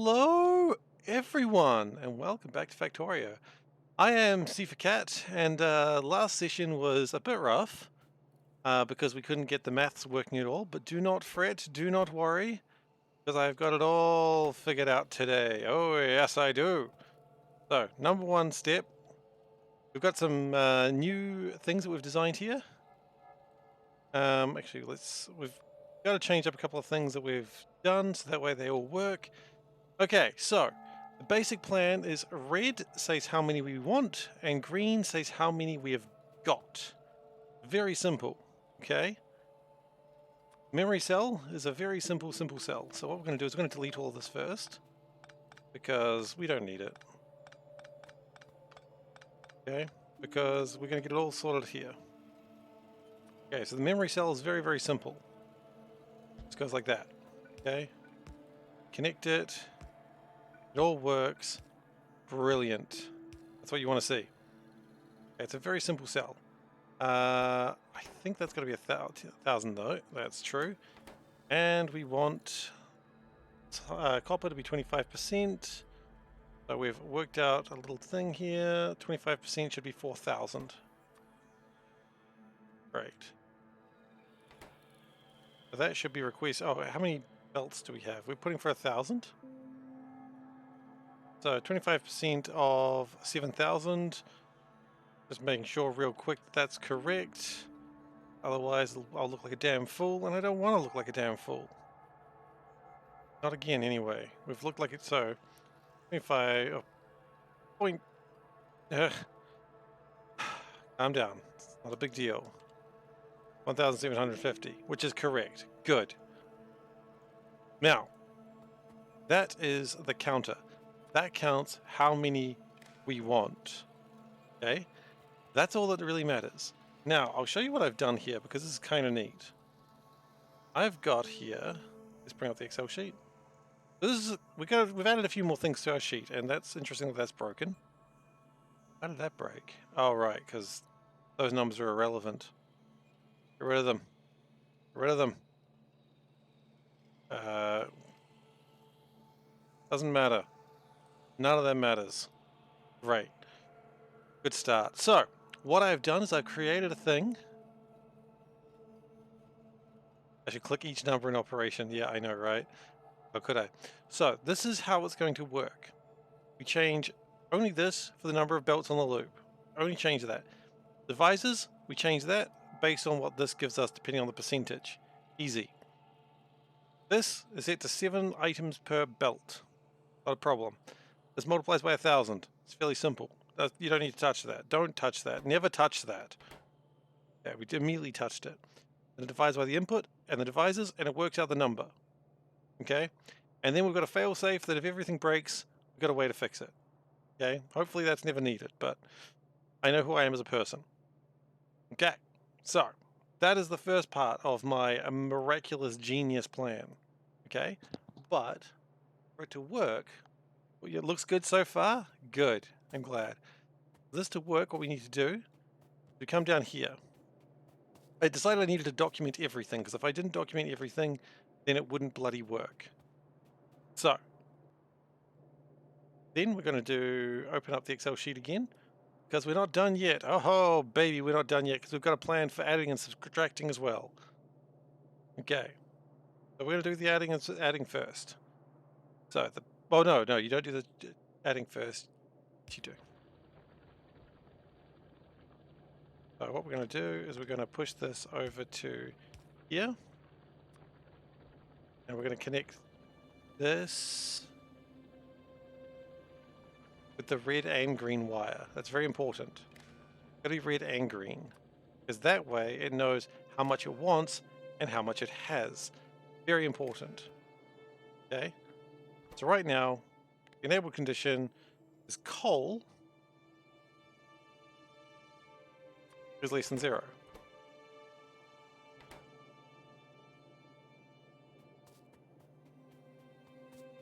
Hello, everyone, and welcome back to Factorio. I am SeiferKatt, and last session was a bit rough because we couldn't get the maths working at all. But do not fret, do not worry, because I've got it all figured out today. Oh, yes, I do. So, number one step, we've got some new things that we've designed here. Actually, we've got to change up a couple of things that we've done so that way they all work. Okay, so the basic plan is red says how many we want, and green says how many we have got. Very simple, okay? Memory cell is a very simple cell. So what we're going to do is we're going to delete all of this first, because we don't need it, okay? Because we're going to get it all sorted here. Okay, so the memory cell is very, very simple. It goes like that, okay? Connect it. It all works. Brilliant. That's what you want to see. Okay, it's a very simple cell. I think that's going to be 1,000 though. That's true. And we want copper to be 25%. So we've worked out a little thing here. 25% should be 4,000. Great. So that should be request. Oh, how many belts do we have? We're putting for 1,000. So 25% of 7,000. Just making sure real quick that that's correct. Otherwise, I'll look like a damn fool, and I don't want to look like a damn fool. Not again, anyway. We've looked like it, so 25 point. Calm down. It's not a big deal. 1,750, which is correct. Good. Now, that is the counter. That counts how many we want. Okay? That's all that really matters. Now, I'll show you what I've done here because this is kind of neat. I've got here. Let's bring up the Excel sheet. We've added a few more things to our sheet, and that's interesting that that's broken. How did that break? Oh, right, because those numbers are irrelevant. Get rid of them. Get rid of them. Doesn't matter. None of that matters. Great. Good start. So, what I've done is I've created a thing. I should click each number in operation. Yeah, I know, right? How could I? So, this is how it's going to work. We change only this for the number of belts on the loop. Only change that. Divisors, we change that based on what this gives us depending on the percentage. Easy. This is set to 7 items per belt. Not a problem. This multiplies by 1,000. It's fairly simple. You don't need to touch that. Don't touch that. Never touch that. Yeah, we immediately touched it. And it divides by the input and the divisors, and it works out the number. Okay? And then we've got a fail safe that if everything breaks, we've got a way to fix it. Okay? Hopefully that's never needed, but I know who I am as a person. Okay, so that is the first part of my miraculous genius plan. Okay, but for it to work, well, it looks good so far. Good, I'm glad. For this to work, what we need to do is we come down here. I decided I needed to document everything because if I didn't document everything, then it wouldn't bloody work. So then we're going to open up the Excel sheet again. Because we're not done yet. Oh, baby, we're not done yet because we've got a plan for adding and subtracting as well. Okay. So we're going to do the adding first. So, oh, no, you don't do the adding first. Yes, you do. So what we're going to do is we're going to push this over to here. And we're going to connect this with the red and green wire. That's very important. It's got to be red and green. Because that way it knows how much it wants and how much it has. Very important. Okay? So right now, the enable condition is coal is less than 0.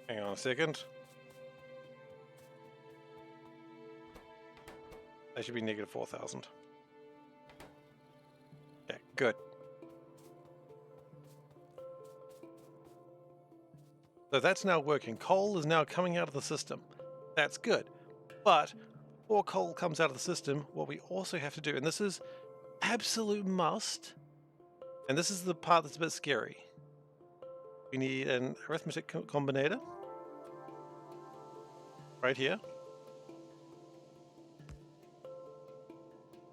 Hang on a second. That should be negative 4,000. Okay, good. So that's now working. Coal is now coming out of the system. That's good. But before coal comes out of the system, what we also have to do, and this is absolute must, and this is the part that's a bit scary. We need an arithmetic combinator right here.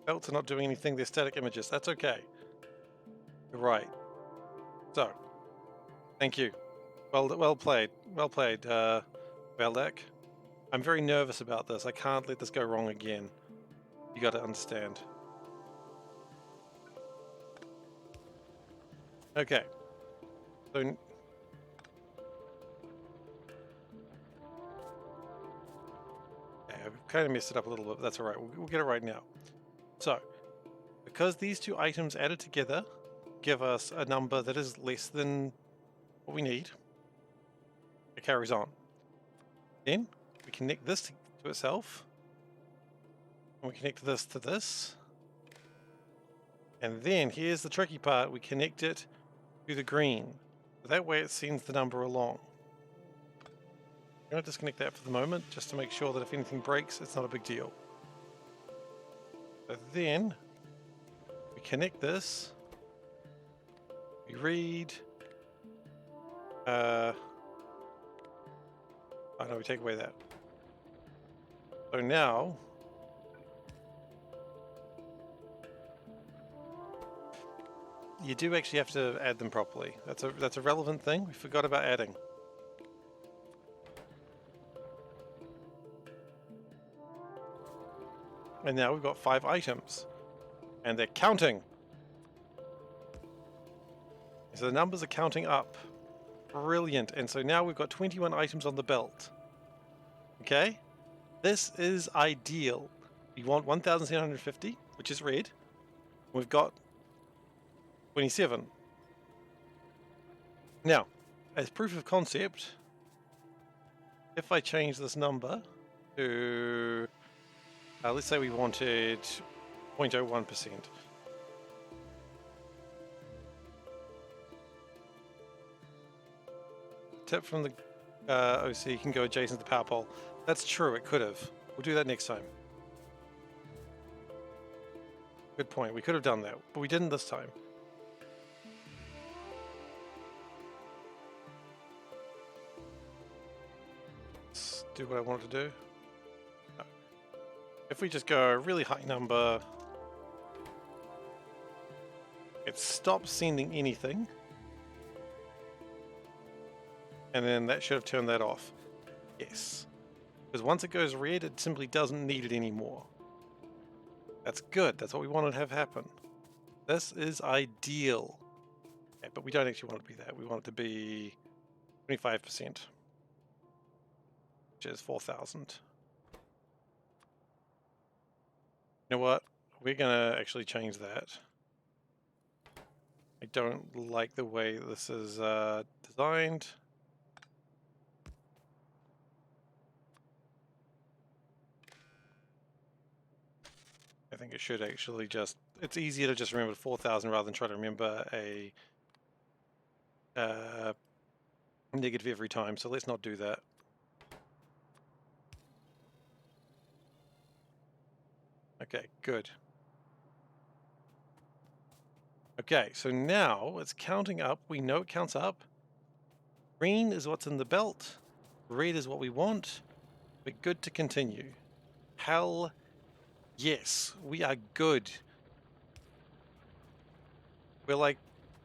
Belts are not doing anything, they're static images. That's okay. You're right. So, thank you. Well played. Well played, Veldek. I'm very nervous about this. I can't let this go wrong again. You got to understand. Okay. So I've kind of messed it up a little bit, but that's all right. We'll get it right now. So, because these two items added together give us a number that is less than what we need, it carries on. Then we connect this to itself, and we connect this to this, and then here's the tricky part: we connect it to the green. So that way it sends the number along. I'm going to disconnect that for the moment, just to make sure that if anything breaks, it's not a big deal. So then we connect this, we read, oh no, we take away that. So now, you do actually have to add them properly. That's a relevant thing. We forgot about adding. And now we've got 5 items, and they're counting. So the numbers are counting up. Brilliant. And so now we've got 21 items on the belt. Okay? This is ideal. We want 1,750, which is red. We've got 27. Now, as proof of concept, if I change this number to, let's say we wanted 0.01%. Tip from the OC can go adjacent to the power pole. That's true, it could have. We'll do that next time. Good point. We could have done that, but we didn't this time. Let's do what I wanted to do. If we just go a really high number, it stops sending anything. And then that should have turned that off. Yes. Because once it goes red, it simply doesn't need it anymore. That's good. That's what we want to have happen. This is ideal. Okay, but we don't actually want it to be that. We want it to be 25%. Which is 4,000. You know what? We're going to actually change that. I don't like the way this is designed. I think it should actually just, it's easier to just remember 4,000 rather than try to remember a negative every time, so let's not do that. Okay, good. Okay, so now it's counting up. We know it counts up. Green is what's in the belt. Red is what we want. We're good to continue. Hell yes, we are good. We're like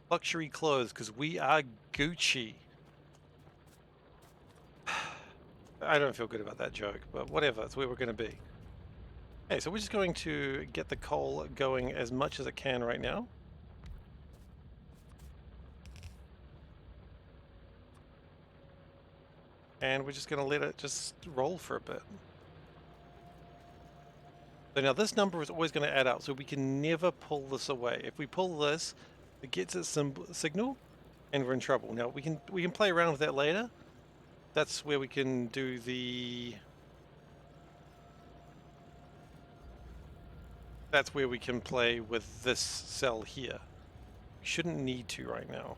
luxury clothes because we are Gucci. I don't feel good about that joke, but whatever, it's where we're going to be. Okay, so we're just going to get the coal going as much as it can right now. And we're just going to let it just roll for a bit. So now this number is always going to add up, so we can never pull this away. If we pull this, it gets its signal, and we're in trouble. Now we can play around with that later. That's where we can do the... That's where we can play with this cell here. We shouldn't need to right now.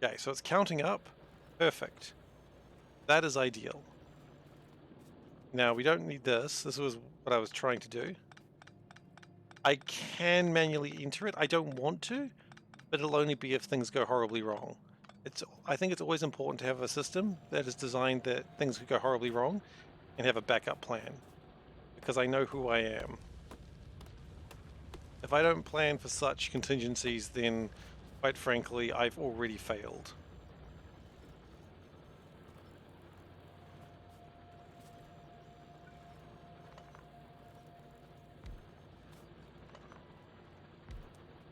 Okay, so it's counting up. Perfect. That is ideal. Now, we don't need this. This was what I was trying to do. I can manually enter it. I don't want to, but it'll only be if things go horribly wrong. I think it's always important to have a system that is designed that things could go horribly wrong and have a backup plan, because I know who I am. If I don't plan for such contingencies, then quite frankly, I've already failed.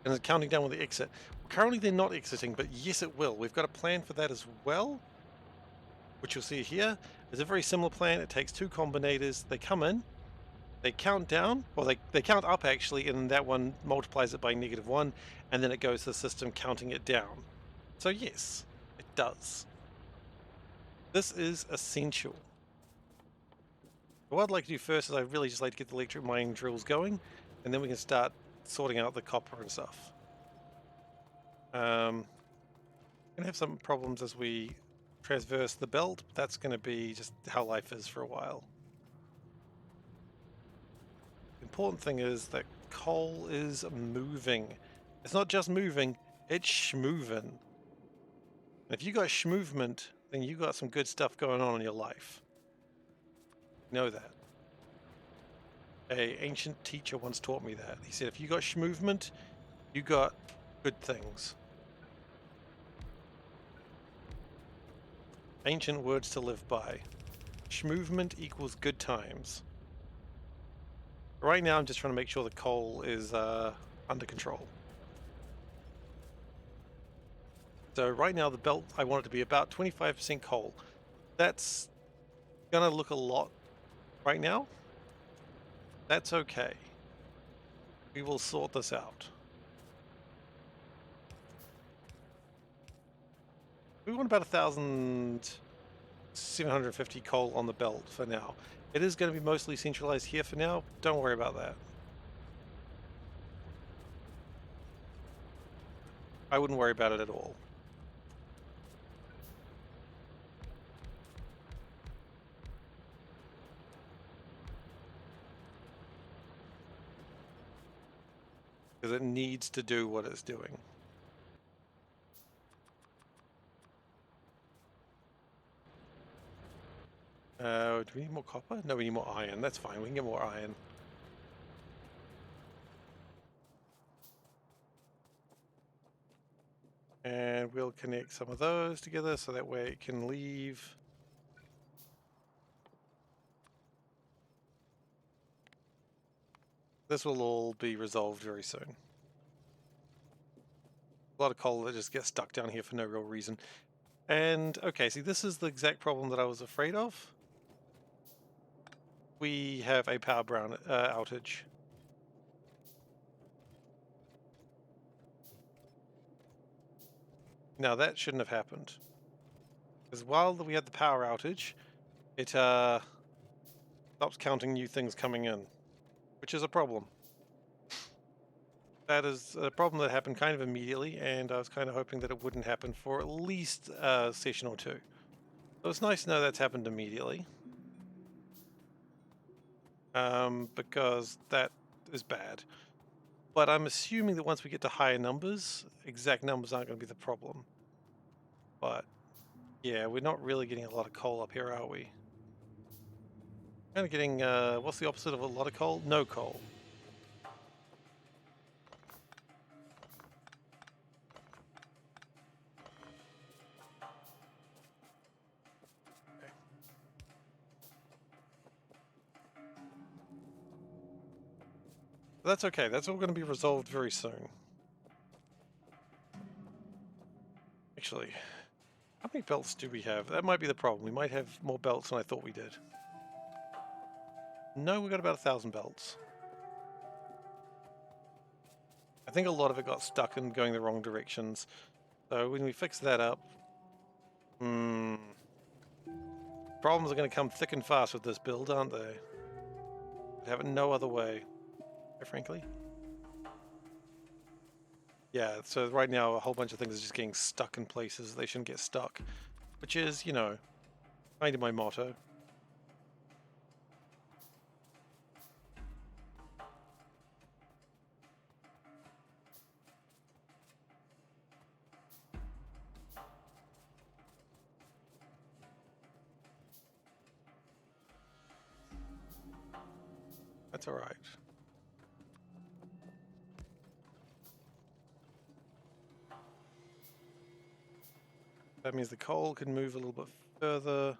And it's counting down with the exit. Currently they're not exiting, but yes it will. We've got a plan for that as well, which you'll see here. It's a very similar plan. It takes two combinators. They come in, they count down, or they count up actually, and that one multiplies it by -1, and then it goes to the system counting it down. So yes, it does. This is essential. What I'd like to do first is I'd really just like to get the electric mining drills going, and then we can start sorting out the copper and stuff. Gonna have some problems as we traverse the belt, but that's gonna be just how life is for a while. The important thing is that coal is moving. It's not just moving, it's schmoving. If you got schmovement, then you got some good stuff going on in your life. Know that. A ancient teacher once taught me that. He said, if you got schmovement, you got good things. Ancient words to live by. Schmovement equals good times. Right now I'm just trying to make sure the coal is under control. So right now the belt, I want it to be about 25% coal. That's gonna look a lot right now. That's okay. We will sort this out. We want about 1,750 coal on the belt for now. It is going to be mostly centralized here for now. Don't worry about that. I wouldn't worry about it at all. Because it needs to do what it's doing. Do we need more copper? No, we need more iron. That's fine. We can get more iron. And we'll connect some of those together so that way it can leave. This will all be resolved very soon. A lot of coal that just gets stuck down here for no real reason. And okay, see, this is the exact problem that I was afraid of. We have a power outage. Now that shouldn't have happened, because while we had the power outage, it stops counting new things coming in, which is a problem. That is a problem that happened kind of immediately, and I was kind of hoping that it wouldn't happen for at least a session or two. So it's nice to know that's happened immediately, because that is bad. But I'm assuming that once we get to higher numbers, exact numbers aren't going to be the problem. But yeah, we're not really getting a lot of coal up here, are we? Kind of getting, what's the opposite of a lot of coal? No coal. Okay. That's okay. That's all going to be resolved very soon. Actually, how many belts do we have? That might be the problem. We might have more belts than I thought we did. No, we got about 1,000 belts. I think a lot of it got stuck in going the wrong directions. So when we fix that up, problems are going to come thick and fast with this build, aren't they? I'd have it no other way, quite frankly. Yeah, so right now a whole bunch of things are just getting stuck in places they shouldn't get stuck, which is, you know, kind of my motto. That's all right. That means the coal can move a little bit further.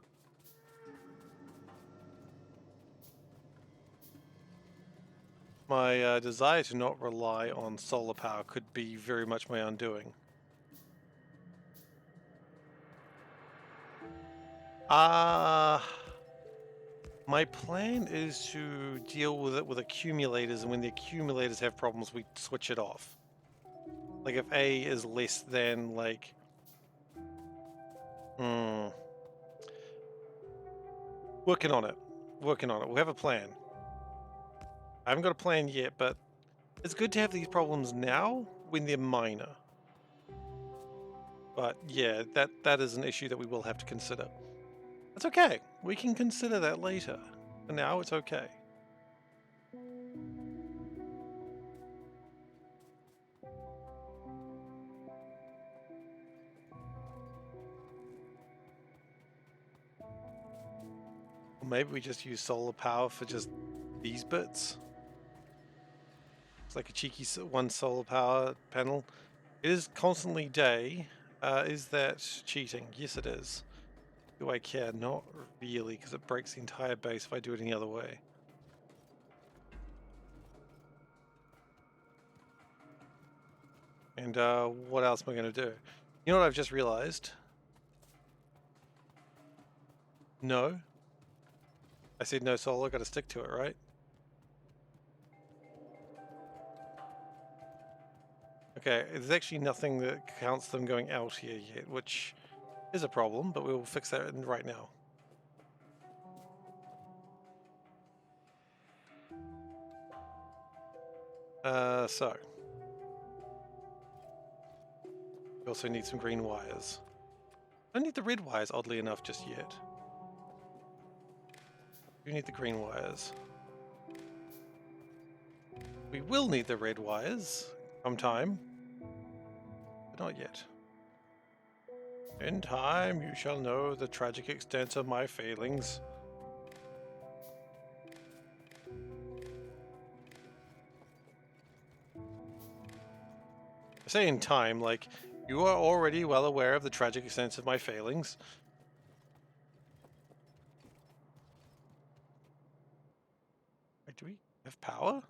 My desire to not rely on solar power could be very much my undoing. My plan is to deal with it with accumulators, and when the accumulators have problems, we switch it off. Like if A is less than like, working on it. Working on it. We'll have a plan. I haven't got a plan yet, but it's good to have these problems now when they're minor. But yeah, that is an issue that we will have to consider. That's okay. We can consider that later. For now, it's okay. Or maybe we just use solar power for just these bits. It's like a cheeky one solar power panel. It is constantly day. Is that cheating? Yes, it is. Do I care? Not really, because it breaks the entire base if I do it any other way. And what else am I going to do? You know what I've just realized? No. I said no solar, got to stick to it, right? Okay, there's actually nothing that counts them going out here yet, which is a problem, but we will fix that right now. So we also need some green wires. I don't need the red wires, oddly enough, just yet. We need the green wires. We will need the red wires sometime, but not yet. In time, you shall know the tragic extent of my failings. I say in time, like, you are already well aware of the tragic extent of my failings. Wait, do we have power?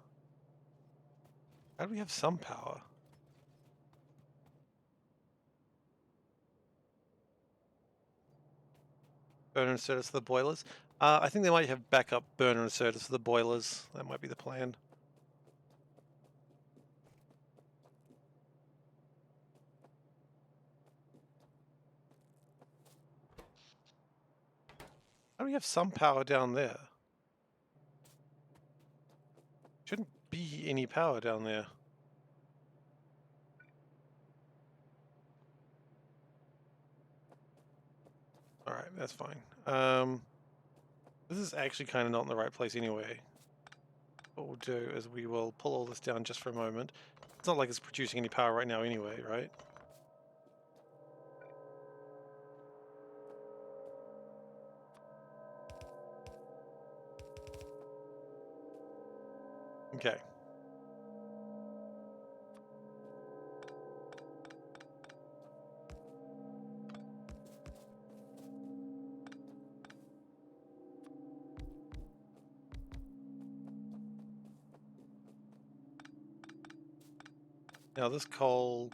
How do we have some power? Burner inserters for the boilers? I think they might have backup burner inserters for the boilers. That might be the plan. How do we have some power down there? Shouldn't be any power down there. Alright, that's fine. This is actually kind of not in the right place anyway. What we'll do is we will pull all this down just for a moment. It's not like it's producing any power right now anyway, right? Okay. Now this coal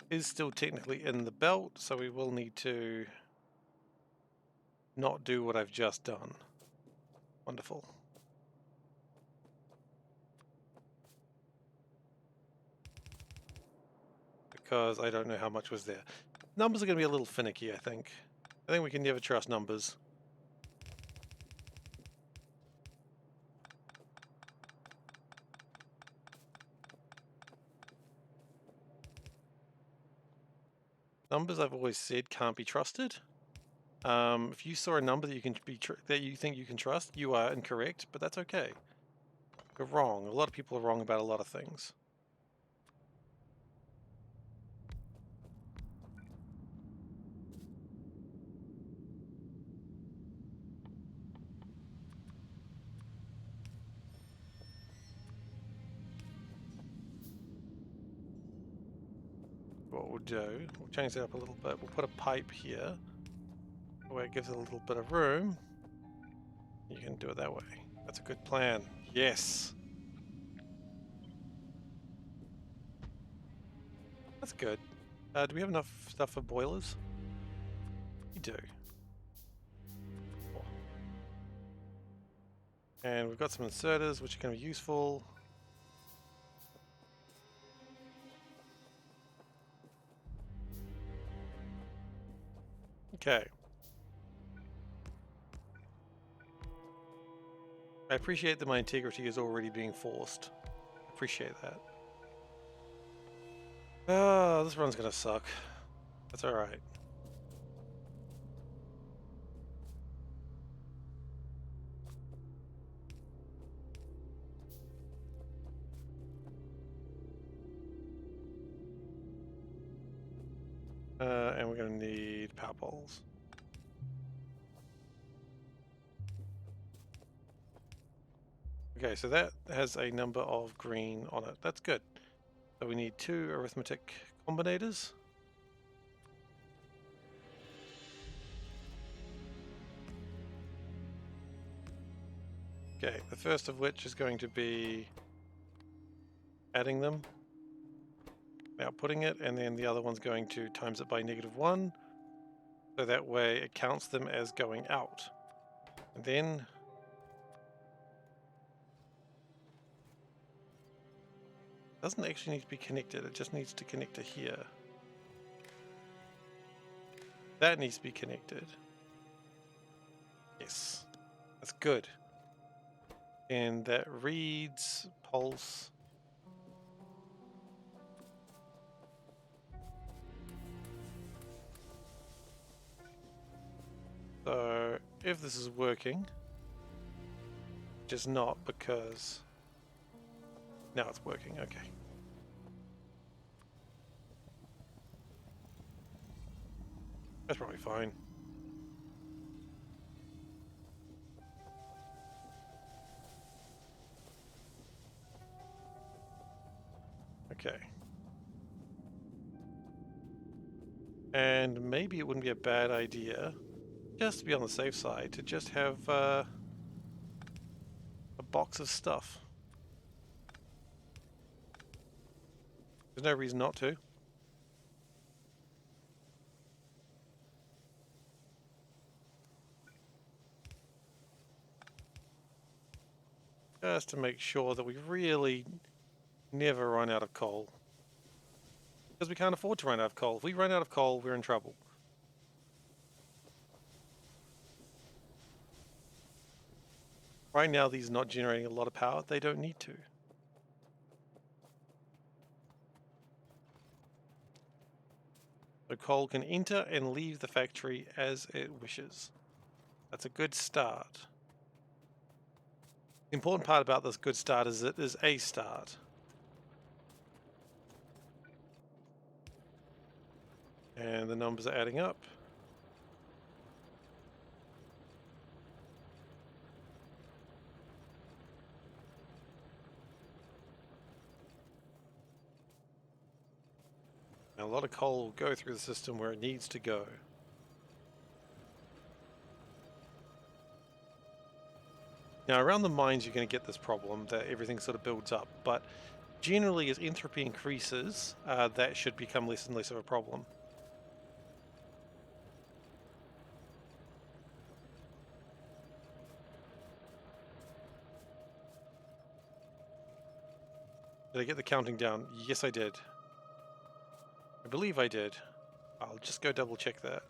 is still technically in the belt, so we will need to not do what I've just done. Wonderful. Because I don't know how much was there. Numbers are going to be a little finicky, I think. I think we can never trust numbers. Numbers I've always said can't be trusted. If you saw a number that you can that you think you can trust, you are incorrect, but that's okay. You're wrong. A lot of people are wrong about a lot of things. What we'll do, we'll change that up a little bit. We'll put a pipe here, where it gives it a little bit of room. You can do it that way. That's a good plan. Yes. That's good. Do we have enough stuff for boilers? We do. Cool. And we've got some inserters, which are going to be useful. Okay. I appreciate that my integrity is already being forced. Appreciate that. Oh, this run's gonna suck. That's alright. And we're gonna need power poles. Okay, so that has a number of green on it. That's good. So we need 2 arithmetic combinators. Okay, the first of which is going to be adding them, outputting it, and then the other one's going to times it by -1, so that way it counts them as going out. And then it doesn't actually need to be connected, it just needs to connect to here. That needs to be connected. Yes, that's good. And that reads pulse. So if this is working, which is not because now it's working, okay. That's probably fine. Okay. And maybe it wouldn't be a bad idea, just to be on the safe side, to just have a box of stuff. There's no reason not to. Just to make sure that we really never run out of coal. Because we can't afford to run out of coal. If we run out of coal, we're in trouble. Right now, these are not generating a lot of power. They don't need to. So coal can enter and leave the factory as it wishes. That's a good start. The important part about this good start is it is a start. And the numbers are adding up. Now, a lot of coal will go through the system where it needs to go. Now, around the mines, you're going to get this problem that everything sort of builds up, but generally, as entropy increases, that should become less and less of a problem. Did I get the counting down? Yes, I did. I believe I did. I'll just go double check that.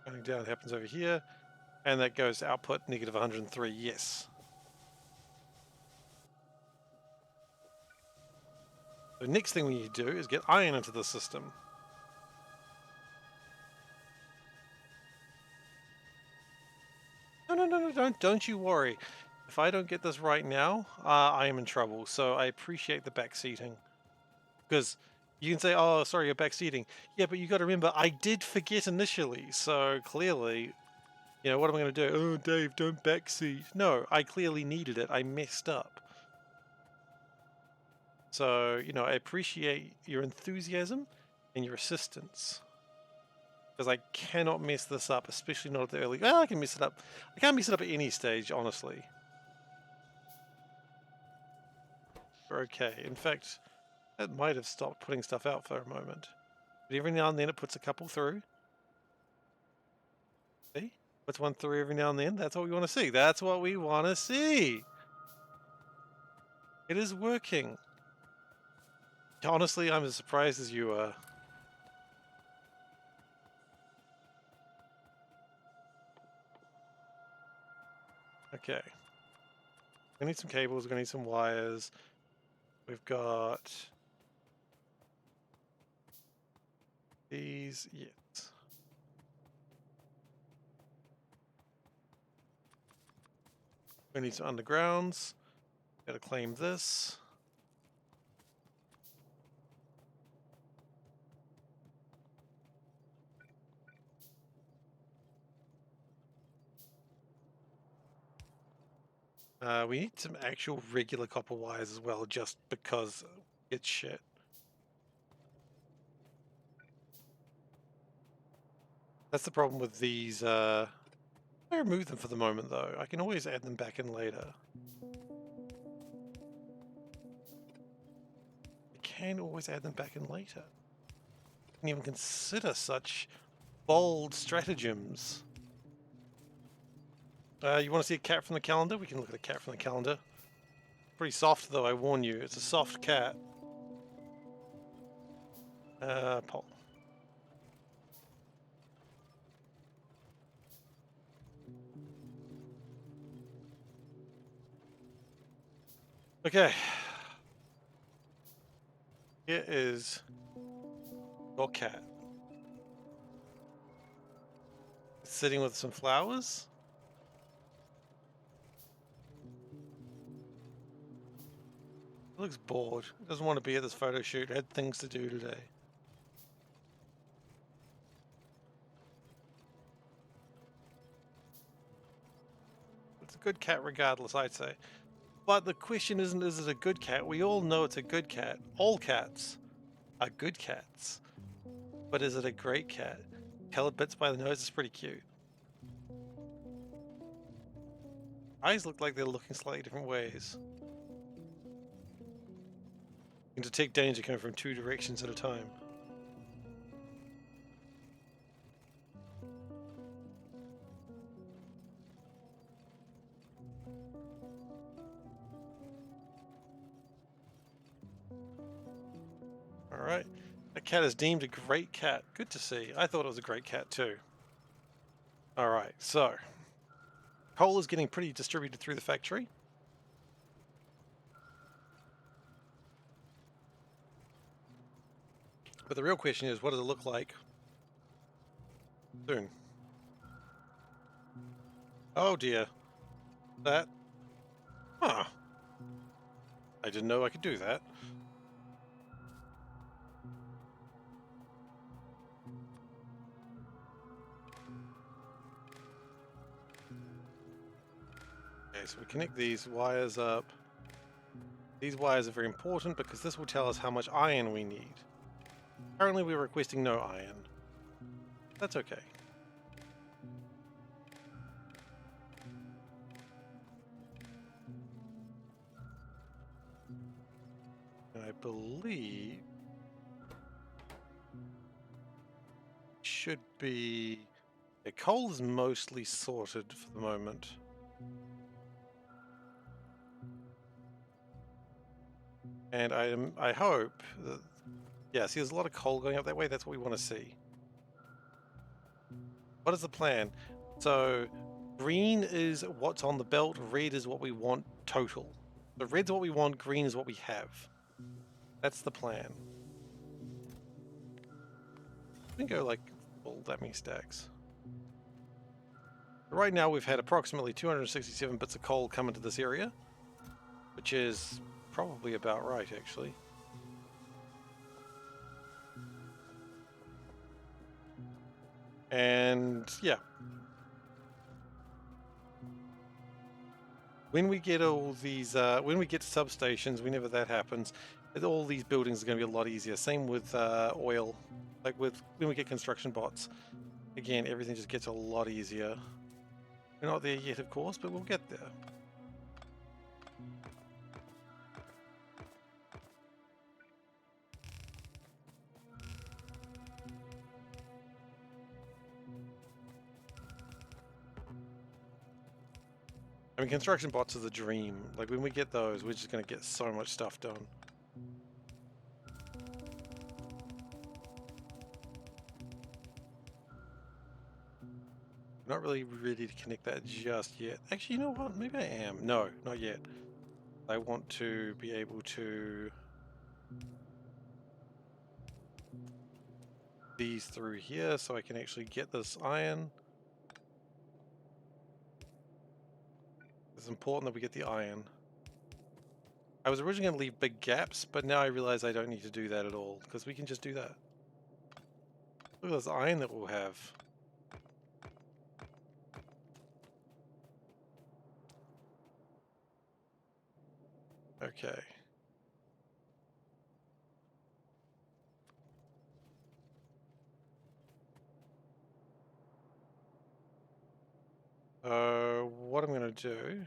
Counting down happens over here, and that goes to output -103. Yes. The next thing we need to do is get iron into the system. No, don't you worry. If I don't get this right now, I am in trouble. So I appreciate the backseating. Because you can say, oh, sorry, you're backseating. Yeah, but you got to remember, I did forget initially. So clearly, you know, what am I going to do? Oh, Dave, don't backseat. No, I clearly needed it. I messed up. So, you know, I appreciate your enthusiasm and your assistance. Because I cannot mess this up, especially not at the early... Well, I can mess it up. I can't mess it up at any stage, honestly. Okay, in fact, that might have stopped putting stuff out for a moment. But every now and then it puts a couple through. See? Puts one through every now and then. That's what we want to see. That's what we want to see! It is working. Honestly, I'm as surprised as you are. Okay. We need some cables, we're gonna need some wires. We've got these, yes. We need some undergrounds. Gotta claim this. We need some actual regular copper wires as well, just because it's shit. That's the problem with these. I remove them for the moment though. I can always add them back in later. I can always add them back in later. I can even consider such bold stratagems. You want to see a cat from the calendar? We can look at a cat from the calendar. Pretty soft though, I warn you. It's a soft cat. Pole. Okay. Here is your cat. It's sitting with some flowers. It looks bored. It doesn't want to be at this photo shoot. It had things to do today. It's a good cat regardless, I'd say. But the question isn't, is it a good cat? We all know it's a good cat. All cats are good cats. But is it a great cat? Colored bits by the nose is pretty cute. Eyes look like they're looking slightly different ways. You can detect danger coming from two directions at a time. Alright. That cat is deemed a great cat. Good to see. I thought it was a great cat too. Alright, so coal is getting pretty distributed through the factory. But the real question is, what does it look like soon? Oh dear. That... Huh. I didn't know I could do that. Okay, so we connect these wires up. These wires are very important because this will tell us how much iron we need. Currently we're requesting no iron. That's okay. And I believe should be... Yeah, coal is mostly sorted for the moment. And I hope that... Yeah, see there's a lot of coal going up that way, that's what we want to see. What is the plan? So, green is what's on the belt, red is what we want total. So red's what we want, green is what we have. That's the plan. We can go like all that many stacks. Right now we've had approximately 267 bits of coal come into this area, which is probably about right actually. And yeah, when we get all these, when we get to substations, whenever that happens, all these buildings are going to be a lot easier. Same with oil, like with when we get construction bots. Again, everything just gets a lot easier. We're not there yet, of course, but we'll get there. I mean, construction bots are the dream. Like, when we get those, we're just going to get so much stuff done. I'm not really ready to connect that just yet. Actually, you know what? Maybe I am. No, not yet. I want to be able to these through here so I can actually get this iron. It's important that we get the iron. I was originally going to leave big gaps, but now I realize I don't need to do that at all, because we can just do that. Look at this iron that we'll have. Okay. What I'm going to do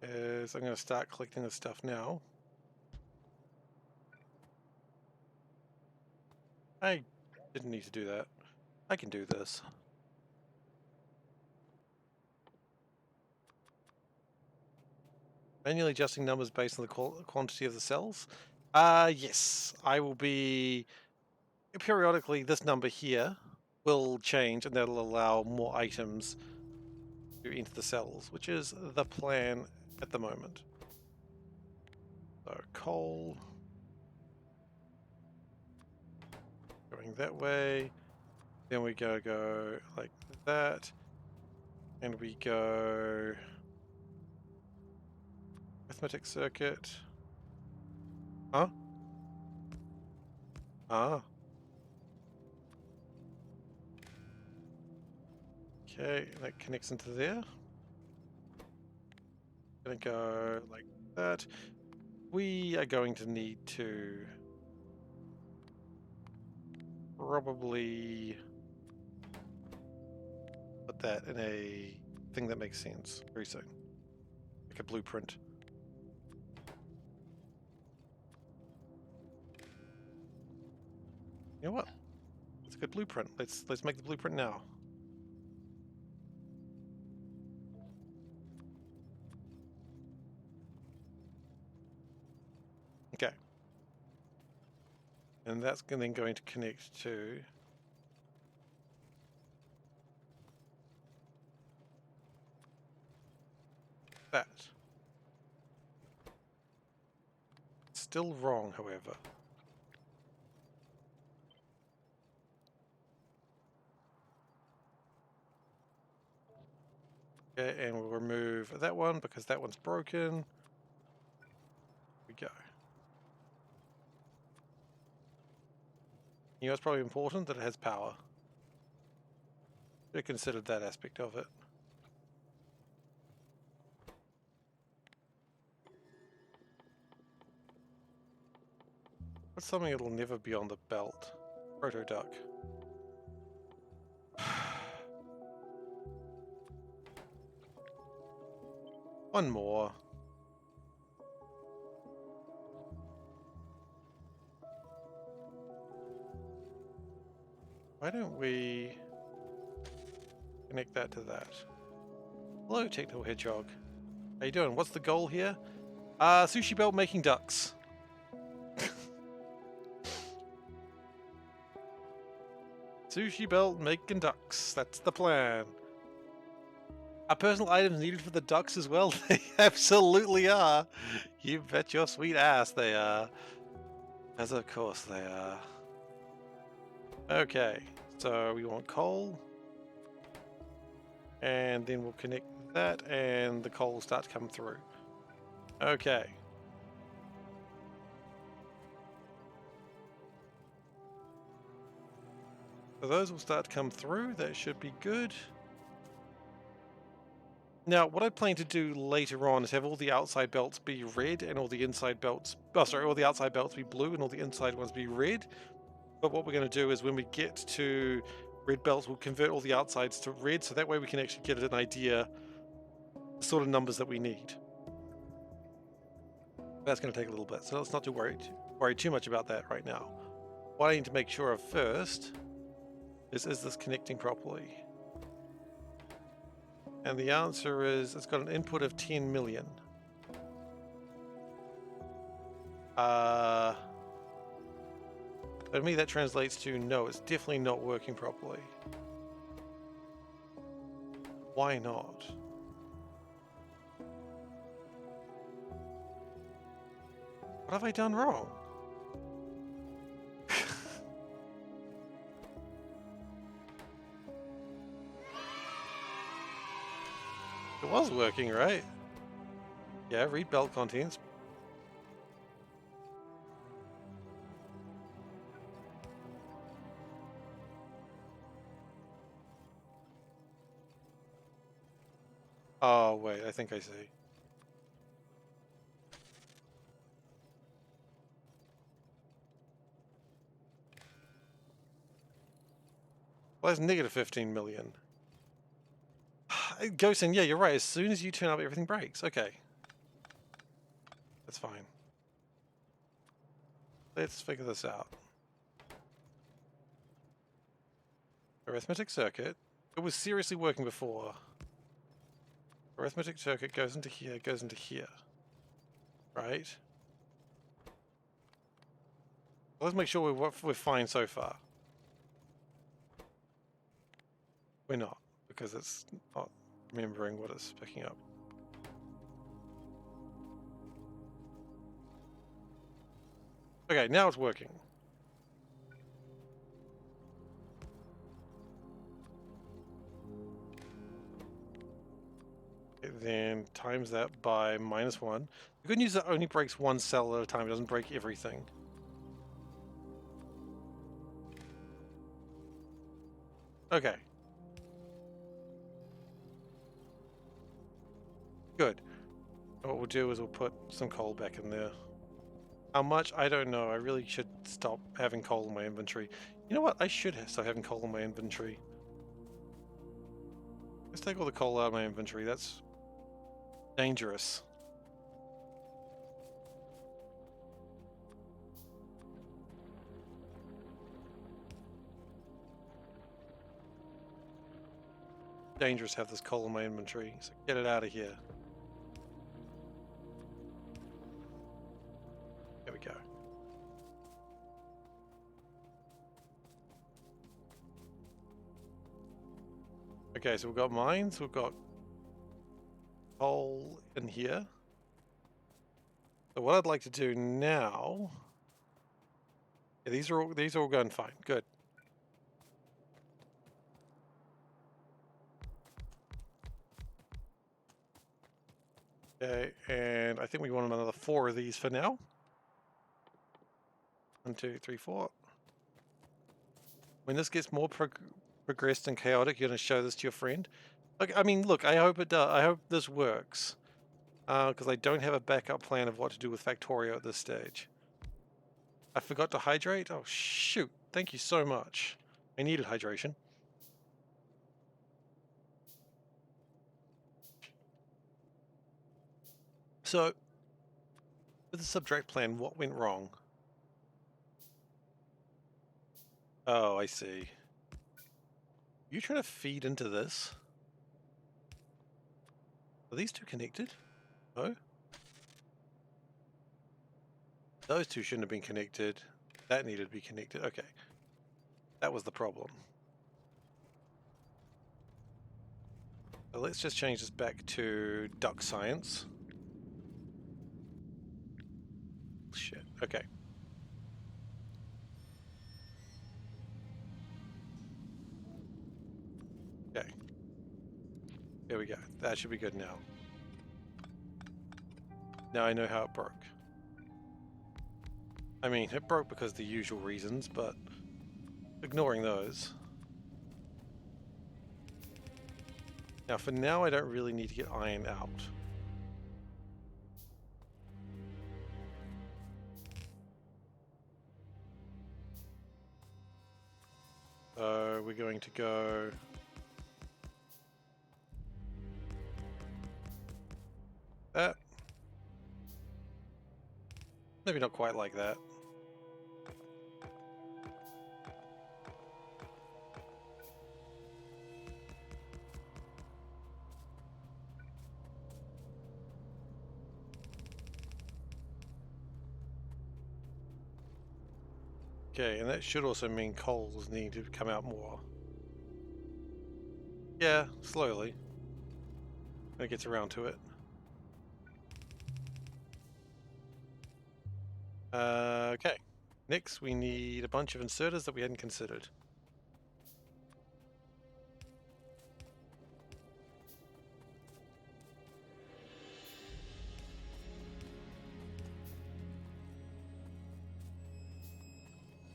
is I'm going to start collecting this stuff now. I didn't need to do that. I can do this. Manually adjusting numbers based on the quantity of the cells. Yes, I will be periodically. This number here will change, and that'll allow more items to enter the cells, which is the plan at the moment. So coal going that way, then we go like that, and we go arithmetic circuit. Huh? Ah. Okay, that connects into there. Gonna go like that. We are going to need to probably put that in a thing that makes sense very soon. Like a blueprint. You know what? It's a good blueprint. Let's make the blueprint now. Okay. And that's then going to connect to that. Still wrong, however. Okay, and we'll remove that one because that one's broken. Here we go. You know, it's probably important that it has power. Should have considered that aspect of it. What's something that'll never be on the belt? Proto duck. One more. Why don't we connect that to that? Hello, Technical Hedgehog. How you doing? What's the goal here? Sushi belt making ducks. Sushi belt making ducks. That's the plan. Are personal items needed for the ducks as well? They absolutely are. You bet your sweet ass they are. As of course they are. Okay, so we want coal. And then we'll connect that and the coal will start to come through. Okay. So those will start to come through. That should be good. Now, what I plan to do later on is have all the outside belts be red and all the inside belts, all the outside belts be blue and all the inside ones be red. But what we're going to do is when we get to red belts, we'll convert all the outsides to red. So that way we can actually get an idea the sort of numbers that we need. That's going to take a little bit. So let's not worry too much about that right now. What I need to make sure of first is this connecting properly? And the answer is it's got an input of 10 million. To me that translates to no, it's definitely not working properly. Why not? What have I done wrong? It was working, right? Yeah, read belt contents. Oh, wait, I think I see. Well, that's negative 15 million. Ghosten, yeah, you're right. As soon as you turn up, everything breaks. Okay. That's fine. Let's figure this out. Arithmetic circuit. It was seriously working before. Arithmetic circuit goes into here, goes into here. Right? Let's make sure we're fine so far. We're not, because it's not remembering what it's picking up. Okay, now it's working. Okay, then times that by -1. The good news is it only breaks one cell at a time, it doesn't break everything. Okay. Good. What we'll do is we'll put some coal back in there. How much? I don't know. I really should stop having coal in my inventory. You know what? I should stop having coal in my inventory. Let's take all the coal out of my inventory. That's dangerous. Dangerous to have this coal in my inventory. So get it out of here. There we go. Okay, so we've got mines, we've got coal in here. So what I'd like to do now, yeah, these are all going fine. Good. Okay, and I think we want another 4 of these for now. 1, 2, 3, 4. When this gets more progressed and chaotic, you're going to show this to your friend. Okay, I mean, look, I hope it does. I hope this works. Because I don't have a backup plan of what to do with Factorio at this stage. I forgot to hydrate? Oh, shoot. Thank you so much. I needed hydration. So, with the subtract plan, what went wrong? Oh, I see. You trying to feed into this? Are these two connected? No? Those two shouldn't have been connected. That needed to be connected. Okay. That was the problem. So let's just change this back to duck science. Shit. Okay. Okay. There we go. That should be good now. Now I know how it broke. I mean, it broke because of the usual reasons, but ignoring those. Now, for now, I don't really need to get iron out. So we're going to go... that. Maybe not quite like that. Okay, and that should also mean coals need to come out more. Yeah, slowly. When it gets around to it. Okay. Next, we need a bunch of inserters that we hadn't considered.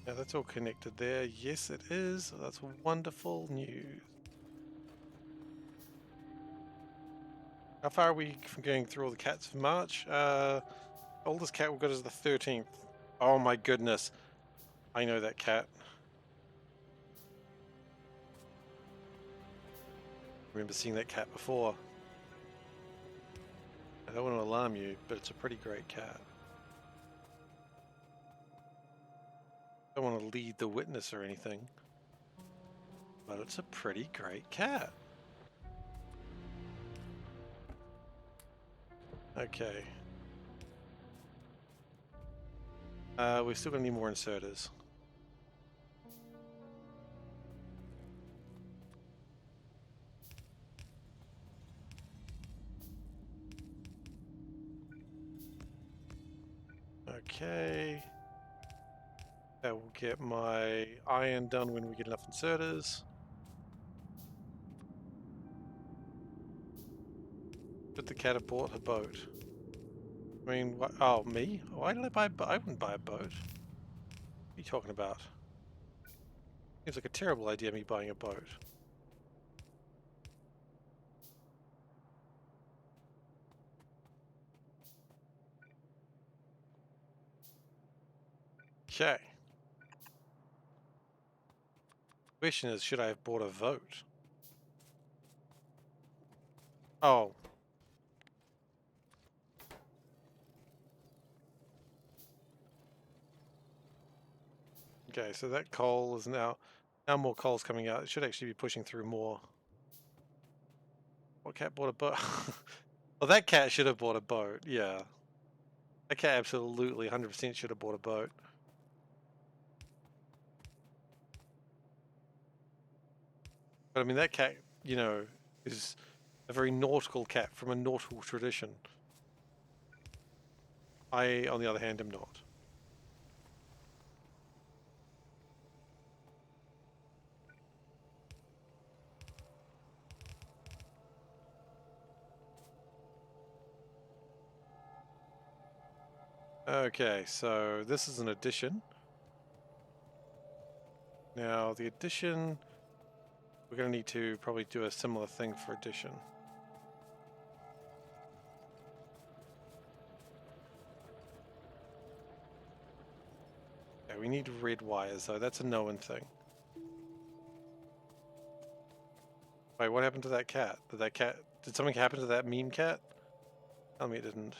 Now that's all connected there. Yes, it is. That's wonderful news. How far are we from going through all the cats for March? Oldest cat we've got is the 13th. Oh my goodness. I know that cat. I remember seeing that cat before. I don't want to alarm you, but it's a pretty great cat. I don't want to lead the witness or anything, but it's a pretty great cat. Okay. We're still going to need more inserters. Okay. That will get my iron done when we get enough inserters. Should the cat have bought a boat? I mean, what? Oh, me? Why did I buy a boat? I wouldn't buy a boat. What are you talking about? Seems like a terrible idea, me buying a boat. Okay. Question is, should I have bought a vote? Oh. Okay, so that coal is now more coal's coming out. It should actually be pushing through more. What cat bought a boat? Well, that cat should have bought a boat, yeah. That cat absolutely 100% should have bought a boat. But I mean, that cat, you know, is a very nautical cat from a nautical tradition. I, on the other hand, am not. Okay, so this is an addition. Now, the addition, we're going to need to probably do a similar thing for addition. Okay, we need red wires, though. That's a known thing. Wait, what happened to that cat? Did something happen to that meme cat? Tell me it didn't.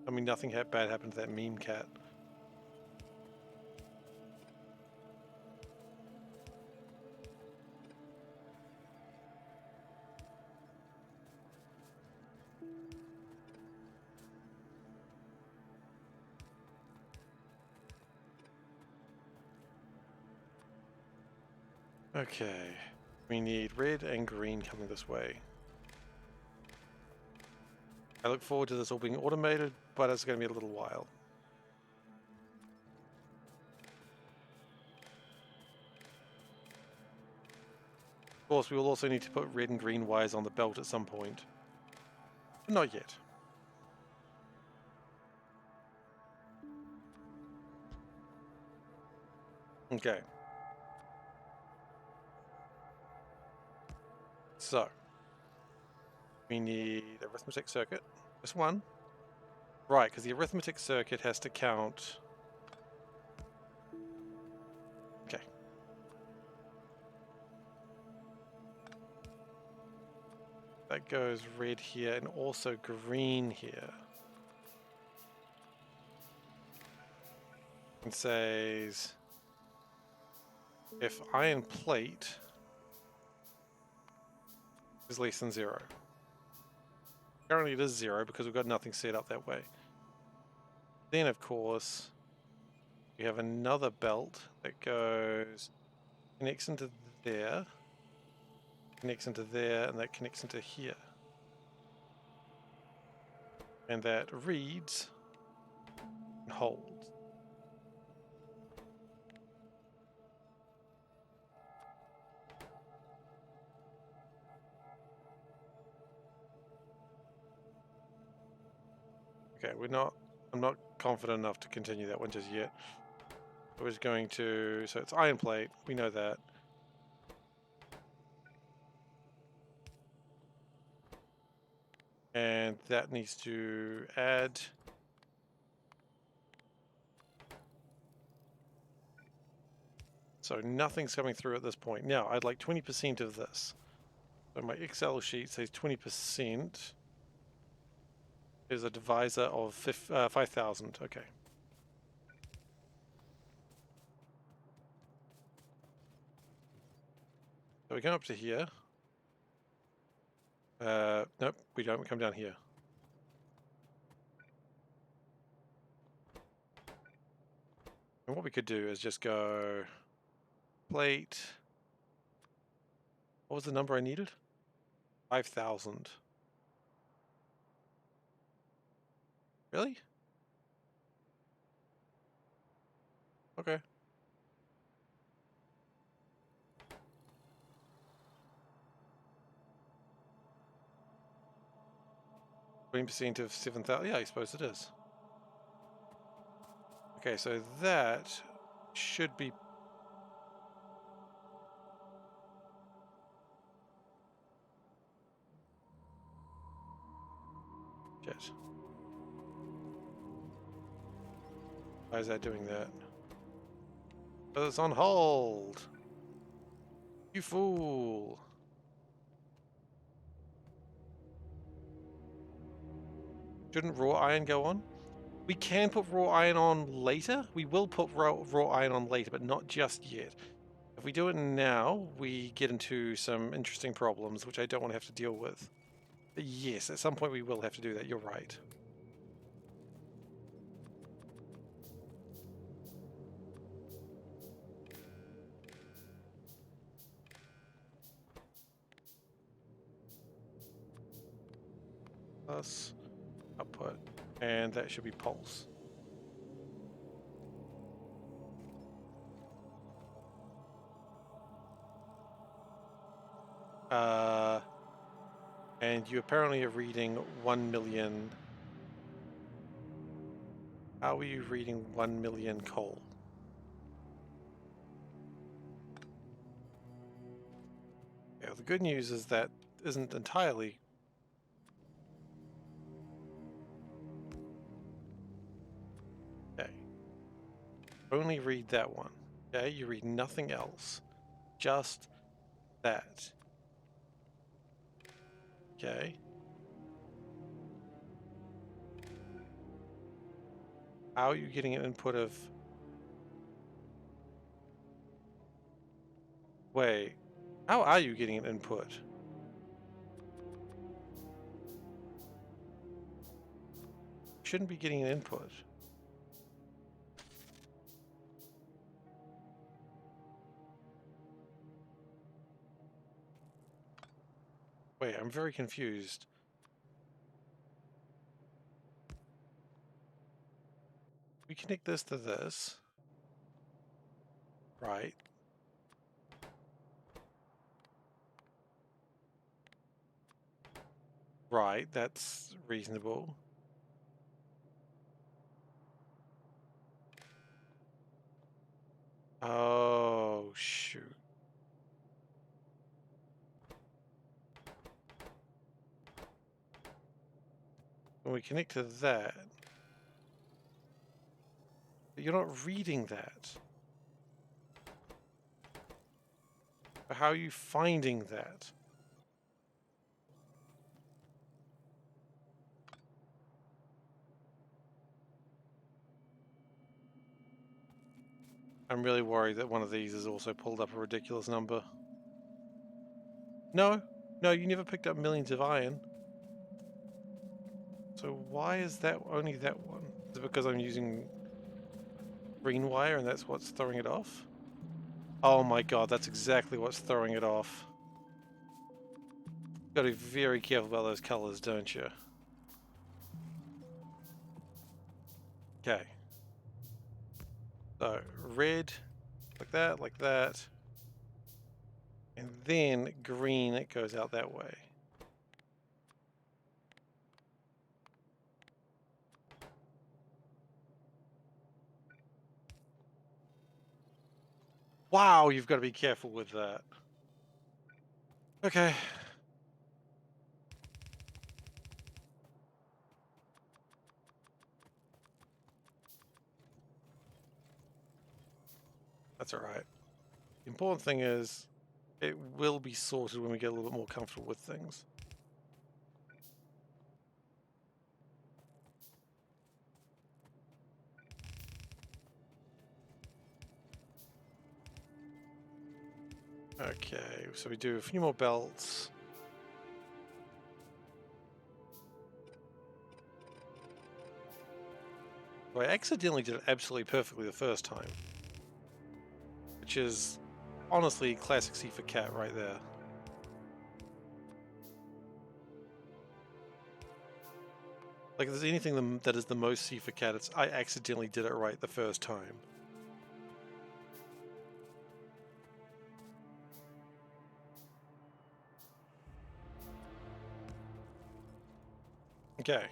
I mean, nothing bad happened to that meme cat. Okay, we need red and green coming this way. I look forward to this all being automated, but it's going to be a little while. Of course, we will also need to put red and green wires on the belt at some point. But not yet. Okay. So, we need arithmetic circuit. This one. Right, because the arithmetic circuit has to count. Okay. That goes red here and also green here. And says if iron plate is less than 0. Currently it is 0 because we've got nothing set up that way. Then of course we have another belt that goes, connects into there, connects into there, and that connects into here. And that reads and holds. Okay, I'm not confident enough to continue that one just yet. I was going to, so it's iron plate, we know that. And that needs to add. So nothing's coming through at this point. Now, I'd like 20% of this. So my Excel sheet says 20% is a divisor of 5,000. Okay. So we go up to here. Nope, we don't. We come down here. And what we could do is just go plate. What was the number I needed? 5,000. Really? Okay. %, of 7,000. Yeah, I suppose it is. Okay, so that should be. Shit. Why is that doing that? Oh, it's on hold. You fool. Shouldn't raw iron go on? We can put raw iron on later. We will put raw iron on later, but not just yet. If we do it now, we get into some interesting problems, which I don't want to have to deal with. But yes, at some point we will have to do that. You're right. Plus output, and that should be pulse. And you apparently are reading 1 million. How are you reading 1 million coal? Yeah, the good news is that isn't entirely. Okay. Only read that one. Okay, you read nothing else. Just that. Okay. How are you getting an input of... Wait. How are you getting an input? Shouldn't be getting an input. Wait, I'm very confused. connect this to this, right? Right, that's reasonable. Oh, shoot. When we connect to that, but you're not reading that. How are you finding that? I'm really worried that one of these has also pulled up a ridiculous number. No, no, you never picked up millions of iron. So why is that only that one? Is it because I'm using green wire and that's what's throwing it off? Oh my god, that's exactly what's throwing it off. Gotta be very careful about those colors, don't you? Okay. So, red, like that. And then green, it goes out that way. Wow, you've got to be careful with that. Okay. That's alright. The important thing is, it will be sorted when we get a little bit more comfortable with things. Okay, so we do a few more belts. I accidentally did it absolutely perfectly the first time, which is honestly classic SeiferKatt right there. Like, if there's anything that is the most SeiferKatt, it's I accidentally did it right the first time. Okay.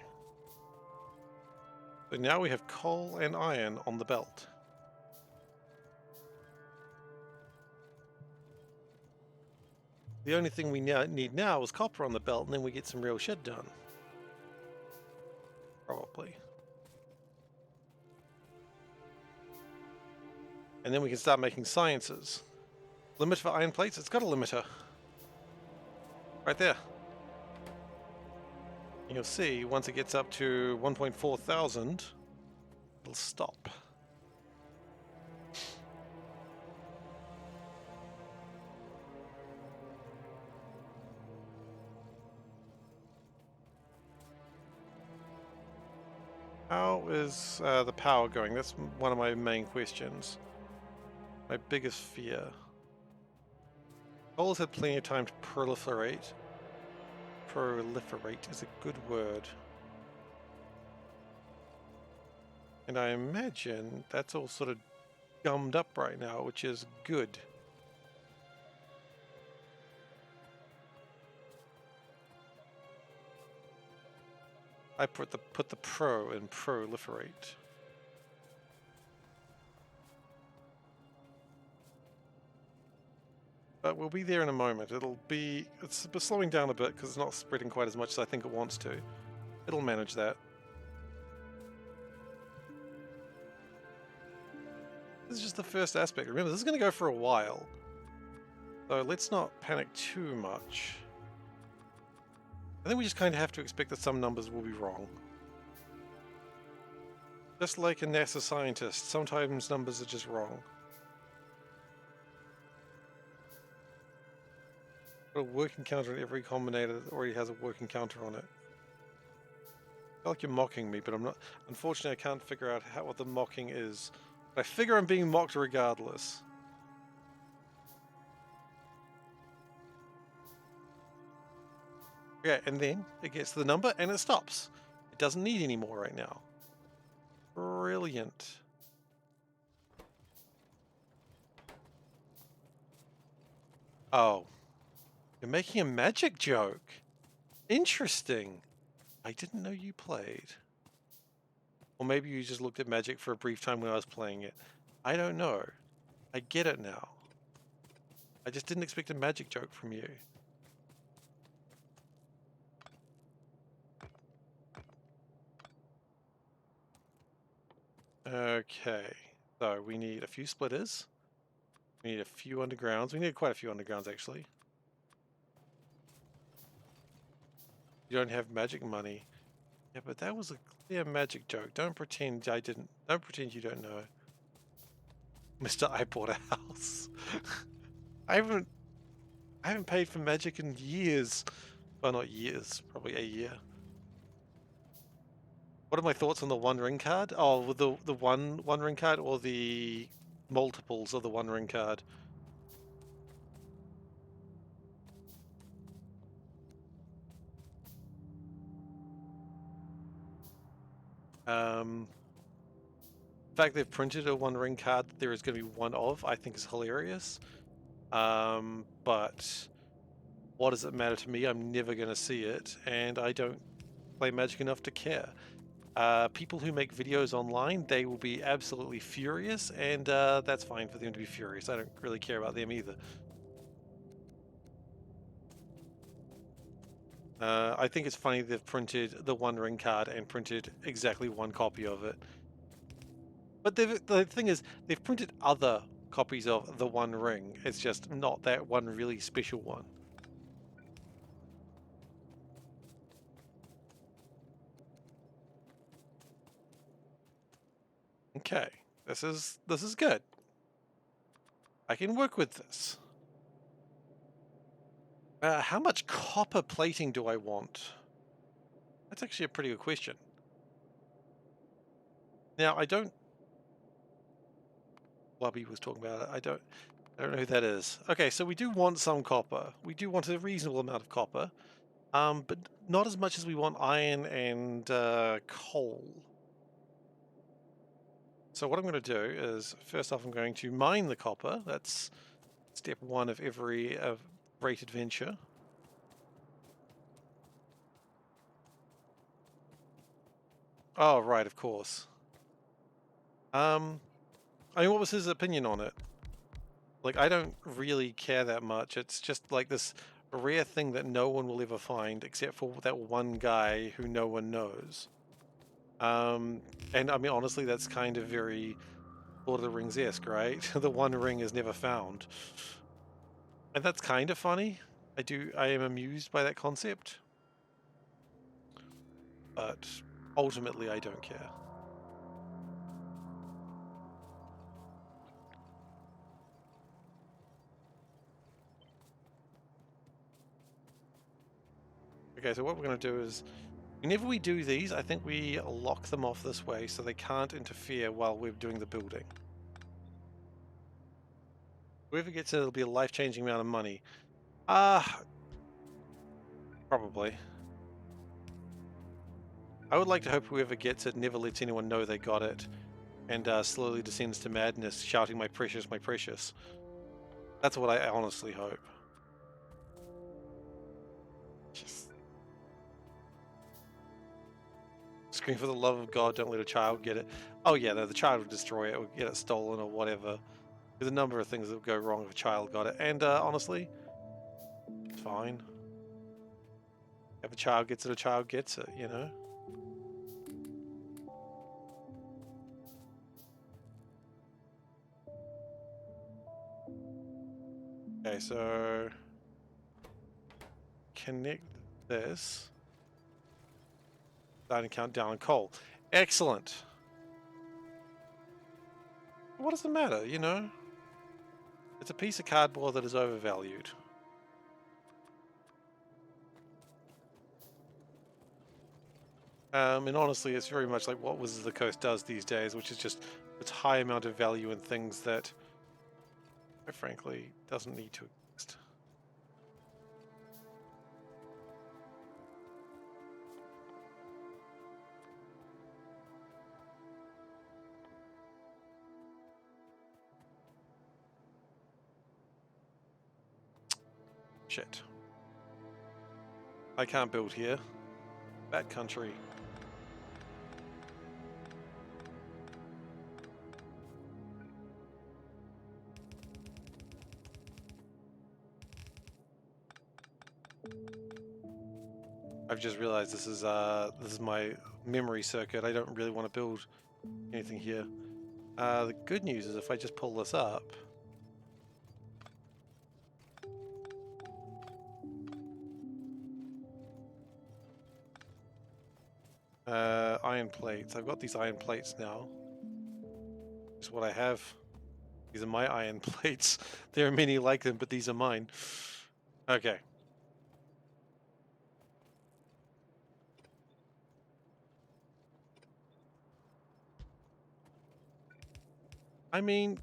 So now we have coal and iron on the belt. The only thing we need now is copper on the belt, and then we get some real shit done. Probably. And then we can start making sciences. Limit for iron plates? It's got a limiter. Right there. And you'll see, once it gets up to 1.4 thousand, it'll stop. How is the power going? That's one of my main questions. My biggest fear. Coal has had plenty of time to proliferate. Proliferate is a good word. And I imagine that's all sort of gummed up right now, which is good. I put the pro in proliferate. But we'll be there in a moment. It's slowing down a bit because it's not spreading quite as much as I think it wants to. It'll manage that. This is just the first aspect. Remember, this is going to go for a while. So let's not panic too much. I think we just kind of have to expect that some numbers will be wrong. Just like a NASA scientist, sometimes numbers are just wrong. Put a working counter on every combinator that already has a working counter on it. I feel like you're mocking me, but I'm not. Unfortunately, I can't figure out what the mocking is. But I figure I'm being mocked regardless. Yeah, and then it gets to the number and it stops. It doesn't need any more right now. Brilliant. Oh, you're making a magic joke. Interesting. I didn't know you played. Or maybe you just looked at magic for a brief time when I was playing it. I don't know. I get it now. I just didn't expect a magic joke from you. Okay. So we need a few splitters. We need a few undergrounds. We need quite a few undergrounds, actually. You don't have magic money. Yeah, but that was a clear magic joke. Don't pretend I didn't. Don't pretend you don't know. Mr. I bought a house. I haven't paid for magic in years. Well, not years, probably a year. What are my thoughts on the One Ring card? Oh, with the one ring card or the multiples of the One Ring card? The fact they've printed a One Ring card that there is going to be one of, I think is hilarious. But what does it matter to me? I'm never going to see it, and I don't play Magic enough to care. People who make videos online, they will be absolutely furious, and that's fine for them to be furious. I don't really care about them either. I think it's funny they've printed the One Ring card and printed exactly one copy of it. But the thing is, they've printed other copies of the One Ring. It's just not that one really special one. Okay, this is good. I can work with this. How much copper plating do I want? That's actually a pretty good question. Now, I don't... Blubby was talking about it. I don't know who that is. Okay, so we do want some copper. We do want a reasonable amount of copper. But not as much as we want iron and coal. So what I'm going to do is, first off, I'm going to mine the copper. That's step one of every great adventure. Oh, right, of course. I mean, what was his opinion on it? Like, I don't really care that much. It's just like this rare thing that no one will ever find except for that one guy who no one knows. And I mean, honestly, that's kind of very Lord of the Rings-esque, right? The One Ring is never found. And that's kind of funny. I am amused by that concept. But ultimately, I don't care. Okay, so what we're going to do is, whenever we do these, I think we lock them off this way so they can't interfere while we're doing the building. Whoever gets it, it'll be a life-changing amount of money. Probably. I would like to hope whoever gets it never lets anyone know they got it, and slowly descends to madness, shouting, "My precious, my precious." That's what I honestly hope. Just scream for the love of God, don't let a child get it. Oh yeah, no, the child would destroy it, or get it stolen, or whatever. There's a number of things that would go wrong if a child got it, and honestly, it's fine. If a child gets it, a child gets it, you know? Okay, so connect this. Starting to count down on coal. Excellent. What does it matter, you know? It's a piece of cardboard that is overvalued. And honestly, it's very much like what Wizards of the Coast does these days, which is just its high amount of value in things that, quite frankly, doesn't need to exist. Shit. I can't build here. Bad country. I've just realized this is my memory circuit. I don't really want to build anything here. The good news is if I just pull this up, iron plates. I've got these iron plates now. This is what I have. These are my iron plates. There are many like them, but these are mine. Okay. I mean,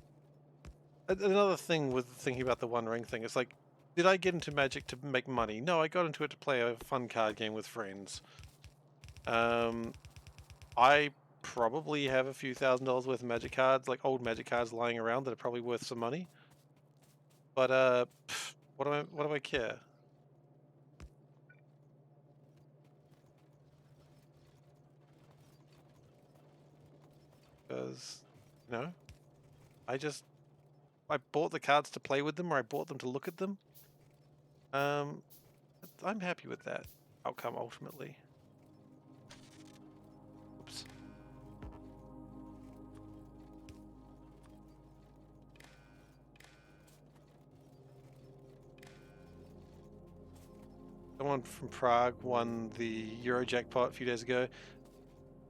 another thing with thinking about the One Ring thing, it's like, did I get into Magic to make money? No, I got into it to play a fun card game with friends. I probably have a few $1,000s worth of Magic cards, like old Magic cards lying around that are probably worth some money. But what do I care? Because, you know, I bought the cards to play with them, or I bought them to look at them. I'm happy with that outcome ultimately. Oops. Someone from Prague won the Euro jackpot a few days ago.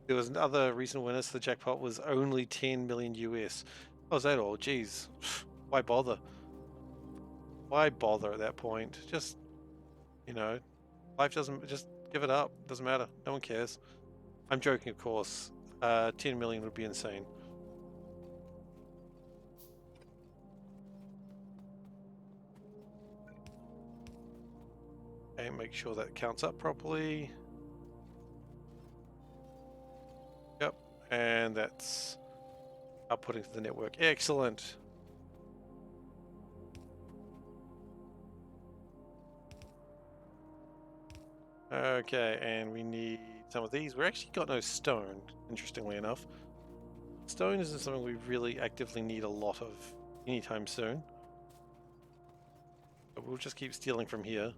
There was another recent winner, so the jackpot was only 10 million US. Oh, is that all? Jeez. Why bother? Why bother at that point? Just, you know, life doesn't, just give it up. Doesn't matter. No one cares. I'm joking, of course. 10 million would be insane. Okay, make sure that counts up properly. Yep, and that's outputting to the network. Excellent. Okay, and we need some of these. We actually got no stone, interestingly enough. Stone isn't something we really actively need a lot of anytime soon. But we'll just keep stealing from here.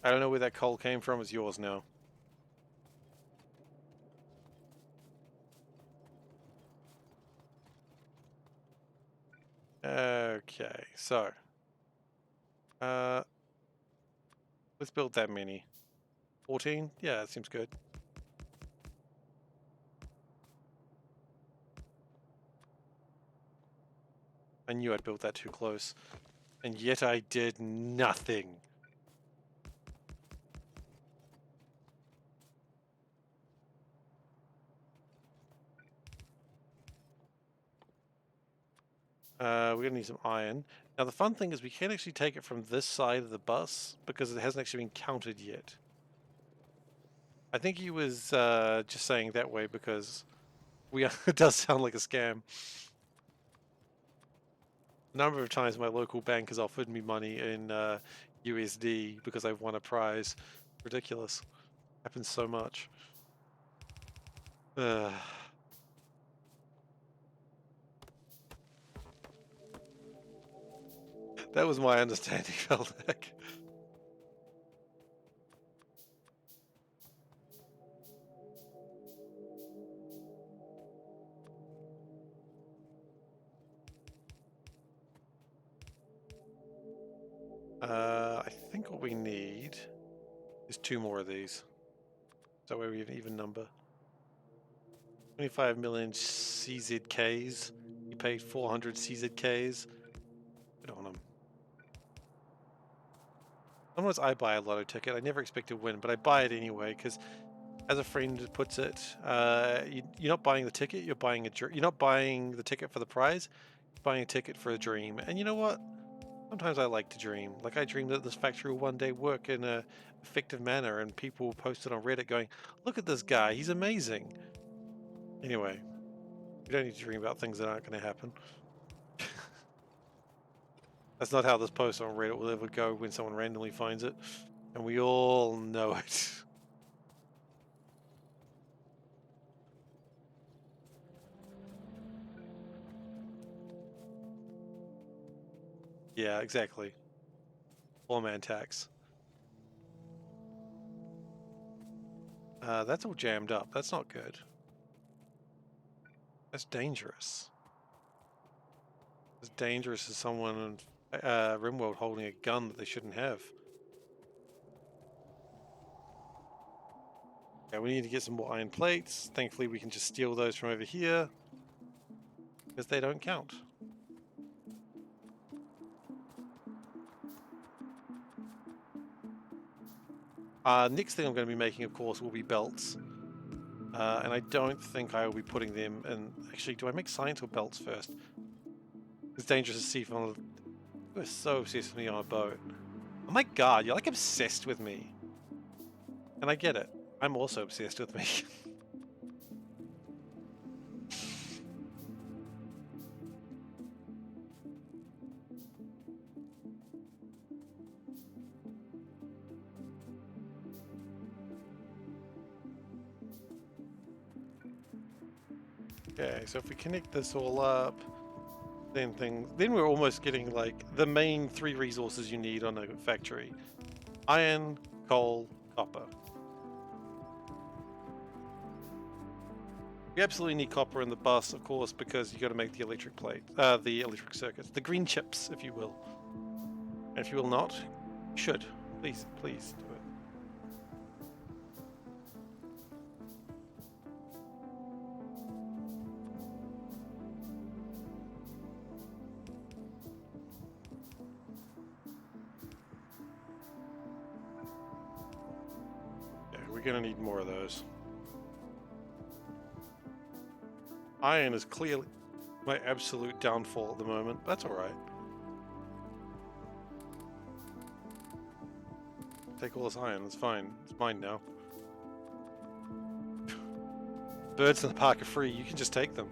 I don't know where that coal came from. It's yours now. Okay, so let's build that many. 14? Yeah, that seems good. I knew I'd built that too close. And yet I did nothing. We're gonna need some iron. Now the fun thing is we can actually take it from this side of the bus because it hasn't actually been counted yet. I think he was just saying that way because it does sound like a scam. A number of times my local bank has offered me money in USD because I've won a prize. Ridiculous. Happens so much. That was my understanding, Feldek. I think what we need is 2 more of these. That way we have an even number. 25 million CZKs. You paid 400 CZKs. Good on them. Sometimes I buy a lotto ticket. I never expect to win, but I buy it anyway because, as a friend puts it, you're not buying the ticket. You're not buying the ticket for the prize. You're buying a ticket for a dream. And you know what? Sometimes I like to dream. Like I dreamed that this factory will one day work in a effective manner, and people will post it on Reddit going, "Look at this guy. He's amazing." Anyway. You don't need to dream about things that aren't going to happen. That's not how this post on Reddit will ever go when someone randomly finds it. And we all know it. Yeah, exactly. Poor man tax. That's all jammed up. That's not good. That's dangerous. As dangerous as someone in RimWorld holding a gun that they shouldn't have. Yeah, we need to get some more iron plates. Thankfully, we can just steal those from over here because they don't count. Next thing I'm going to be making, of course, will be belts. And I don't think I will be putting them in. Actually, do I make science or belts first? It's dangerous to see from. You're so obsessed with me on a boat. Oh my god, you're like obsessed with me. And I get it. I'm also obsessed with me. Okay, so if we connect this all up, then we're almost getting like the main 3 resources you need on a factory: iron, coal, copper. We absolutely need copper in the bus, of course, because you got to make the electric plate, the electric circuits, the green chips, if you will. And if you will not, you should. Please do it. Yeah, we're gonna need more of those. Iron is clearly my absolute downfall at the moment. That's all right. Take all this iron. It's fine. It's mine now. Birds in the park are free. You can just take them.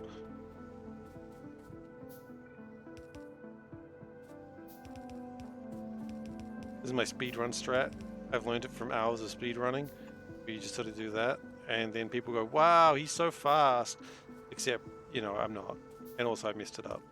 This is my speedrun strat. I've learned it from hours of speedrunning. You just sort of do that, and then people go, "Wow, he's so fast." Except, you know, I'm not. And also I messed it up.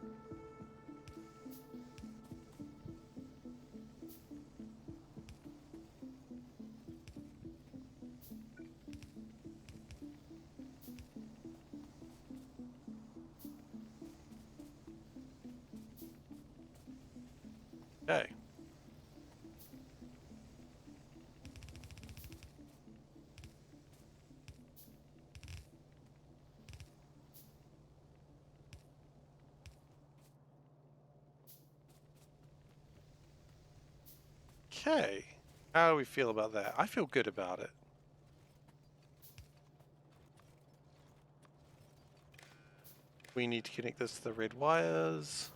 Okay. Okay. How do we feel about that? I feel good about it. We need to connect this to the red wires.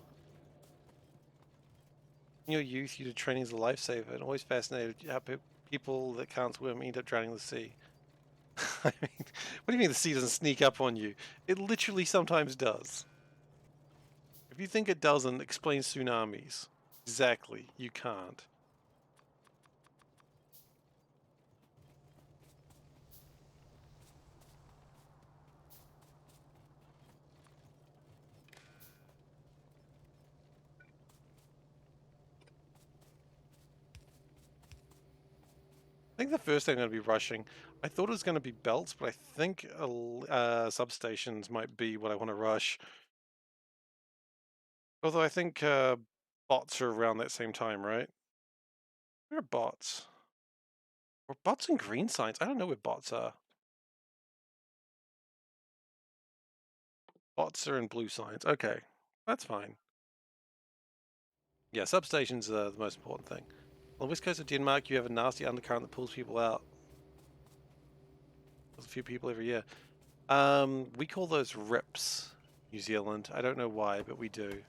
In your youth, you did training as a lifesaver, and always fascinated how people that can't swim end up drowning in the sea. I mean, what do you mean the sea doesn't sneak up on you? It literally sometimes does. If you think it doesn't, explain tsunamis. Exactly, you can't. I think the first thing I'm going to be rushing, I thought it was going to be belts, but I think substations might be what I want to rush. Although I think bots are around that same time, right? Where are bots? Or bots and green signs? I don't know where bots are. Bots are in blue signs. Okay, that's fine. Yeah, substations are the most important thing. On the west coast of Denmark, you have a nasty undercurrent that pulls people out. There's a few people every year. We call those rips, New Zealand. I don't know why, but we do.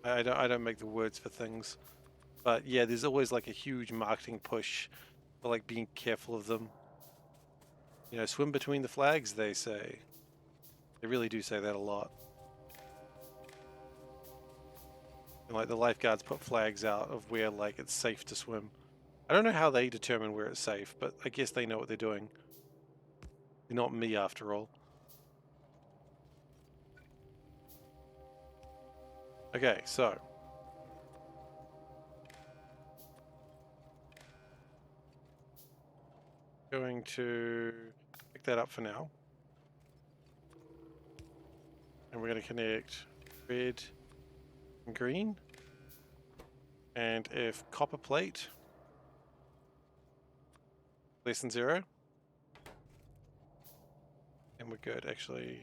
I don't make the words for things. But yeah, there's always like a huge marketing push for like being careful of them. You know, swim between the flags, they say. They really do say that a lot. And like the lifeguards put flags out of where like it's safe to swim. I don't know how they determine where it's safe, but I guess they know what they're doing. They're not me after all. Okay, so going to pick that up for now. And we're going to connect red and green. And if copper plate less than 0, and we're good actually.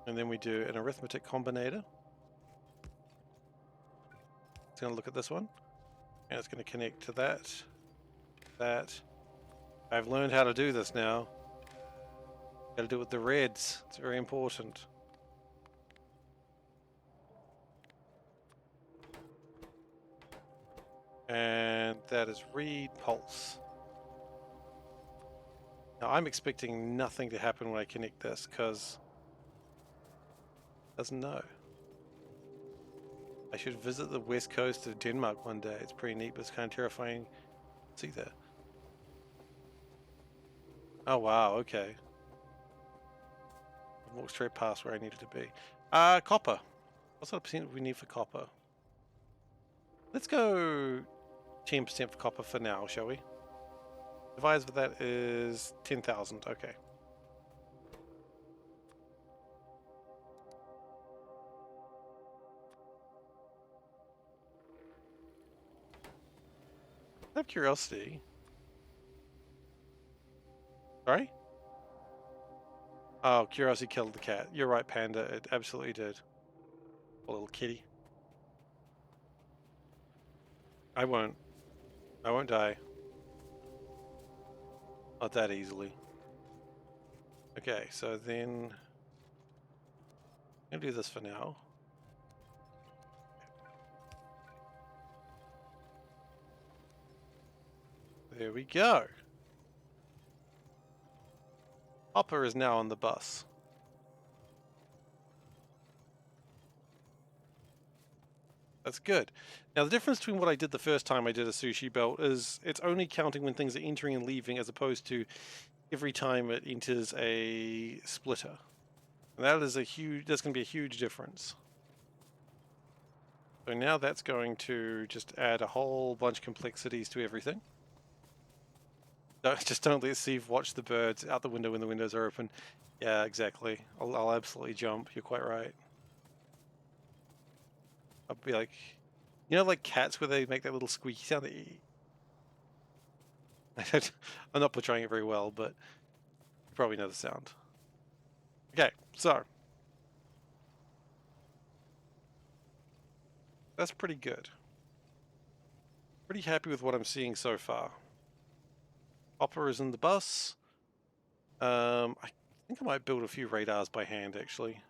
And then we do an arithmetic combinator. It's going to look at this one, and it's going to connect to that. I've learned how to do this now. Got to do it with the reds. It's very important. And that is read pulse. Now I'm expecting nothing to happen when I connect this because it doesn't know. I should visit the west coast of Denmark one day. It's pretty neat, but it's kind of terrifying to see that. Oh wow, okay. I walked straight past where I needed to be. Copper. What sort of percent do we need for copper? Let's go 10% for copper for now, shall we? Divided with that is 10,000, okay. Out of curiosity. Sorry? Oh, curiosity killed the cat. You're right, Panda. It absolutely did. A little kitty. I won't. I won't die. Not that easily. Okay, so then I'm gonna do this for now. There we go. Hopper is now on the bus. That's good. Now the difference between what I did the first time I did a sushi belt is it's only counting when things are entering and leaving as opposed to every time it enters a splitter. And that is that's going to be a huge difference. So now that's going to just add a whole bunch of complexities to everything. Just don't let Steve watch the birds out the window when the windows are open. Yeah, exactly. I'll absolutely jump. You're quite right. I'll be like, you know, like cats where they make that little squeaky sound. I'm not portraying it very well, but you probably know the sound. Okay, so that's pretty good. Pretty happy with what I'm seeing so far. Hopper is in the bus. I think I might build a few radars by hand, actually.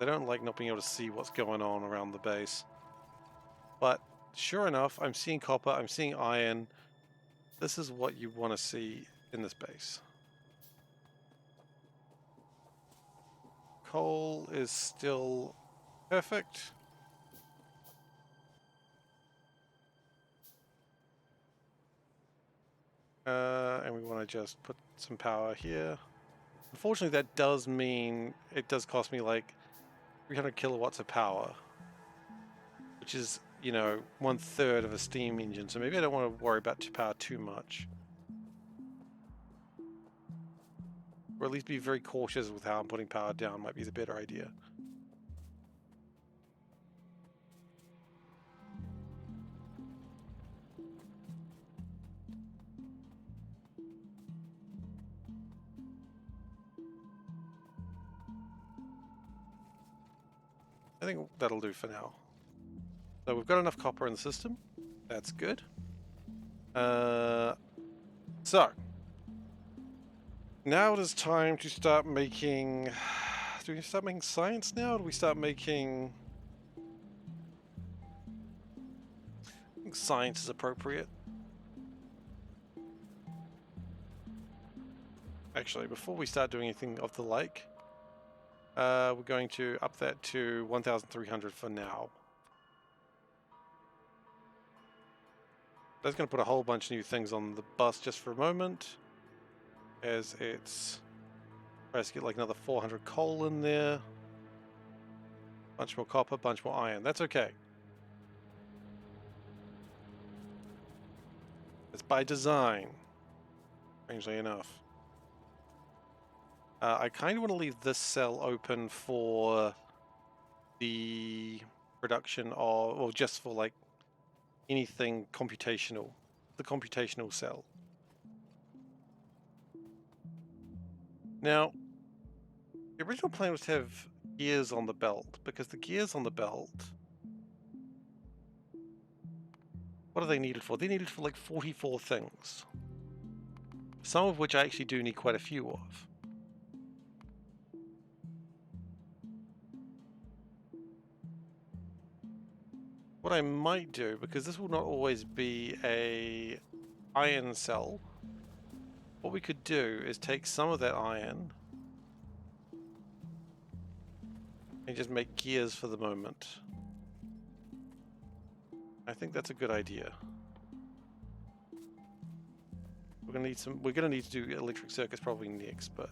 They don't like not being able to see what's going on around the base. But sure enough, I'm seeing copper, I'm seeing iron. This is what you want to see in this base. Coal is still perfect. And we want to just put some power here. Unfortunately, that does mean it does cost me like 300 kilowatts of power, which is, you know, 1/3 of a steam engine. So maybe I don't want to worry about power too much. Or at least be very cautious with how I'm putting power down might be the better idea. I think that'll do for now. So we've got enough copper in the system. That's good. So now it is time to start making... Do we start making science now? Or do we start making think science is appropriate. Actually, before we start doing anything of the lake, we're going to up that to 1,300 for now. That's going to put a whole bunch of new things on the bus just for a moment, as it's tries to get like another 400 coal in there, bunch more copper, bunch more iron. That's okay. It's by design, strangely enough. I kind of want to leave this cell open for the production of, or just for like anything computational, the computational cell. Now, the original plan was to have gears on the belt, because the gears on the belt, what are they needed for? They're needed for like 44 things, some of which I actually do need quite a few of. What I might do, because this will not always be a iron cell, what we could do is take some of that iron and just make gears for the moment. I think that's a good idea. We're gonna need to do electric circuits probably next, but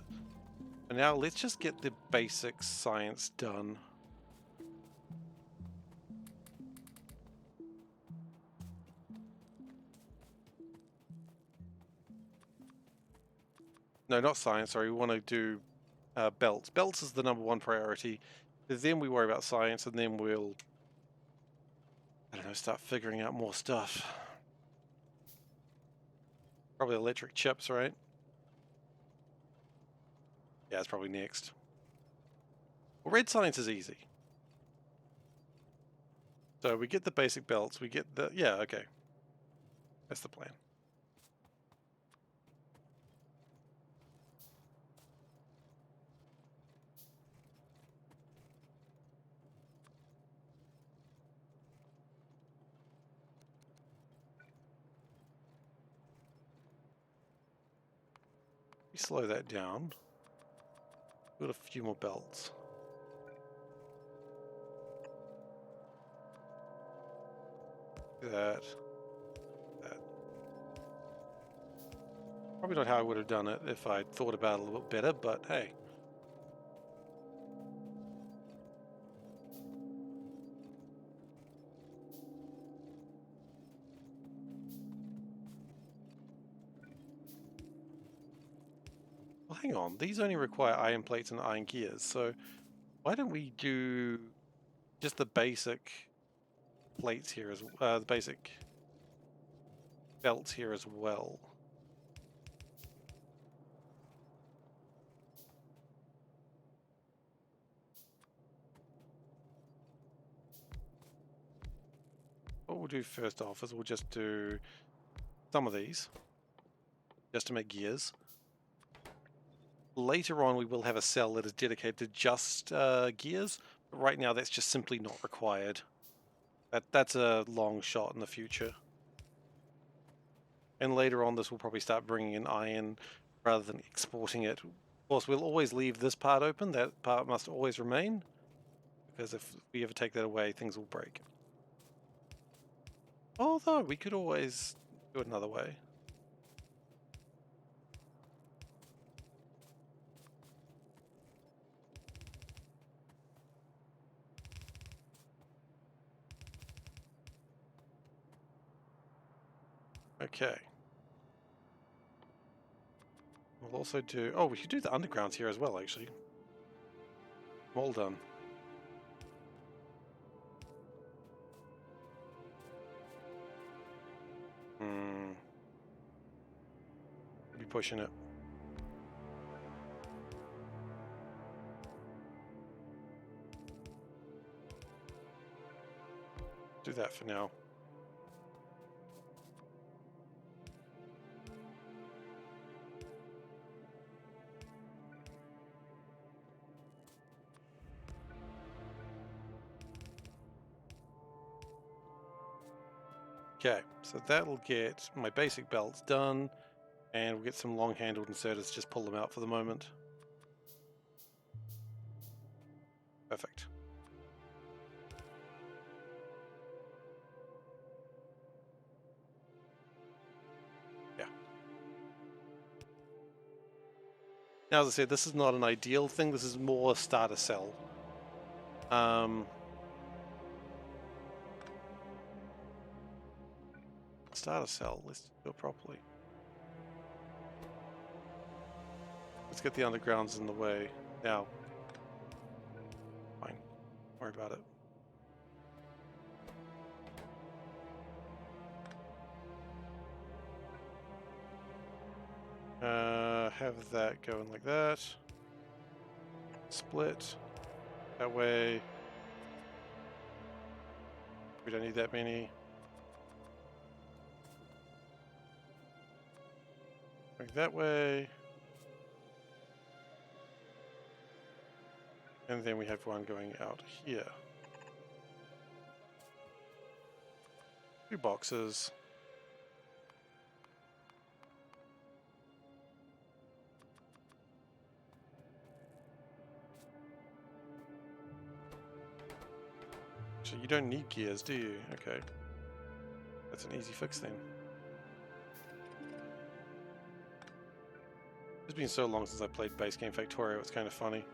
for now let's just get the basic science done. No, not science, sorry, we want to do belts. Belts is the #1 priority. Then we worry about science, and then we'll, I don't know, start figuring out more stuff. Probably electric chips, right? Yeah, it's probably next. Well, red science is easy. So we get the basic belts, we get the, yeah, okay. That's the plan. We slow that down. Got a few more belts. That. Probably not how I would have done it if I'd thought about it a little bit better, but hey. Well, hang on. These only require iron plates and iron gears, so why don't we do just the basic plates here as the basic belts here as well? What we'll do first off is we'll just do some of these just to make gears. Later on we will have a cell that is dedicated to just gears, but right now that's just simply not required. That's a long shot in the future. And later on this will probably start bringing in iron rather than exporting it. Of course, we'll always leave this part open. That part must always remain, because if we ever take that away, things will break. Although we could always do it another way. Okay. We'll also do... Oh, we should do the undergrounds here as well, actually. I'm all done. Be pushing it. Do that for now. Okay, so that'll get my basic belts done, and we'll get some long-handled inserters, just pull them out for the moment. Perfect. Yeah. Now, as I said, this is not an ideal thing, this is more starter cell. Starter cell, let's do it properly. Let's get the undergrounds in the way. Now, fine, don't worry about it. Have that going like that. Split. That way. We don't need that many. Going that way. And then we have one going out here. 2 boxes. So you don't need gears, do you? Okay. That's an easy fix then. It's been so long since I played base game Factorio, it's kind of funny.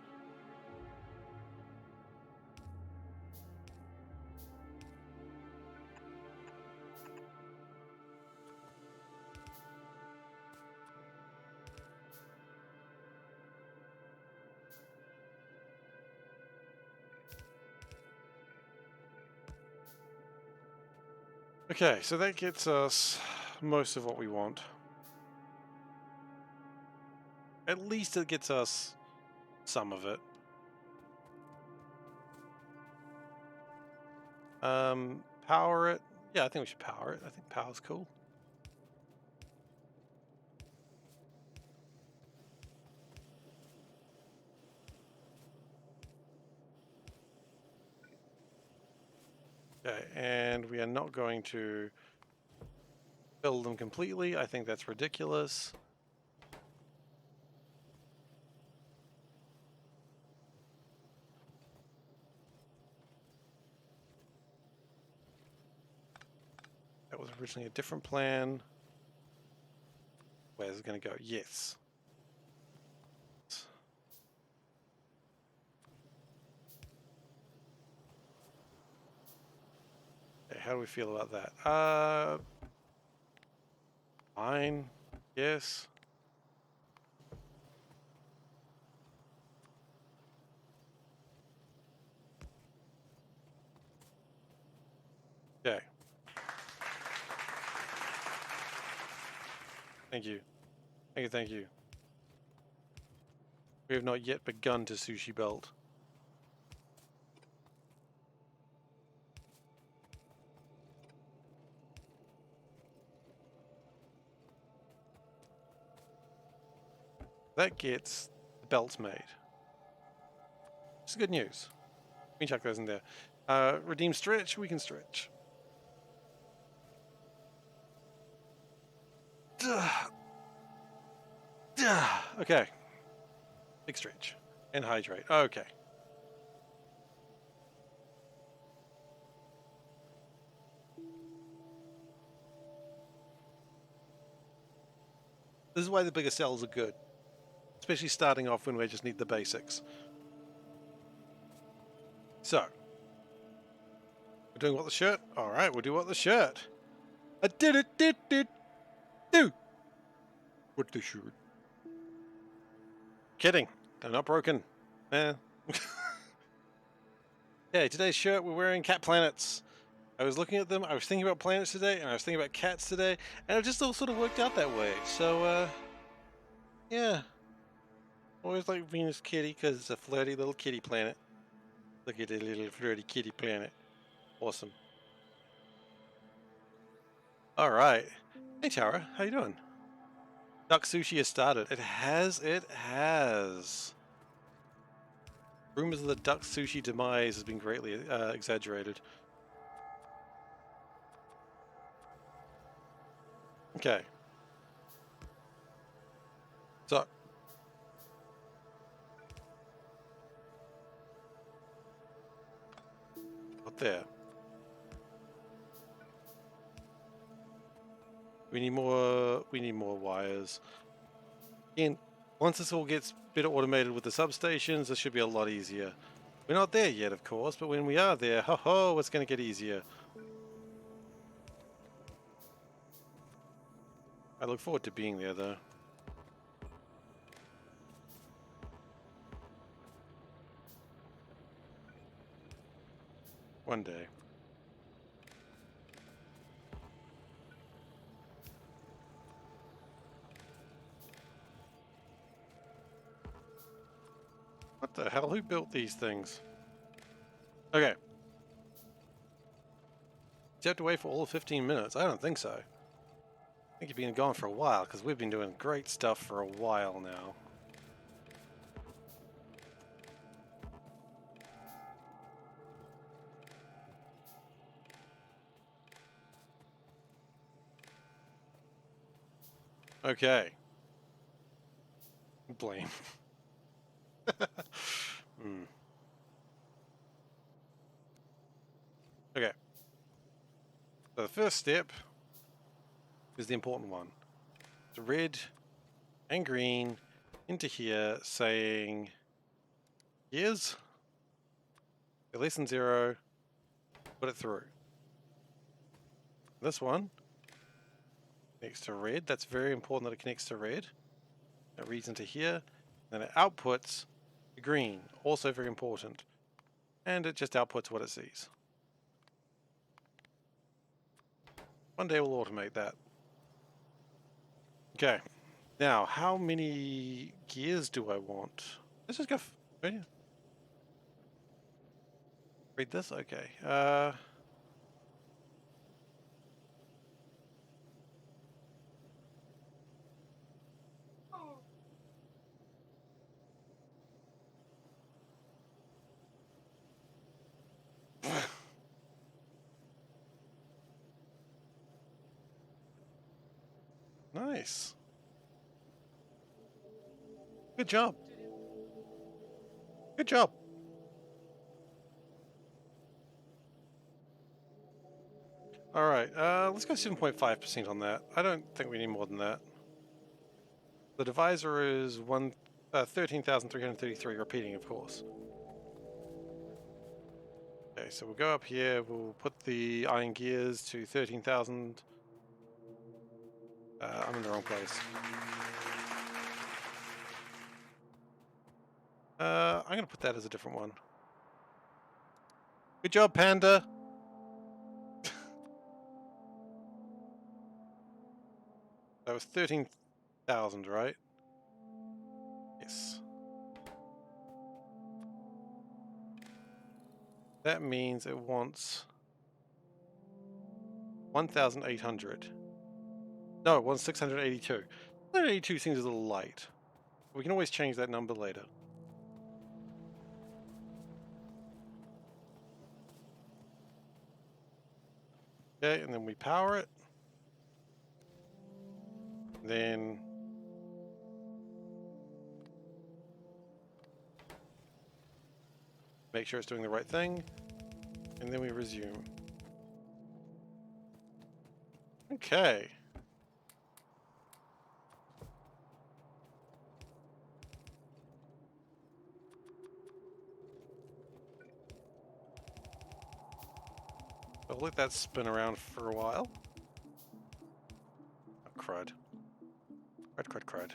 Okay, so that gets us most of what we want. At least it gets us some of it. Power it. Yeah, I think we should power it. I think power's cool. Okay, and we are not going to build them completely. I think that's ridiculous. That was originally a different plan. Where's it going to go? Yes. Okay, how do we feel about that? Fine. Yes. Okay. Thank you. Thank you, thank you. We have not yet begun to sushi belt. That gets the belts made. This is good news. We can chuck those in there. Redeem stretch, we can stretch. Okay. Big stretch. And hydrate. Okay. This is why the bigger cells are good. Especially starting off when we just need the basics. So. We're doing what the shirt? Alright, we'll do what the shirt. I did it, do. What the shirt? Kidding. They're not broken. Eh. Okay, today's shirt we're wearing cat planets. I was looking at them, I was thinking about planets today, and I was thinking about cats today, and it just all sort of worked out that way. So, yeah. Always like Venus Kitty because it's a flirty little kitty planet. Look at the little flirty kitty planet. Awesome. Alright. Hey Tara, how you doing? Duck Sushi has started. It has, it has. Rumors of the Duck Sushi demise has been greatly exaggerated. Okay. So. What there? We need more wires. And once this all gets better automated with the substations, this should be a lot easier. We're not there yet, of course, but when we are there, ho ho, it's going to get easier. I look forward to being there, though. One day. What the hell? Who built these things? Okay. Do you have to wait for all of 15 minutes? I don't think so. I think you've been gone for a while, because we've been doing great stuff for a while now. Okay. Blame. Okay. So the first step is the important one. The red and green into here saying years, less than 0, put it through. This one connects to red. That's very important that it connects to red. It reads into here. Then it outputs to green. Also very important. And it just outputs what it sees. One day we'll automate that. Okay. Now, how many gears do I want? Let's just go. Read this? Okay. Nice. Good job. Good job. All right. Let's go 7.5% on that. I don't think we need more than that. The divisor is 13,333, repeating, of course. Okay, so we'll go up here. We'll put the iron gears to 13,000. I'm in the wrong place. I'm going to put that as a different one. Good job, Panda. That was 13,000, right? Yes. That means it wants 1,800. No, it wants 682. 682 seems a little light. We can always change that number later. Okay, and then we power it. Then make sure it's doing the right thing. And then we resume. Okay. I'll let that spin around for a while. Oh, crud. Crud.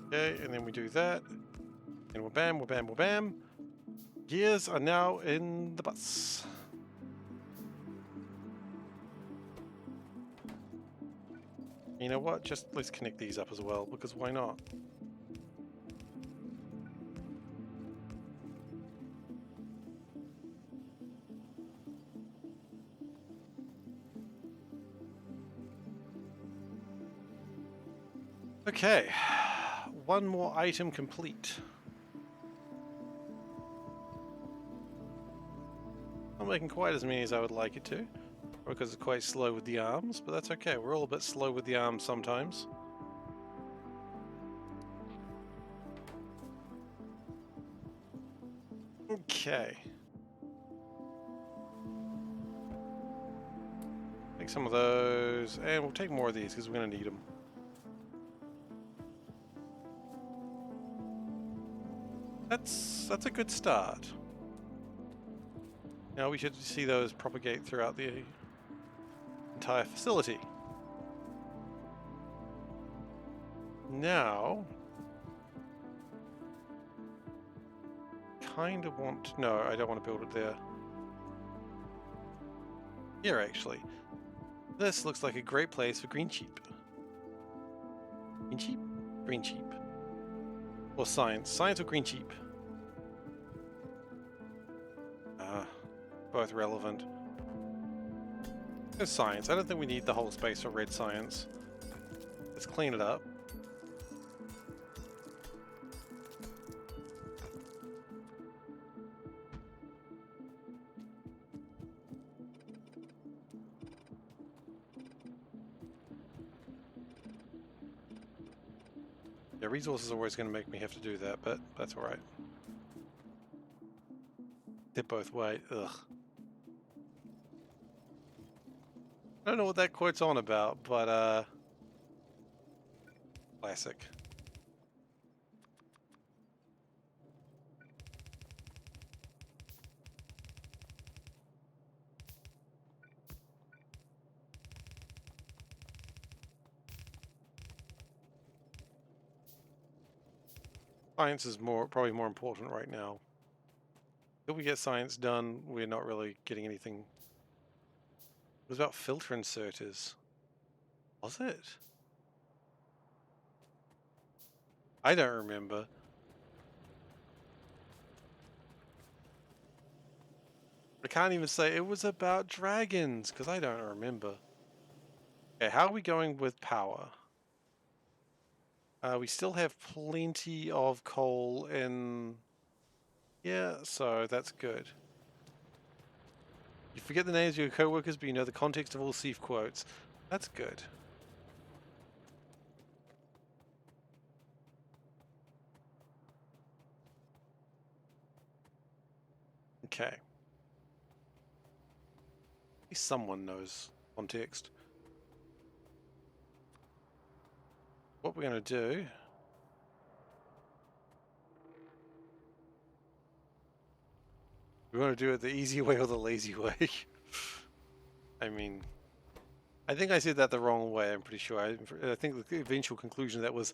Okay, and then we do that. And we're bam. Gears are now in the bus. You know what? Just let's connect these up as well, because why not? Okay, one more item complete. Not making quite as many as I would like it to, because it's quite slow with the arms, but that's okay. We're all a bit slow with the arms sometimes. Okay. Take some of those, and we'll take more of these because we're going to need them. That's a good start. Now we should see those propagate throughout the entire facility. Now, kind of want... No, I don't want to build it there. Here, actually. This looks like a great place for green sheep. Green sheep? Green sheep. Or science. Science or green sheep? Both relevant. There's science. I don't think we need the whole space for red science. Let's clean it up. Yeah, resources are always going to make me have to do that, but that's alright. They're both white. Ugh. I don't know what that quote's on about, but classic. Science is probably more important right now. If we get science done, we're not really getting anything. It was about filter inserters. Was it? I don't remember. I can't even say it was about dragons, because I don't remember. Okay, how are we going with power? We still have plenty of coal in... Yeah, so that's good. You forget the names of your co-workers, but you know the context of all Seif quotes. That's good. Okay. At least someone knows context. What we're going to do... We want to do it the easy way or the lazy way. I mean... I think I said that the wrong way, I'm pretty sure. I think the eventual conclusion of that was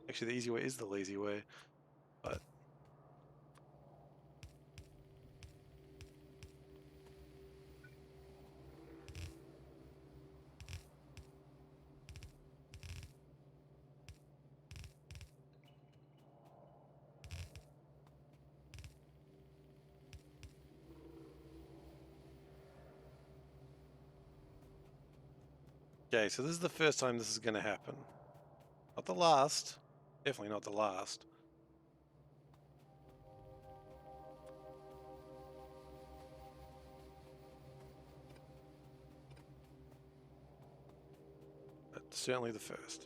actually the easy way is the lazy way. But... Okay, so this is the first time this is going to happen. Not the last. Definitely not the last. But certainly the first.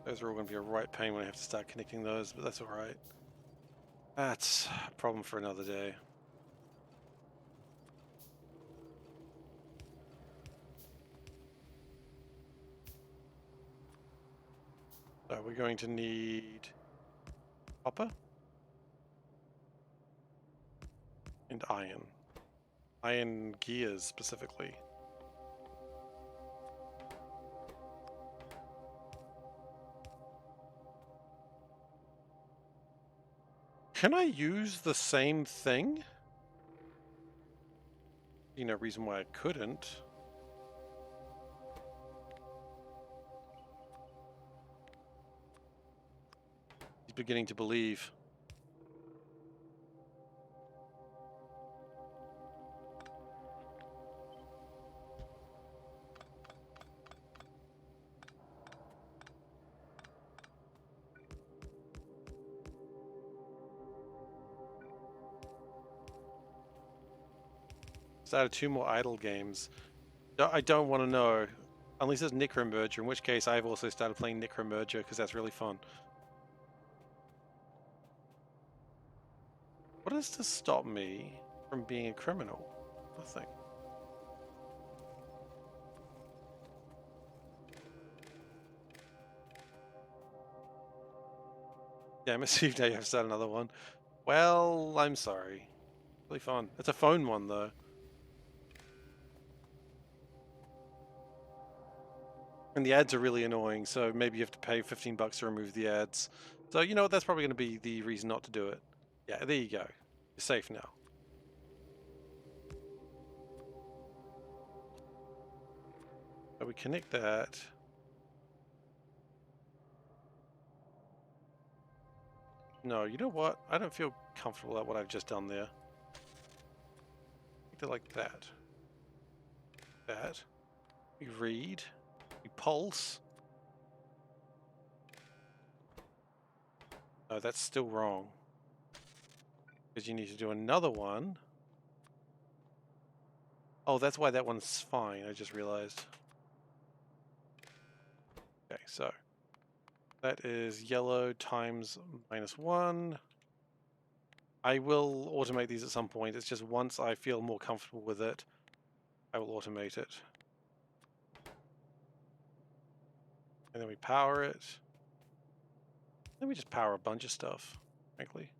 Those are all going to be a right pain when I have to start connecting those, but that's alright. That's a problem for another day. So we're going to need copper and iron. Iron gears specifically. Can I use the same thing? No reason why I couldn't. He's beginning to believe. Started 2 more idle games. I don't want to know. Unless it's Necromerger, in which case I've also started playing Necromerger because that's really fun. What is to stop me from being a criminal? Nothing. Yeah, I received now you have to start another one. Well, I'm sorry. Really fun. It's a phone one though. And the ads are really annoying, so maybe you have to pay 15 bucks to remove the ads. So you know what, that's probably going to be the reason not to do it. Yeah, there you go. You're safe now. So we connect that. No, you know what? I don't feel comfortable at what I've just done there. Connect it like that. That. We read. We pulse. No, that's still wrong. Because you need to do another one. Oh, that's why that one's fine, I just realized. Okay, so that is yellow times -1. I will automate these at some point. It's just once I feel more comfortable with it, I will automate it. And then we power it. Then we just power a bunch of stuff, frankly.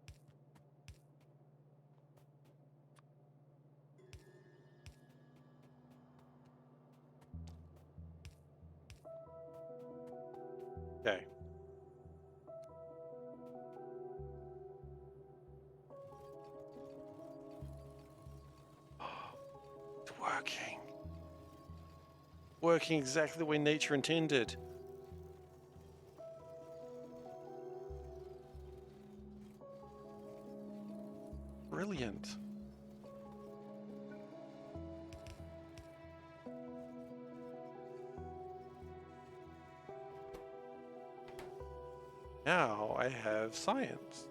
Okay. It's working. Working exactly the way nature intended. Brilliant. Now I have science.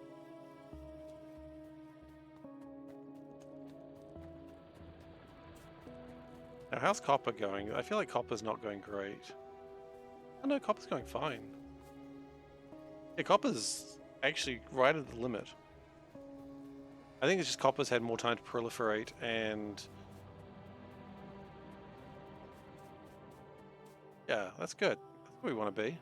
Now how's copper going? I feel like copper's not going great. Oh no, copper's going fine. Yeah, copper's actually right at the limit. I think it's just copper's had more time to proliferate and... Yeah, that's good. That's where we want to be.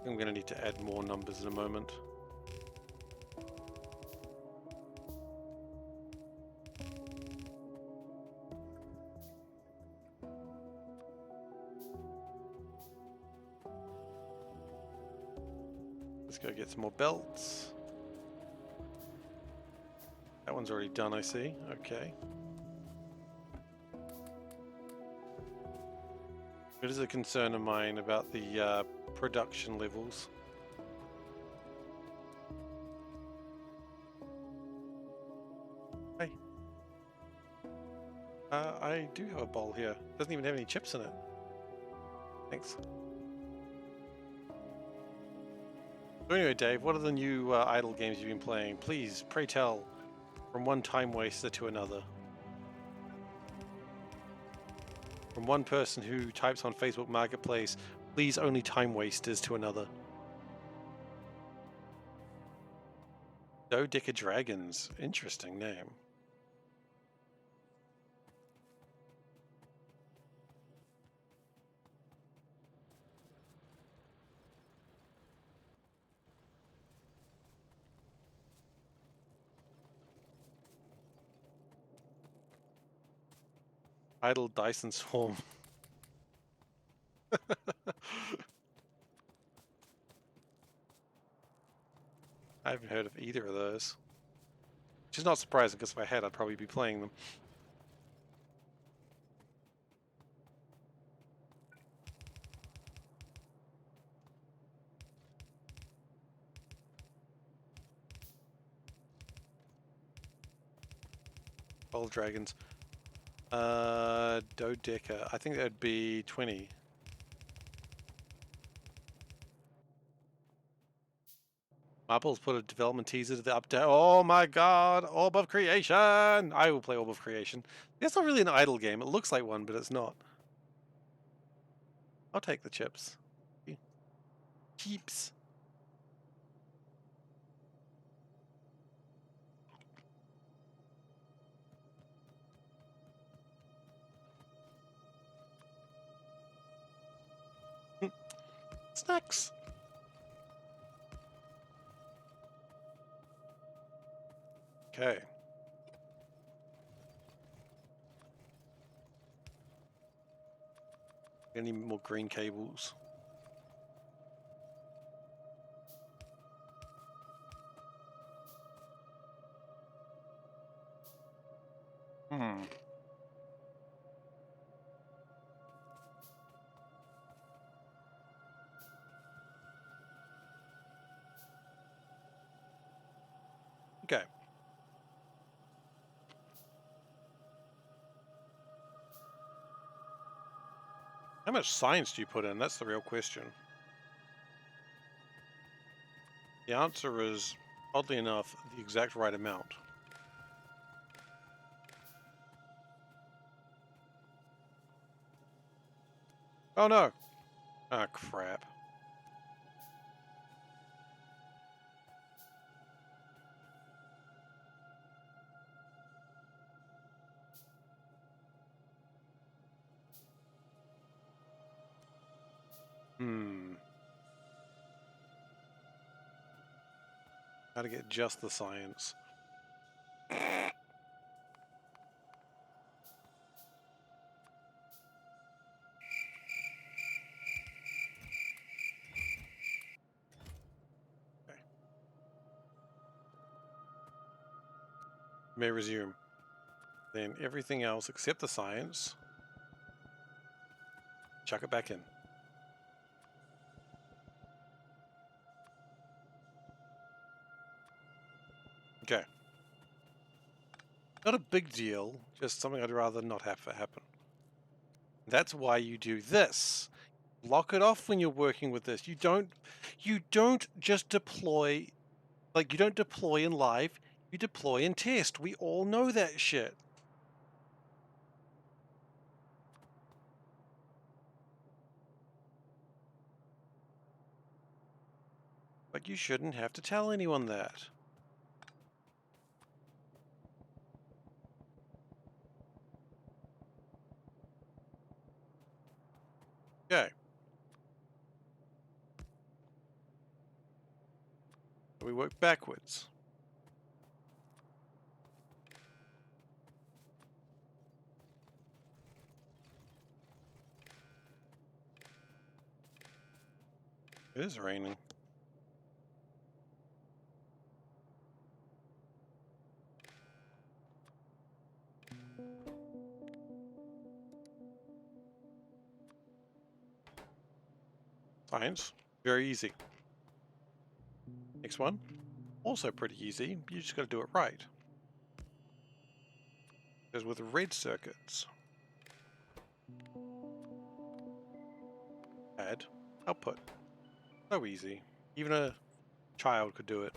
I'm going to need to add more numbers in a moment. Let's go get some more belts. That one's already done, I see. Okay. It is a concern of mine about the production levels. Hey. I do have a bowl here. Doesn't even have any chips in it. Thanks. So anyway, Dave, what are the new idle games you've been playing? Please, pray tell, from one time waster to another. From one person who types on Facebook Marketplace, please only time wasters, to another. Dodeca Dragons. Interesting name. Idle Dyson Swarm. I haven't heard of either of those. Which is not surprising, because if I had, I'd probably be playing them. Old dragons. Dodeca. I think that would be 20. Marple's put a development teaser to the update. Oh my god! Orb of Creation! I will play Orb of Creation. It's not really an idle game. It looks like one, but it's not. I'll take the chips. Keeps. Snacks! Okay. Any more green cables? Hmm. Okay. How much science do you put in? That's the real question. The answer is, oddly enough, the exact right amount. Oh no! Ah, crap. Hmm. How to get just the science. Okay. May resume. Then everything else except the science, chuck it back in. Okay. Not a big deal, just something I'd rather not have to happen. That's why you do this. Lock it off when you're working with this. You don't just deploy, like you don't deploy in live, you deploy in test. We all know that shit. But you shouldn't have to tell anyone that. Okay. We work backwards. It is raining. Science, very easy. Next one, also pretty easy. You just got to do it right. Because with red circuits, add output. So easy. Even a child could do it.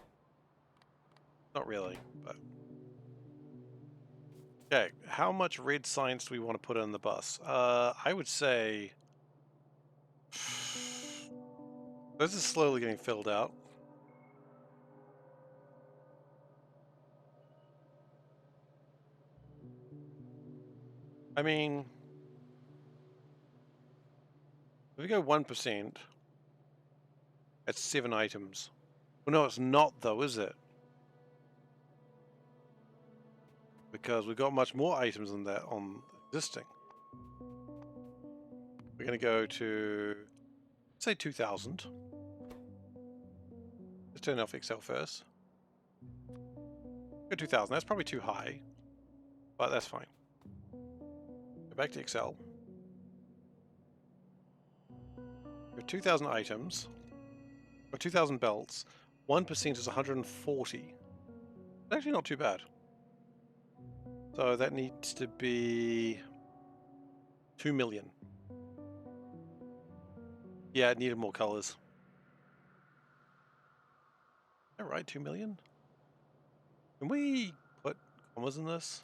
Not really, but. Okay, how much red science do we want to put in the bus? I would say. This is slowly getting filled out. I mean, if we go 1%, that's 7 items. Well, no, it's not though, is it? Because we've got much more items than that on existing. We're going to go to, say, 2,000. Let's turn off Excel first. Go 2,000. That's probably too high, but that's fine. Go back to Excel. We have 2,000 items, or 2,000 belts. 1% is 140. It's actually not too bad. So that needs to be 2 million. Yeah, it needed more colors. All right, 2 million. Can we put commas in this?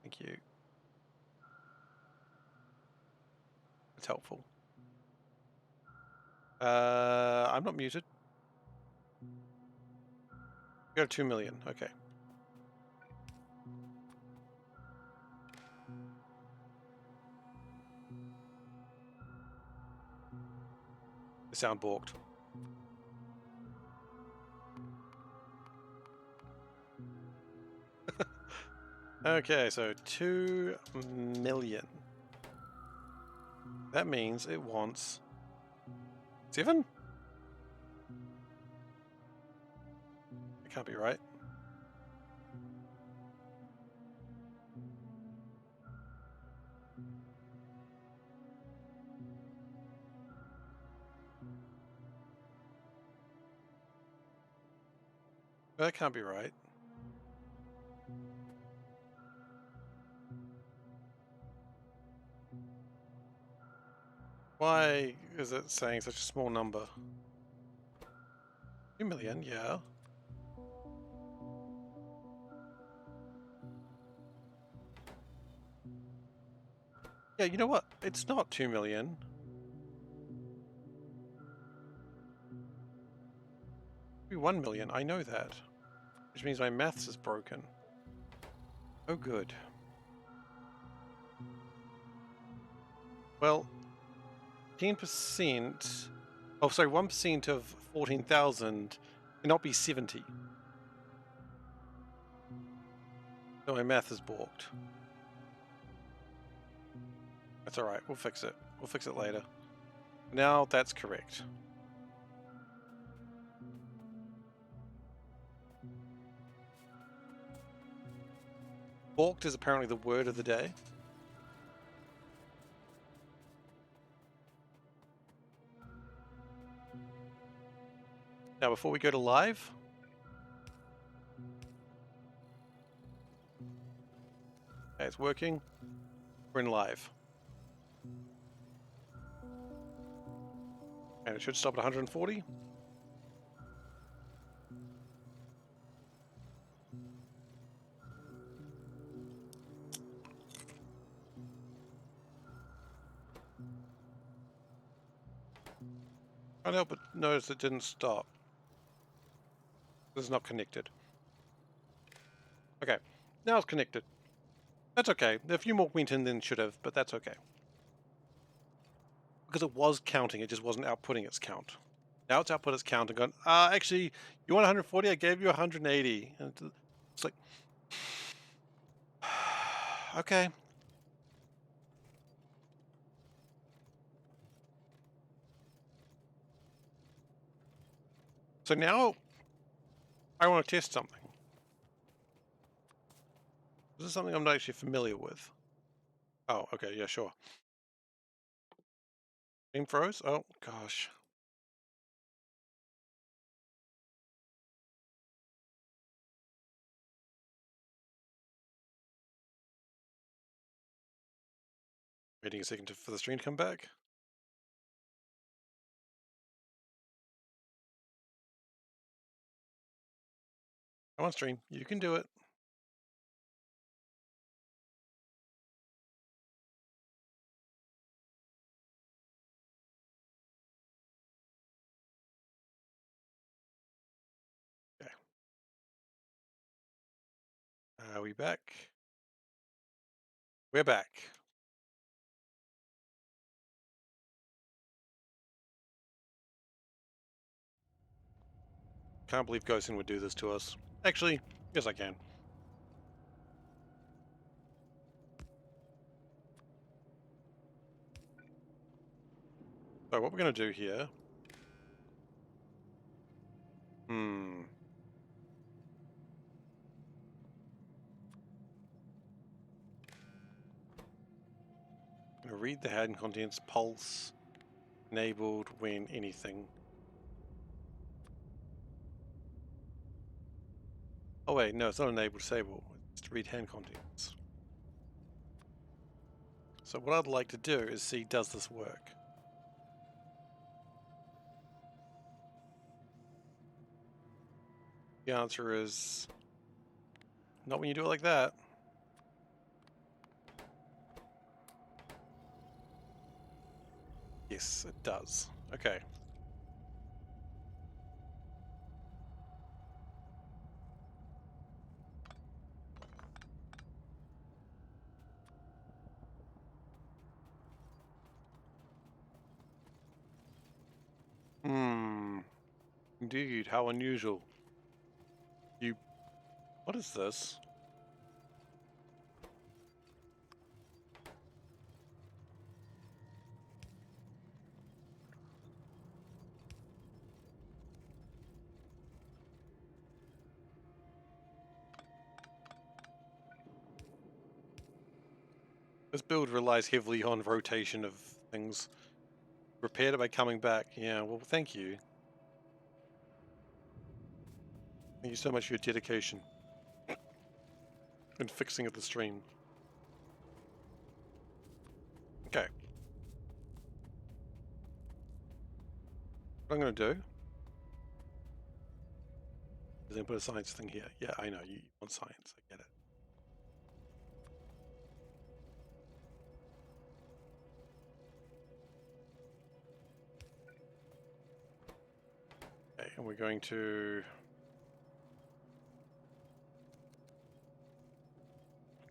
Thank you. That's helpful. I'm not muted. Go to 2 million. Okay. The sound balked. Okay, so 2 million. That means it wants 7? It can't be right. That can't be right. Why is it saying such a small number? 2 million, yeah. Yeah, you know what? It's not 2 million. It'd be 1 million, I know that. Which means my maths is broken. Oh, good. Well, 10%... Oh, sorry, 1% of 14,000 cannot be 70. So my math is balked. That's alright, we'll fix it. We'll fix it later. Now that's correct. Balked is apparently the word of the day. Now before we go to live, okay, it's working. We're in live. And it should stop at 140. Can't help but notice it didn't stop. This is not connected. Okay, now it's connected. That's okay. A few more went in than should have, but that's okay. Because it was counting, it just wasn't outputting its count. Now it's output its count and gone, actually, you want 140? I gave you 180. And it's like, okay. So now I want to test something. This is something I'm not actually familiar with. Oh, okay, yeah, sure. Game froze? Oh, gosh. Waiting a second for the stream to come back. Come on, stream. You can do it. Okay. Are we back? We're back. Can't believe Ghostin would do this to us. Actually, yes I can. So what we're going to do here... I'm going to read the heading contents, pulse, enabled when anything. Oh wait, no, it's not enabled, disable. Just read hand contents. So what I'd like to do is see, does this work? The answer is not when you do it like that. Yes, it does. Okay. Indeed, how unusual. What is this? This build relies heavily on rotation of things. Repaired it by coming back. Yeah, well, thank you. Thank you so much for your dedication and fixing of the stream. Okay. What I'm going to do is then put a science thing here. Yeah, I know, you want science. I get it. Okay, and we're going to...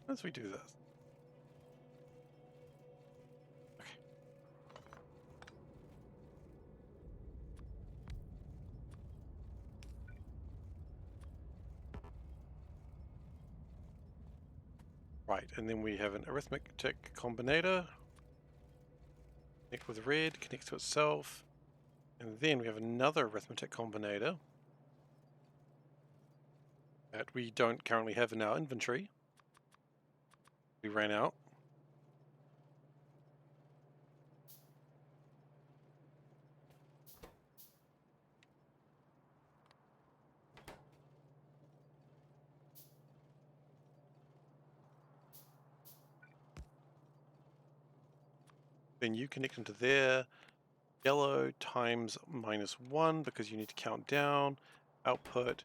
As we do this. Okay. Right, and then we have an arithmetic combinator. Connect with red, connects to itself. And then we have another arithmetic combinator that we don't currently have in our inventory. We ran out. Then you connect into there. Yellow times -1 because you need to count down. Output.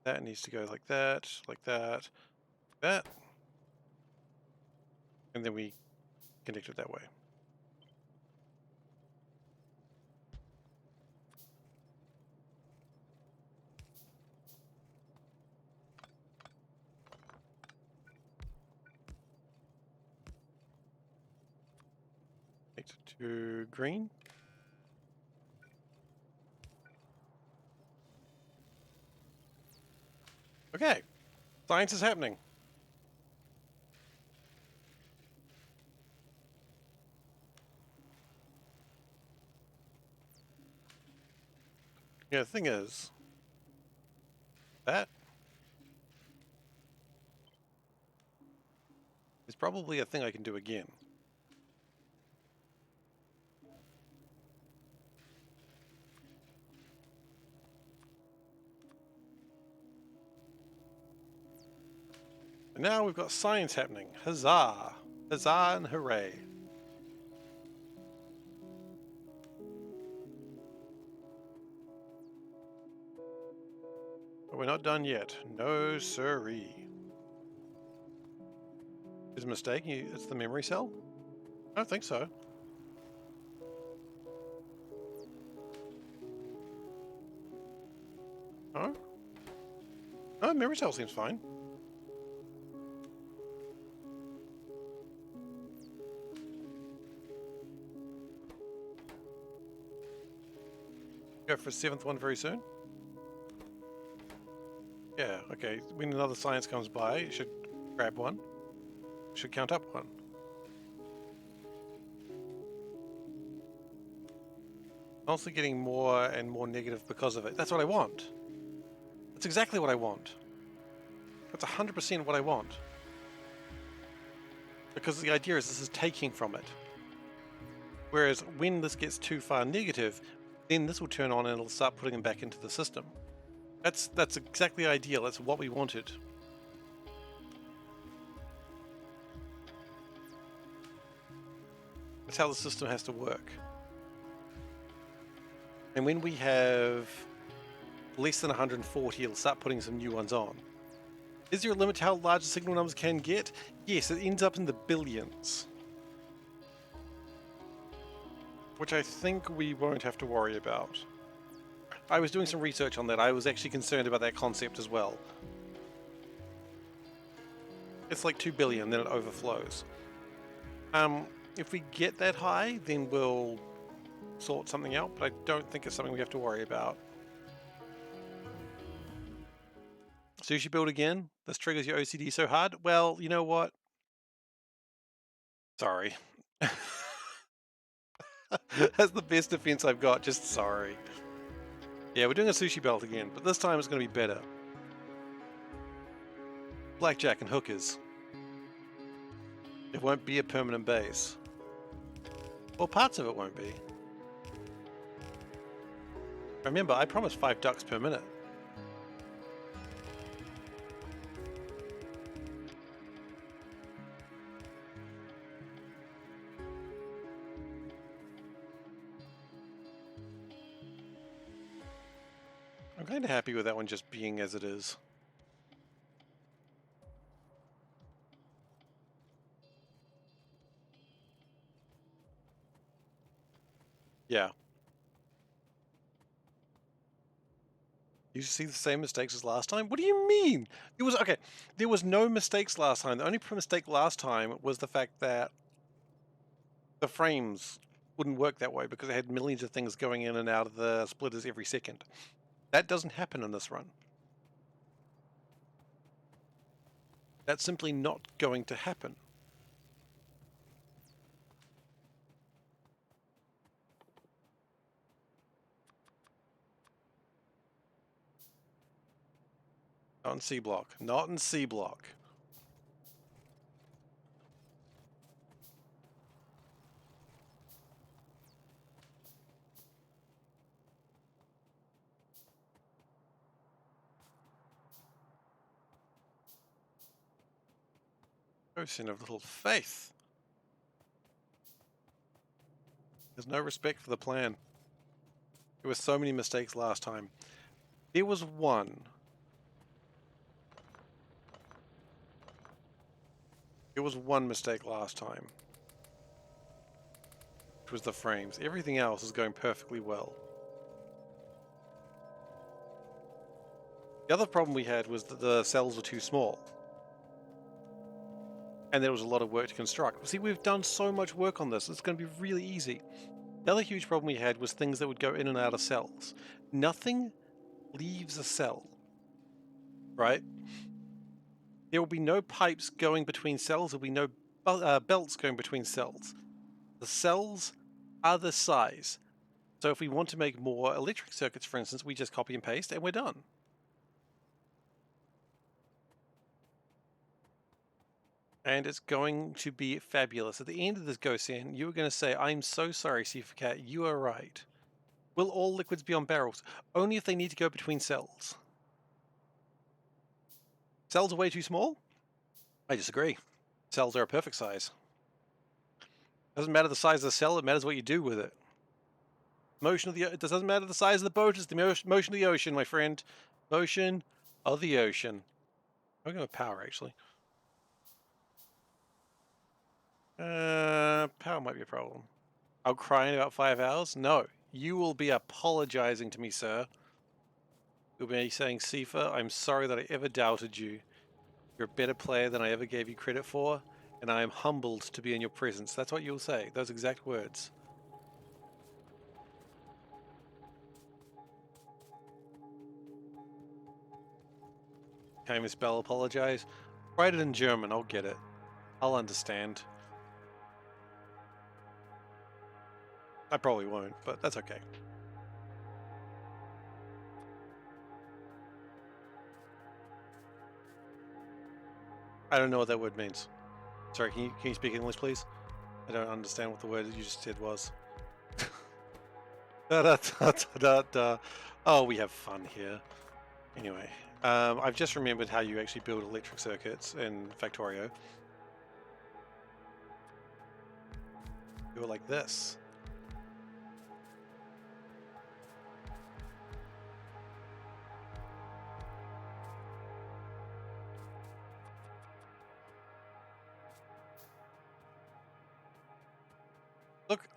That needs to go like that, like that, that. And then we connect it that way. Connect it to green. Okay, science is happening. Yeah, the thing is, that is probably a thing I can do again. And now we've got science happening. Huzzah! Huzzah and hooray. But we're not done yet. No siree. Is a mistake? It's the memory cell? I don't think so. Huh? Oh, memory cell seems fine. Go for a 7th one very soon. Yeah, okay. When another science comes by, you should grab one. You should count up one. Also getting more and more negative because of it. That's what I want. That's exactly what I want. That's 100% what I want. Because the idea is this is taking from it. Whereas when this gets too far negative, then this will turn on and it'll start putting them back into the system. That's exactly ideal. That's what we wanted. That's how the system has to work. And when we have less than 140, it'll start putting some new ones on. Is there a limit to how large the signal numbers can get? Yes, it ends up in the billions. Which I think we won't have to worry about. I was doing some research on that. I was actually concerned about that concept as well. It's like 2 billion, then it overflows. If we get that high, then we'll sort something out, but I don't think it's something we have to worry about. Sushi build again? This triggers your OCD so hard? Well, you know what? Sorry. That's the best defense I've got, just sorry. Yeah, we're doing a sushi belt again, but this time it's going to be better. Blackjack and hookers. It won't be a permanent base. Well, parts of it won't be. Remember, I promised 5 ducks per minute. I'm kind of happy with that one just being as it is. Yeah. You see the same mistakes as last time? What do you mean? There was no mistakes last time. The only mistake last time was the fact that the frames wouldn't work that way because it had millions of things going in and out of the splitters every second. That doesn't happen in this run. That's simply not going to happen. Not in C block. Not in C block. Oh, sin of little faith. There's no respect for the plan. There were so many mistakes last time. There was one. There was one mistake last time. Which was the frames. Everything else is going perfectly well. The other problem we had was that the cells were too small. And there was a lot of work to construct. See, we've done so much work on this, it's going to be really easy. The other huge problem we had was things that would go in and out of cells. Nothing leaves a cell, right? There will be no pipes going between cells, there will be no belts going between cells. The cells are the size. So if we want to make more electric circuits, for instance, we just copy and paste and we're done. And it's going to be fabulous. At the end of this GoSan, you are going to say, I'm so sorry, SeiferKatt, you are right. Will all liquids be on barrels? Only if they need to go between cells. Cells are way too small? I disagree. Cells are a perfect size. Doesn't matter the size of the cell, it matters what you do with it. It doesn't matter the size of the boat, it's the motion of the ocean, my friend. Motion of the ocean. I'm going to power, actually. Power might be a problem. I'll cry in about 5 hours? No. You will be apologizing to me, sir. You'll be saying, Seifer, I'm sorry that I ever doubted you. You're a better player than I ever gave you credit for, and I am humbled to be in your presence. That's what you'll say, those exact words. Can I misspell apologize? Write it in German, I'll get it. I'll understand. I probably won't, but that's okay. I don't know what that word means. Sorry, can you speak English, please? I don't understand what the word you just said was. Da, da, da, da, da. Oh, we have fun here. Anyway, I've just remembered how you actually build electric circuits in Factorio. Do it like this.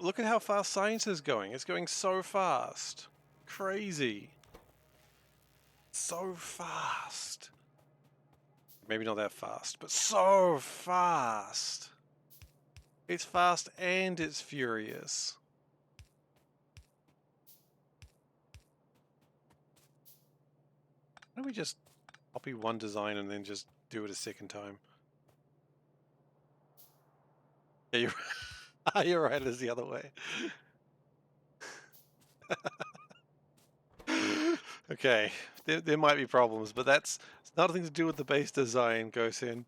Look at how fast science is going. It's going so fast. Crazy. So fast. Maybe not that fast, but so fast. It's fast and it's furious. Why don't we just copy one design and then just do it a second time? Yeah, you're right, it's the other way. Okay, there might be problems, but it's nothing to do with the base design, Gosen.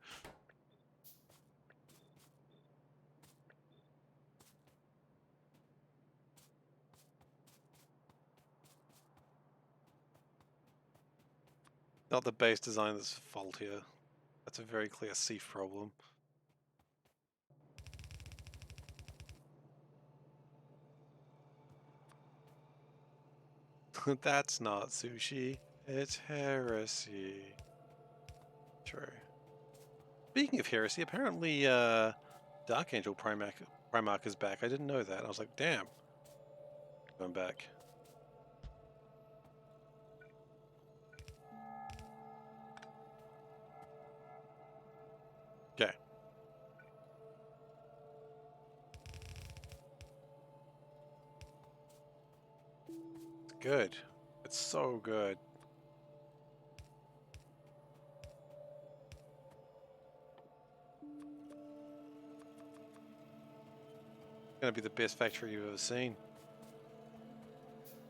Not the base design that's fault here. That's a very clear Seif problem. That's not sushi. It's heresy. True. Speaking of heresy, apparently Dark Angel Primarch is back. I didn't know that. I was like, damn. Going back. Okay. It's good. It's so good. It's gonna be the best factory you've ever seen.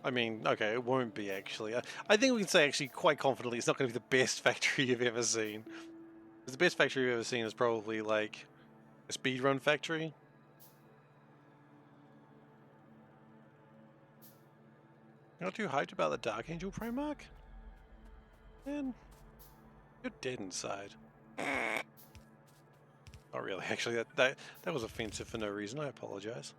I mean, okay, it won't be actually. I think we can say actually quite confidently it's not going to be the best factory you've ever seen. Because the best factory you've ever seen is probably like a speedrun factory. Not too hyped about the Dark Angel Primarch? Man, you're dead inside. Not really, actually. That was offensive for no reason. I apologize.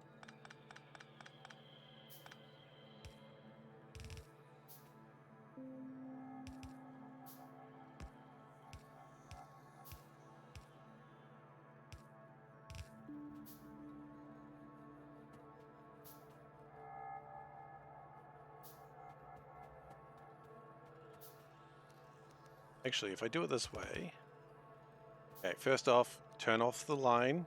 Actually, if I do it this way... Okay, first off, turn off the line.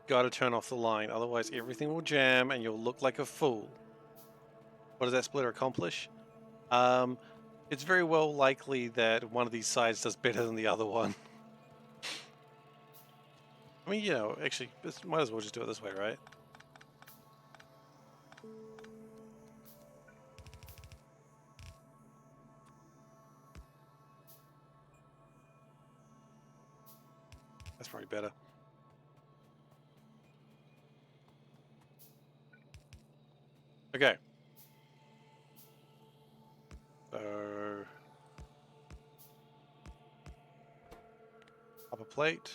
Gotta turn off the line, otherwise everything will jam and you'll look like a fool. What does that splitter accomplish? It's very well likely that one of these sides does better than the other one. I mean, you know, actually, might as well just do it this way, right? That's probably better. Okay. So... upper plate.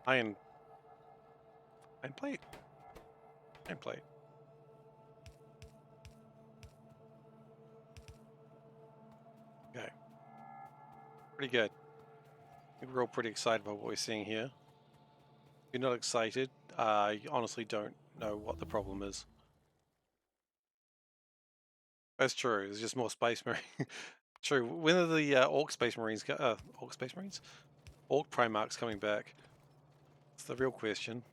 Iron plate? Iron plate. Okay. Pretty good. I think we're all pretty excited about what we're seeing here. If you're not excited, I honestly don't know what the problem is. That's true. There's just more Space Marine. True. When are the Orc Space Marines? Orc Space Marines? Orc Primarchs coming back? That's the real question.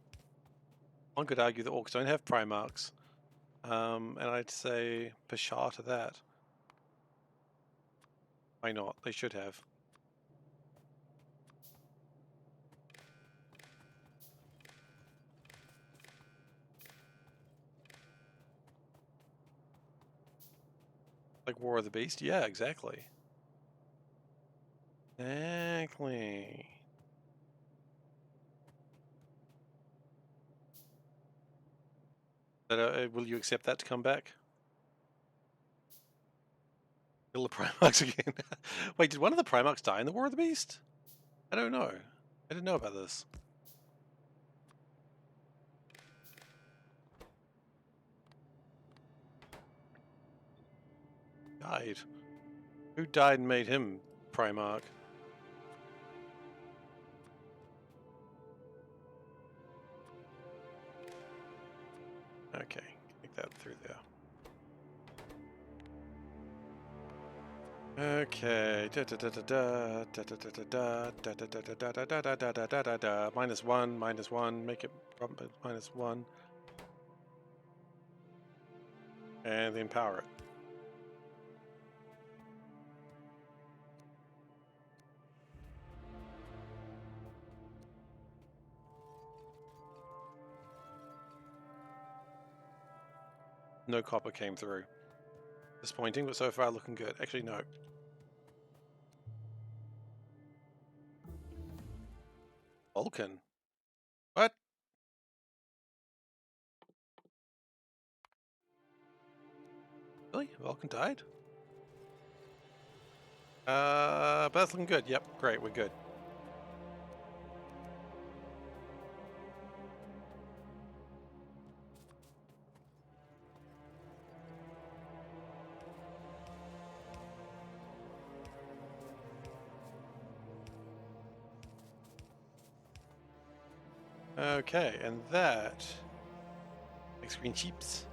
One could argue that Orcs don't have Primarchs. And I'd say pshaw to that. Why not? They should have. Like War of the Beast? Yeah, exactly. Exactly. But, will you accept that to come back? Kill the Primarchs again. Wait, did one of the Primarchs die in the War of the Beast? I don't know. I didn't know about this. Died. Who died and made him Primarch? Okay, take that through there. Okay. -1, make it -1. And then power it. No copper came through. Disappointing, but so far looking good. Actually, no. Vulcan? What? Really? Vulcan died? But that's looking good. Yep, great, we're good. Okay, and that makes green cheaps.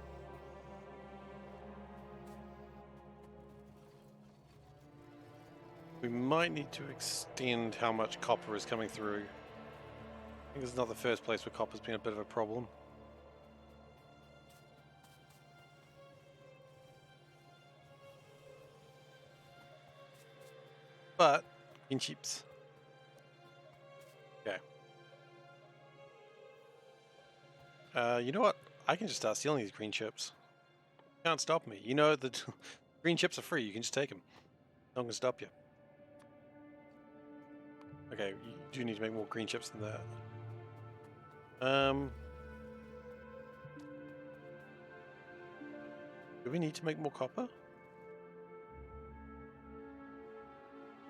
We might need to extend how much copper is coming through. I think this is not the first place where copper's been a bit of a problem. But, green cheaps. Okay. You know what? I can just start stealing these green chips. Can't stop me. You know that green chips are free. You can just take them. No one can stop you. Okay, you do need to make more green chips than that. Do we need to make more copper?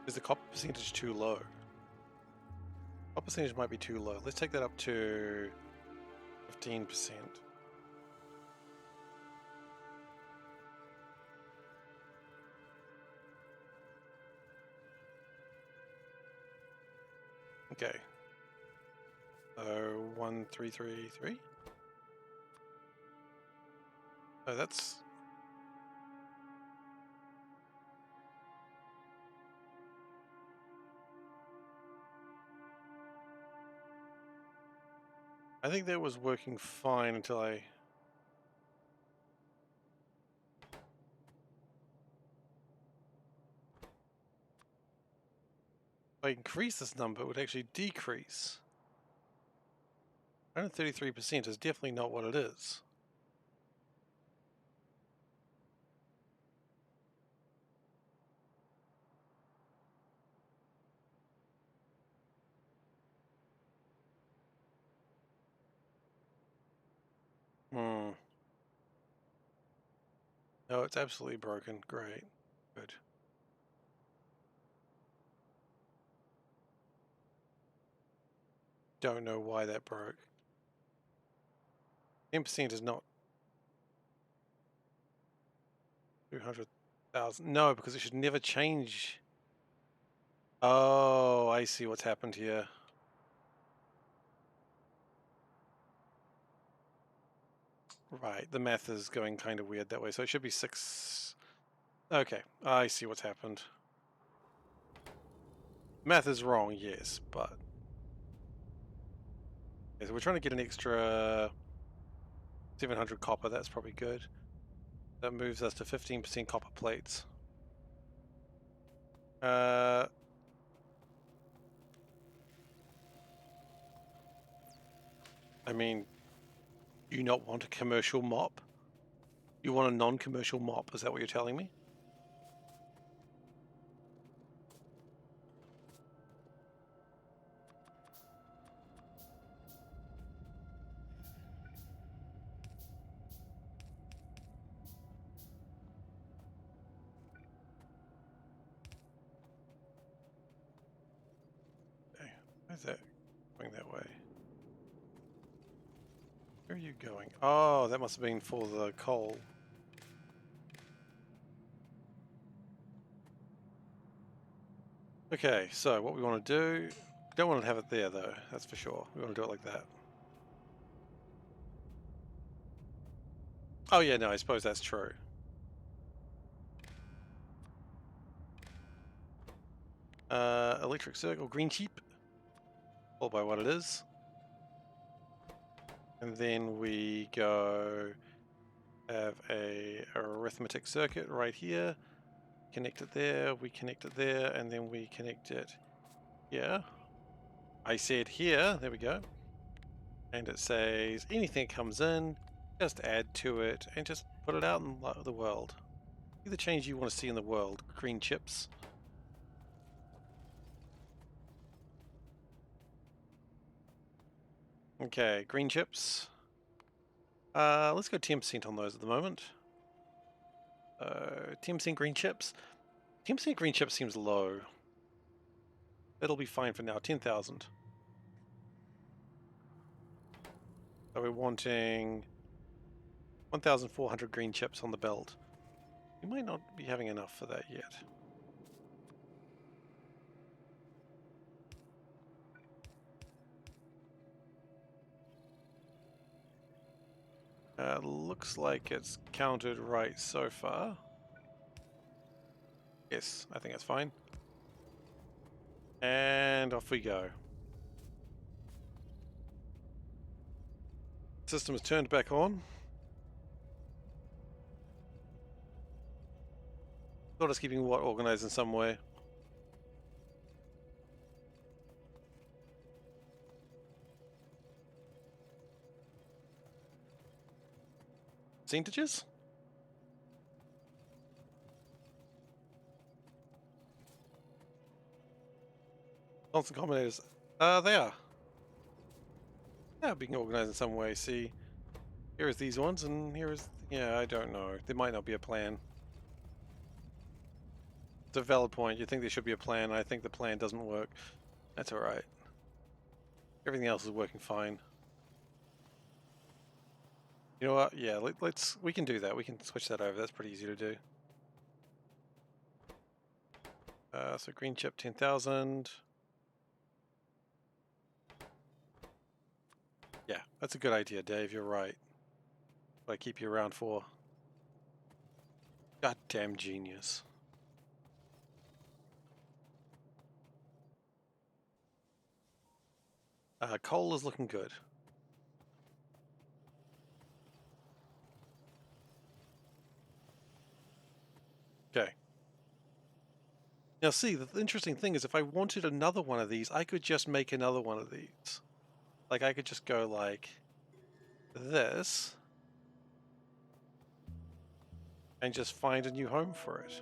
Is the copper percentage too low? Copper percentage might be too low. Let's take that up to 15%. Okay. So 1333. Oh, that's. I think that was working fine until I. If I increase this number, it would actually decrease. 133% is definitely not what it is. Hmm. No, it's absolutely broken. Great. Good. Don't know why that broke. 10% is not 200,000. No, because it should never change. Oh, I see what's happened here. Right, the math is going kind of weird that way, so it should be 6. Okay, I see what's happened. Math is wrong, yes, but... Okay, so we're trying to get an extra 700 copper, that's probably good. That moves us to 15% copper plates. I mean, you not want a commercial mop? You want a non-commercial mop, is that what you're telling me? is that going that way? Where are you going? Oh, that must have been for the coal. Okay, so what we want to do, don't want to have it there though, that's for sure. We want to do it like that. Oh yeah, no, I suppose that's true. Electric circle, green sheep, all by what it is. And then we go have a arithmetic circuit right here. Connect it there, we connect it there, and then we connect it here. I said here, there we go. And it says anything that comes in, just add to it and just put it out in the world. Be the change you want to see in the world. Green chips. Okay, green chips. Let's go 10% on those at the moment. 10% green chips. 10% green chips seems low. It'll be fine for now. 10,000. So we're wanting 1,400 green chips on the belt. We might not be having enough for that yet. Looks like it's counted right so far. Yes, I think that's fine. And off we go. System is turned back on. Got us keeping what organized in some way. Percentages? Constant combinators. They are. Yeah, being organized in some way. See, here is these ones, and here is... Yeah, I don't know. There might not be a plan. It's a valid point. You think there should be a plan. I think the plan doesn't work. That's alright. Everything else is working fine. You know what? Yeah, we can do that. We can switch that over. That's pretty easy to do. So green chip 10,000. Yeah, that's a good idea, Dave. You're right. What I keep you around for. Goddamn genius. Coal is looking good. Okay. Now see, the interesting thing is if I wanted another one of these, I could just make another one of these. Like I could just go like this and just find a new home for it.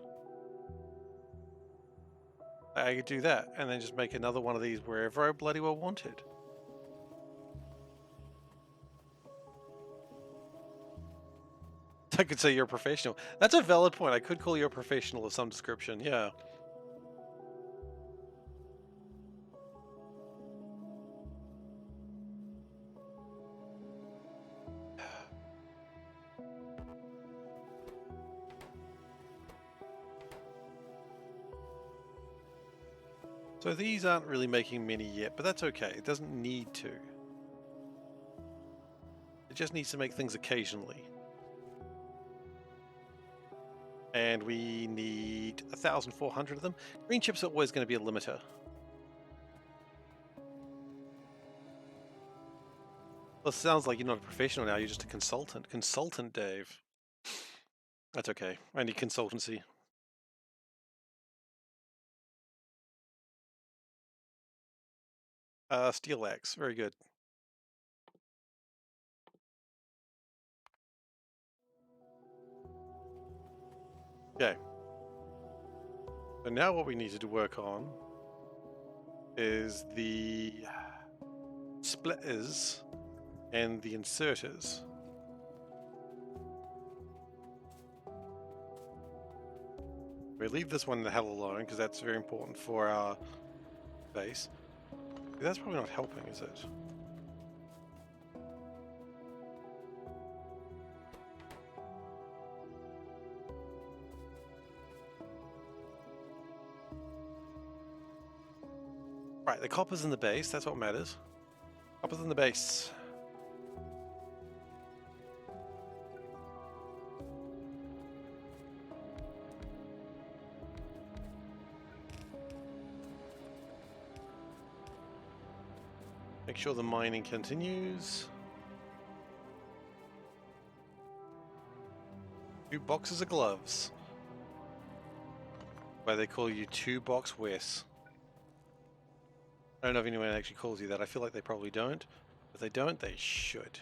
I could do that and then just make another one of these wherever I bloody well wanted. I could say you're a professional. That's a valid point. I could call you a professional of some description, yeah. So these aren't really making many yet, but that's okay. It doesn't need to. It just needs to make things occasionally. And we need 1,400 of them. Green chips are always going to be a limiter. Well, it sounds like you're not a professional now, you're just a consultant. Consultant, Dave. That's okay. I need consultancy. Steel axe. Very good. Okay. So now what we need to work on is the splitters and the inserters. We leave this one the hell alone because that's very important for our base. That's probably not helping, is it? Right, the copper's in the base. That's what matters. Copper's in the base. Make sure the mining continues. 2 boxes of gloves. Why they call you 2-box Wes. I don't know if anyone actually calls you that. I feel like they probably don't. If they don't, they should.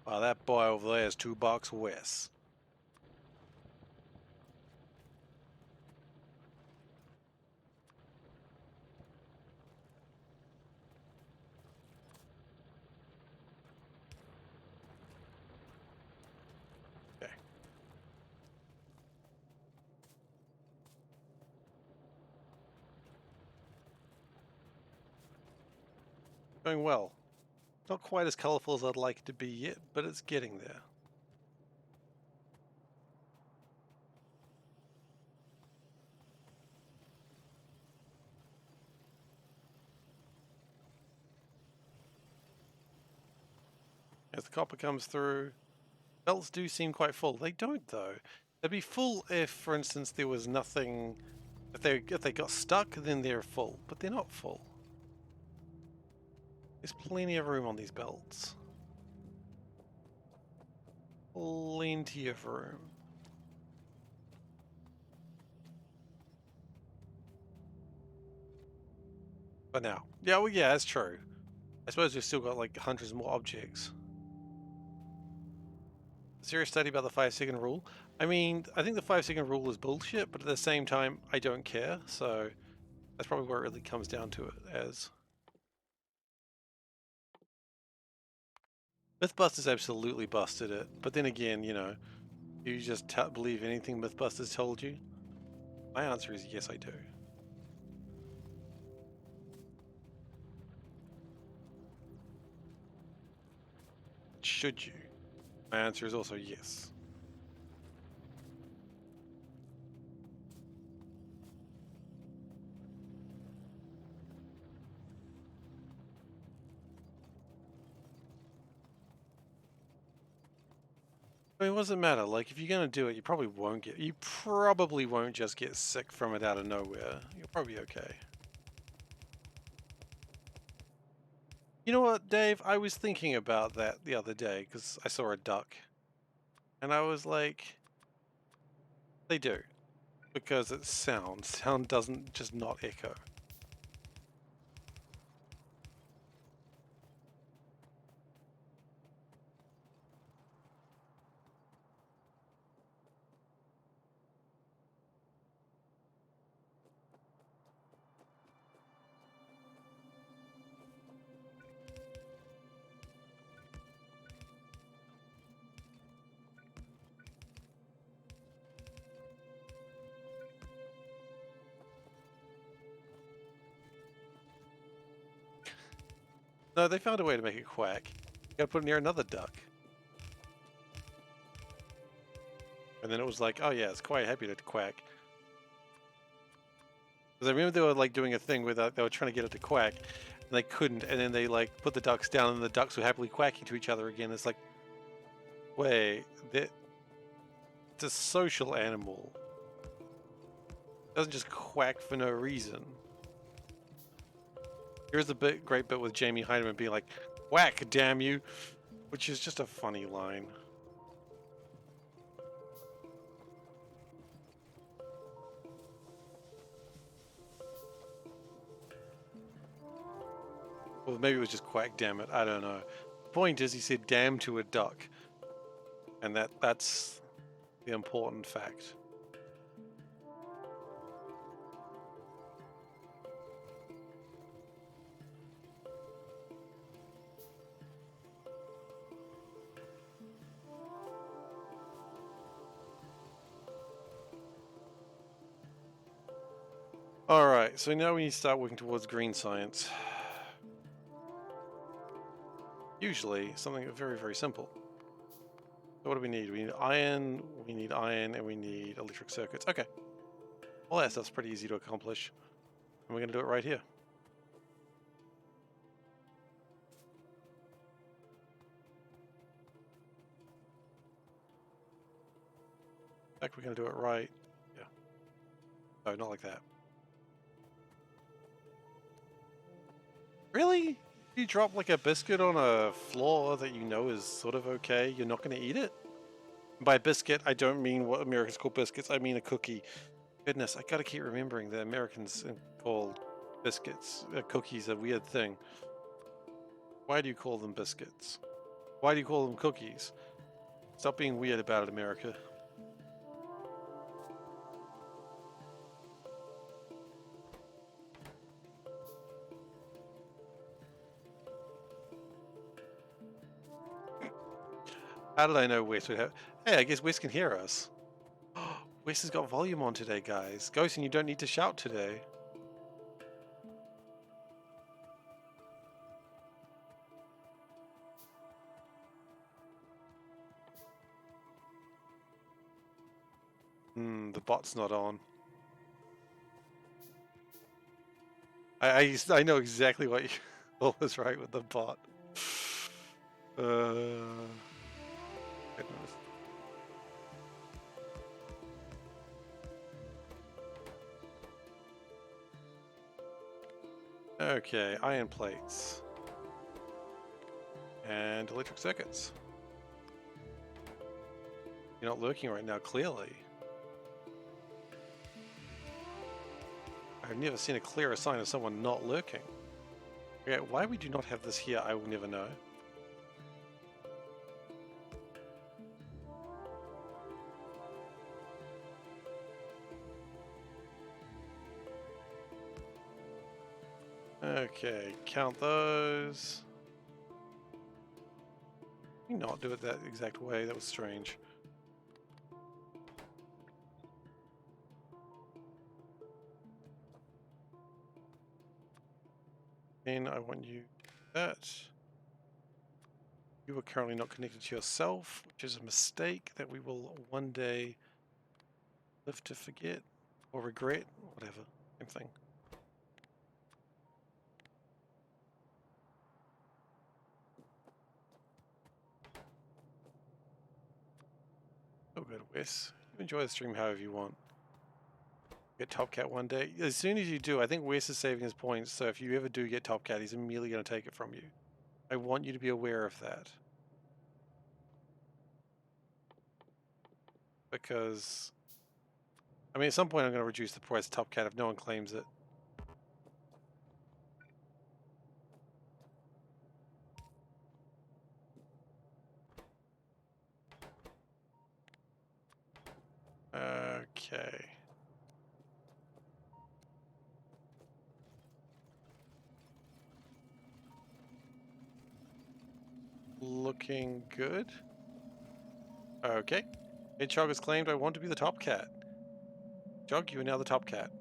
Oh, that boy over there is 2-box Wes. Okay. Going well. Not quite as colorful as I'd like it to be yet, but it's getting there. As the copper comes through, belts do seem quite full. They don't, though. They'd be full if, for instance, there was nothing. If they got stuck, then they're full, but they're not full. There's plenty of room on these belts. Plenty of room. But now, yeah, well, yeah, that's true. I suppose we've still got like hundreds more objects. Serious study about the 5-second rule. I mean, I think the 5-second rule is bullshit, but at the same time, I don't care. So that's probably where it really comes down to it as. Mythbusters absolutely busted it, but then again, you know, do you just believe anything Mythbusters told you? My answer is yes, I do. Should you? My answer is also yes. I mean, what does it matter? Like, if you're gonna do it, you probably won't just get sick from it out of nowhere. You'll probably be okay. You know what, Dave? I was thinking about that the other day because I saw a duck. And I was like, they do. Because it's sound. Sound doesn't just not echo. No, they found a way to make it quack. You gotta put near another duck. And then it was like, oh yeah, it's quite happy to quack. Because I remember they were like doing a thing where they were trying to get it to quack, and they couldn't, and then they like put the ducks down, and the ducks were happily quacking to each other again. It's like, wait, it's a social animal. It doesn't just quack for no reason. Here's a great bit with Jamie Heineman being like, "Whack, damn you," which is just a funny line. Well, maybe it was just quack, damn it. I don't know. The point is, he said "damn" to a duck, and that's the important fact. Alright, so now we need to start working towards green science. Usually, something very, very simple. So what do we need? We need iron, and we need electric circuits. Okay. All that stuff's pretty easy to accomplish. And we're going to do it right here. In fact, we're going to do it right. Yeah. No, not like that. Really? You drop like a biscuit on a floor that you know is sort of okay, you're not going to eat it? By biscuit, I don't mean what Americans call biscuits, I mean a cookie. Goodness, I gotta keep remembering that Americans call biscuits, cookies a weird thing. Why do you call them biscuits? Why do you call them cookies? Stop being weird about it, America. How did I know Wes would have... Hey, I guess Wes can hear us. Wes has got volume on today, guys. Ghost, and you don't need to shout today. The bot's not on. I know exactly what you what was right with the bot. Goodness. Okay, iron plates. And electric circuits. You're not lurking right now, clearly. I've never seen a clearer sign of someone not lurking. Okay, why we do not have this here, I will never know. Okay, count those. Can you not do it that exact way? That was strange. And I want you that. You are currently not connected to yourself, which is a mistake that we will one day live to forget or regret, whatever, same thing. Oh, good, Wes. You enjoy the stream however you want. Get Top Cat one day. As soon as you do, I think Wes is saving his points, so if you ever do get Top Cat, he's immediately going to take it from you. I want you to be aware of that. Because, I mean, at some point I'm going to reduce the price of Top Cat if no one claims it. Okay. Looking good. Okay. Hedgehog has claimed I want to be the top cat. Jog, you are now the top cat.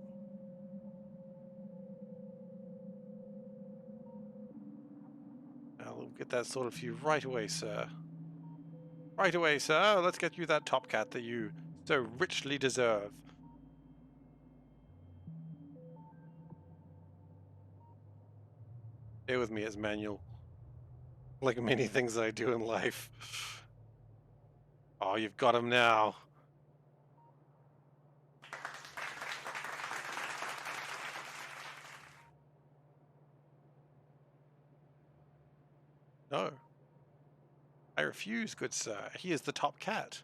I'll get that sorted for you right away, sir. Right away, sir. Let's get you that top cat that you so richly deserve. Bear with me, it's manual. Like many things I do in life. Oh, you've got him now. No. I refuse, good sir. He is the top cat.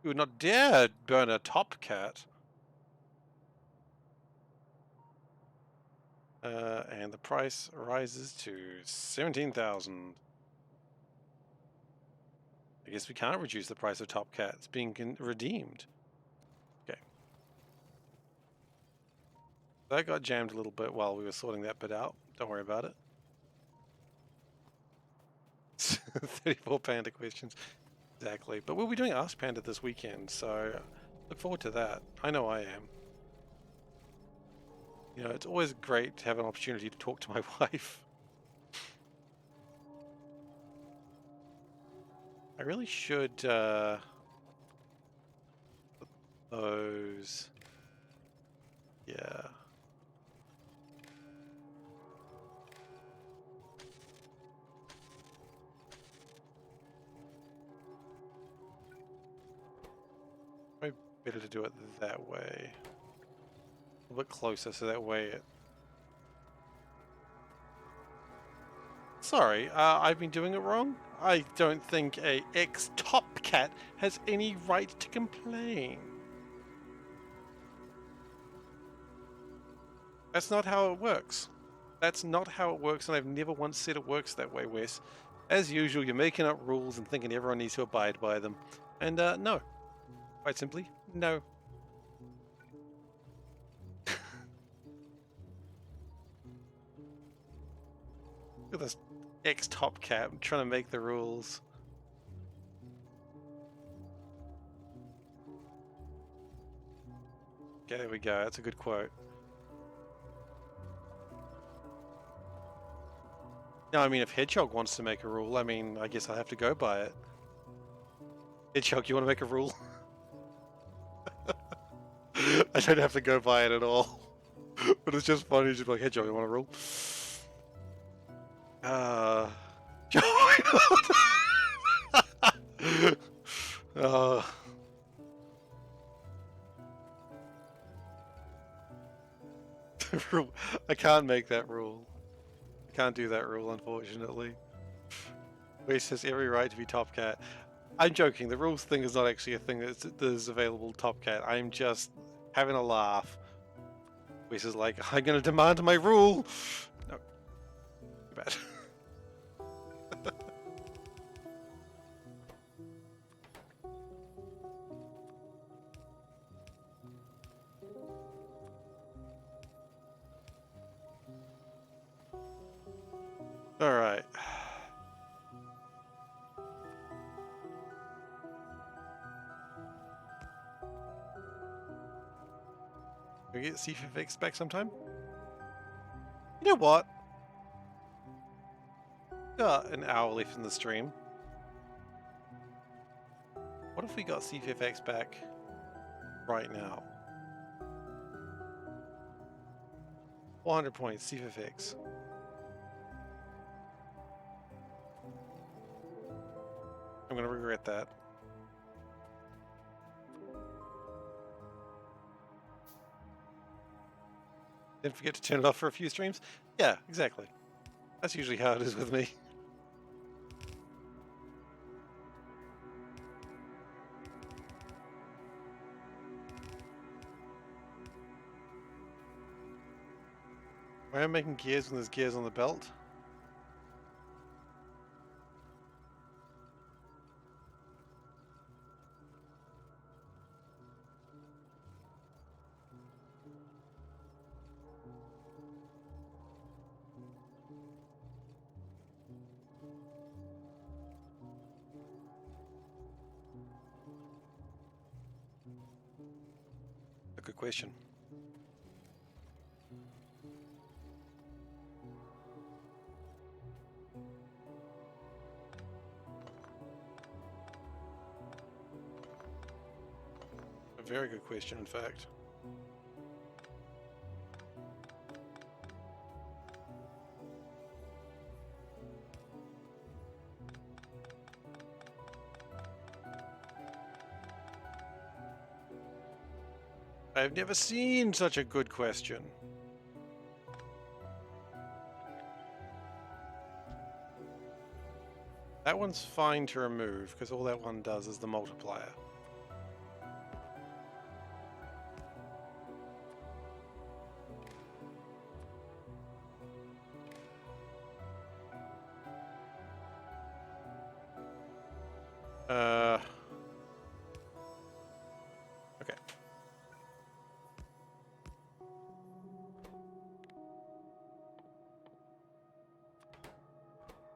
You would not dare burn a top cat. And the price rises to 17,000. I guess we can't reduce the price of Top Cat. It's being redeemed. Okay. That got jammed a little bit while we were sorting that bit out. Don't worry about it. 34 Panda questions. Exactly. But we'll be doing Ask Panda this weekend, so look forward to that. I know I am. You know, it's always great to have an opportunity to talk to my wife. I really should, put those... Yeah. Maybe better to do it that way. A little bit closer, so that way it... Sorry, I've been doing it wrong? I don't think a ex-top cat has any right to complain. That's not how it works. That's not how it works, and I've never once said it works that way, Wes. As usual, you're making up rules and thinking everyone needs to abide by them. And, no. Quite simply, no. Look at this ex-top cat trying to make the rules. Okay, there we go. That's a good quote. No, I mean, if Hedgehog wants to make a rule, I mean, I guess I'll have to go by it. Hedgehog, you want to make a rule? I don't have to go by it at all. But it's just funny, just like, Hedgehog, you want a rule? I can't make that rule. I can't do that rule, unfortunately. Wes has every right to be top cat. I'm joking. The rules thing is not actually a thing that is available top cat. I'm just having a laugh. Wes is like, I'm going to demand my rule. No. Too bad. All right. Can we get SeiferKatt back sometime? You know what? Got an hour left in the stream. What if we got SeiferKatt back right now? 400 points, SeiferKatt. I'm gonna regret that. Didn't forget to turn it off for a few streams? Yeah, exactly. That's usually how it is with me. Why am I making gears when there's gears on the belt? A good question. A very good question, in fact. I've never seen such a good question. That one's fine to remove, because all that one does is the multiplier. Okay.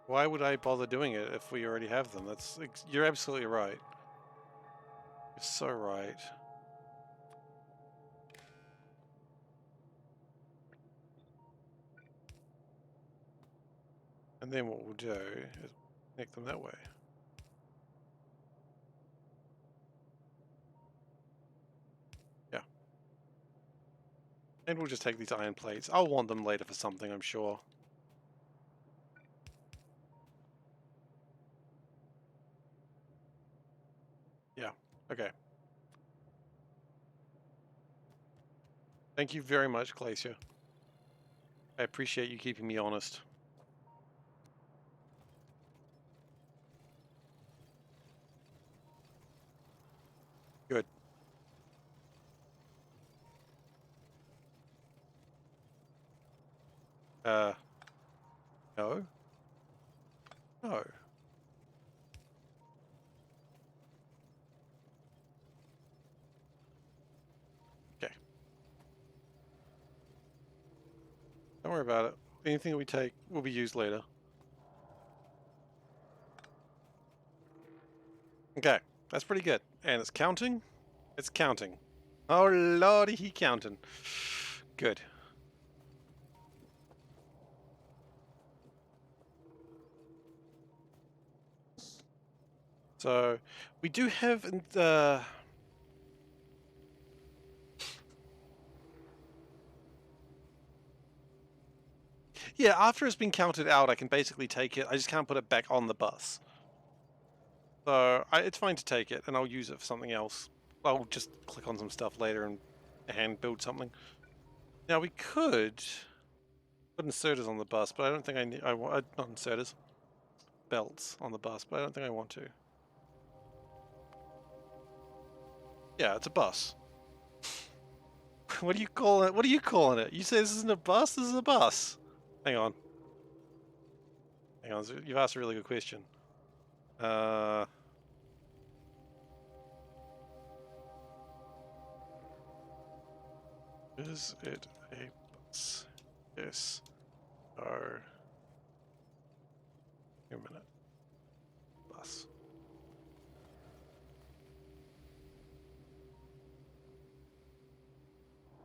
Why would I bother doing it if we already have them? You're absolutely right. You're so right. And then what we'll do is connect them that way. Yeah. And we'll just take these iron plates. I'll want them later for something, I'm sure. Yeah, okay. Thank you very much, Glacier. I appreciate you keeping me honest. Good. No. No. Okay. Don't worry about it. Anything we take will be used later. Okay, that's pretty good. And it's counting? It's counting. Oh lordy, he counting. Good. So, we do have yeah, after it's been counted out, I can basically take it. I just can't put it back on the bus. So, it's fine to take it, and I'll use it for something else. I'll just click on some stuff later and build something. Now, we could put inserters on the bus, but I don't think I need... not inserters. Belts on the bus, but I don't think I want to. Yeah, it's a bus. What do you call it? What are you calling it? You say this isn't a bus? This is a bus. Hang on. Hang on. You've asked a really good question. Is it a bus? Yes. Or... Wait a minute. Bus.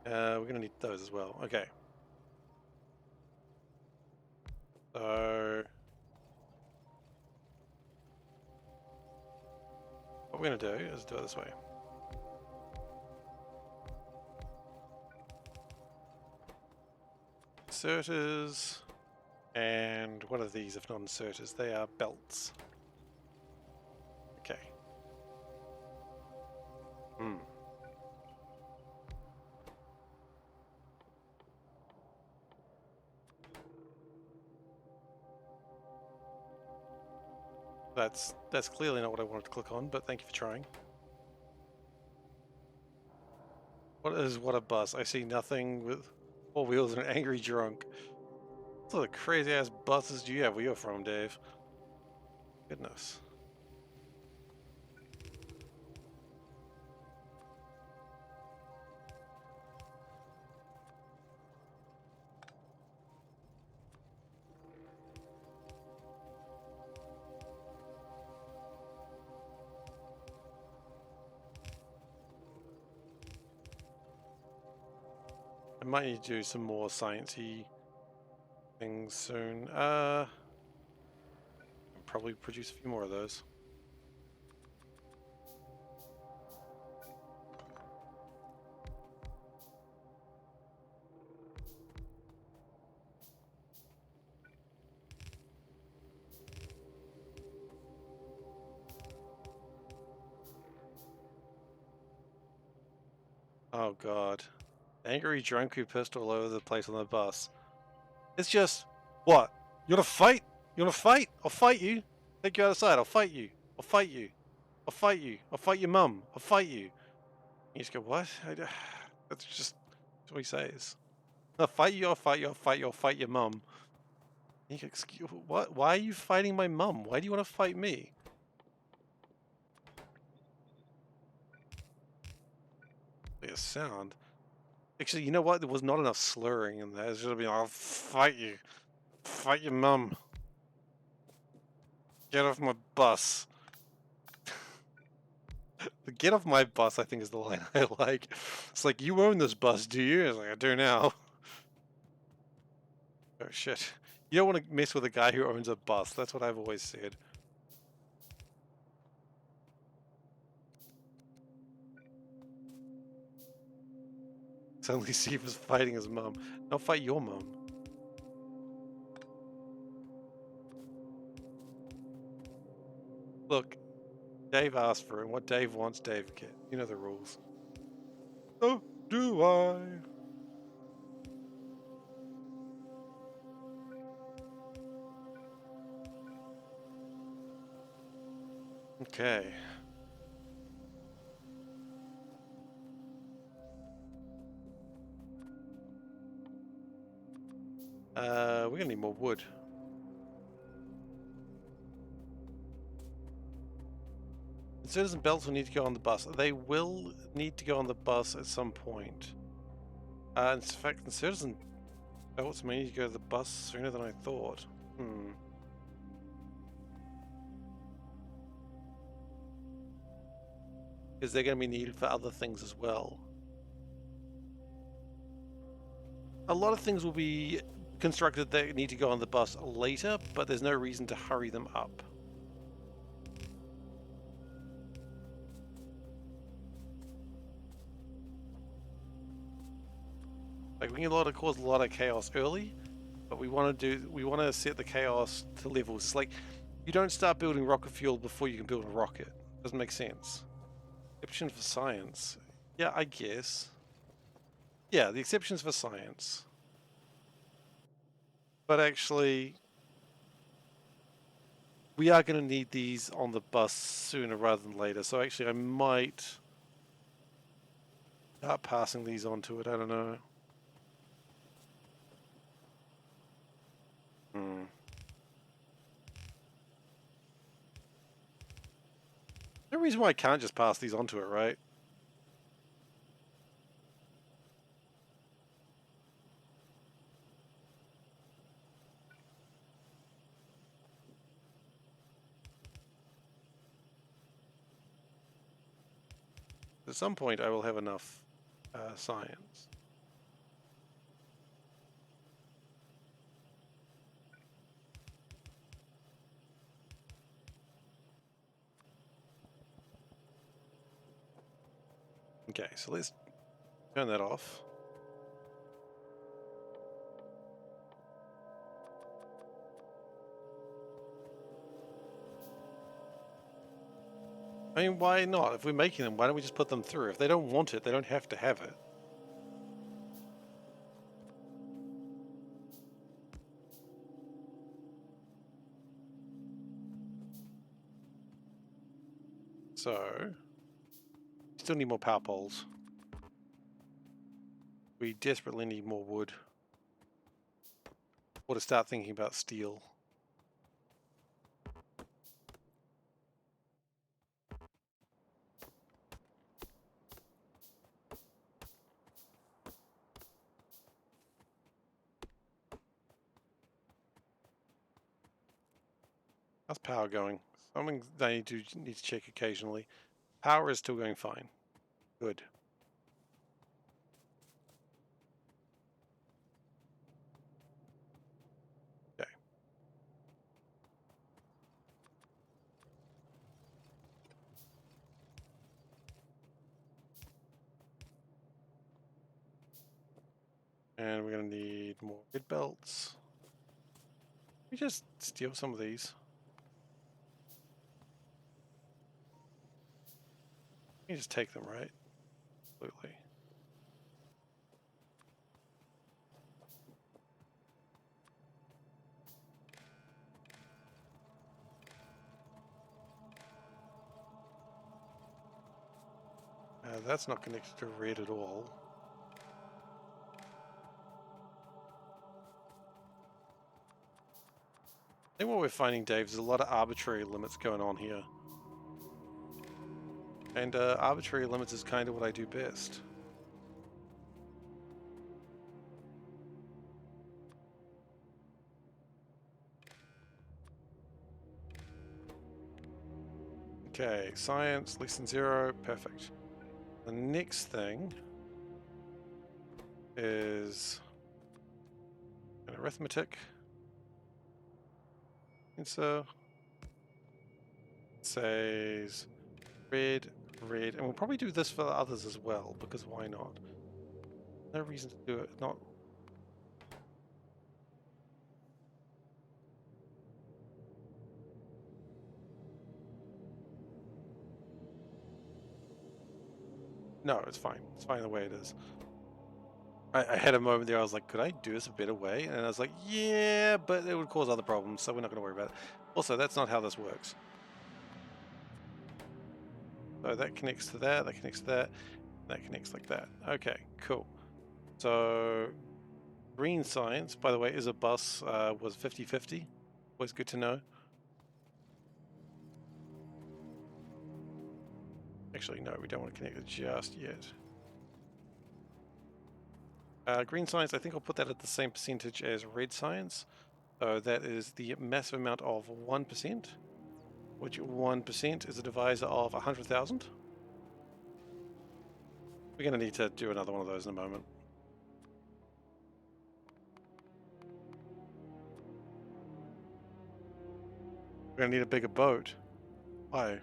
We're gonna need those as well. Okay. So... what we're gonna do is do it this way. Inserters... and what are these if not inserters? They are belts. Okay. Hmm. That's clearly not what I wanted to click on, but thank you for trying. What a bus? I see nothing with 4 wheels and an angry drunk. What sort of crazy ass buses do you have where you're from, Dave? Goodness. I might need to do some more sciencey things soon. I'll probably produce a few more of those. Oh god. Angry drunk who pissed all over the place on the bus. It's just, what? You wanna fight? You wanna fight? I'll fight you. Take you outside, I'll fight you. I'll fight you. I'll fight you. I'll fight your mum. I'll fight you. You just go, what? That's just that's what he says. I'll fight you, I'll fight you, I'll fight you, I'll fight your mum. You go, excuse, what? Why are you fighting my mum? Why do you want to fight me? Like a sound. Actually, you know what? There was not enough slurring in there. It should have been, I'll fight you. Fight your mum. Get off my bus. The get off my bus, I think, is the line I like. It's like, you own this bus, do you? It's like, I do now. Oh shit. You don't want to mess with a guy who owns a bus. That's what I've always said. Suddenly Steve is fighting his mum. Not fight your mum. Look, Dave asked for it, and what Dave wants, Dave gets. You know the rules. Oh, do I? Okay. We're gonna need more wood. Inserters and belts will need to go on the bus. They will need to go on the bus at some point. In fact, inserters and belts may need to go to the bus sooner than I thought. Because they're going to be needed for other things as well. A lot of things will be constructed that need to go on the bus later, but there's no reason to hurry them up. Like, we can cause a lot of chaos early, but we want to set the chaos to levels. It's like, you don't start building rocket fuel before you can build a rocket. Doesn't make sense. Exception for science. Yeah, I guess. Yeah, the exception's for science. But actually, we are going to need these on the bus sooner rather than later. So actually, I might start passing these on to it. I don't know. No reason why I can't just pass these on to it, right? At some point, I will have enough science. Okay, so let's turn that off. I mean, why not? If we're making them, why don't we just put them through? If they don't want it, they don't have to have it. So, still need more power poles. We desperately need more wood. Or to start thinking about steel. How's power going? Something they need to check occasionally. Power is still going fine. Good. Okay. And we're going to need more wood belts. We just steal some of these. You just take them, right? Absolutely. That's not connected to red at all. I think what we're finding, Dave, is a lot of arbitrary limits going on here. And arbitrary limits is kind of what I do best. Okay, science, less than 0, perfect. The next thing is an arithmetic. So it says red, red, and we'll probably do this for the others as well, because why not? No reason to do it. Not. No, it's fine. It's fine the way it is. I had a moment there. I was like, could I do this a better way? And I was like, yeah, but it would cause other problems, so we're not going to worry about it. Also, that's not how this works. So that connects to that. That connects to that. That connects like that. Okay, cool. So green science, by the way, is a bus was 50-50. Always good to know. Actually, no, we don't want to connect it just yet. Green science, I think I'll put that at the same percentage as red science. So that is the massive amount of 1%, which 1% is a divisor of 100,000. We're going to need to do another one of those in a moment. We're going to need a bigger boat. Why?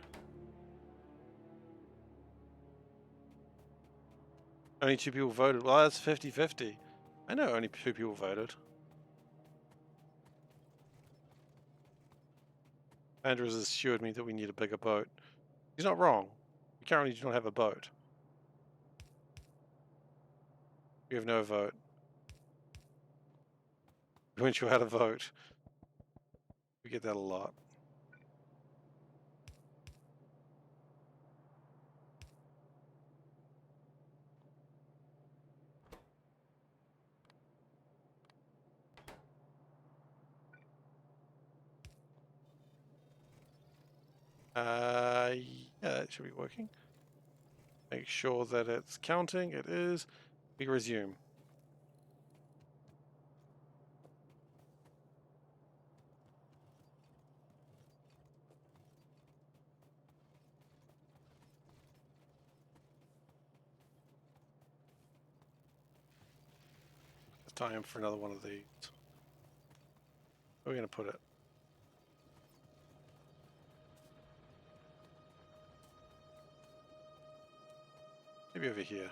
Only 2 people voted. Well, that's 50-50. I know only 2 people voted. Andrew has assured me that we need a bigger boat. He's not wrong. We currently do not have a boat. We have no vote. We weren't sure how to vote. We get that a lot. Yeah, it should be working. Make sure that it's counting. It is. We resume. It's time for another one of these. Where are we going to put it? Maybe over here.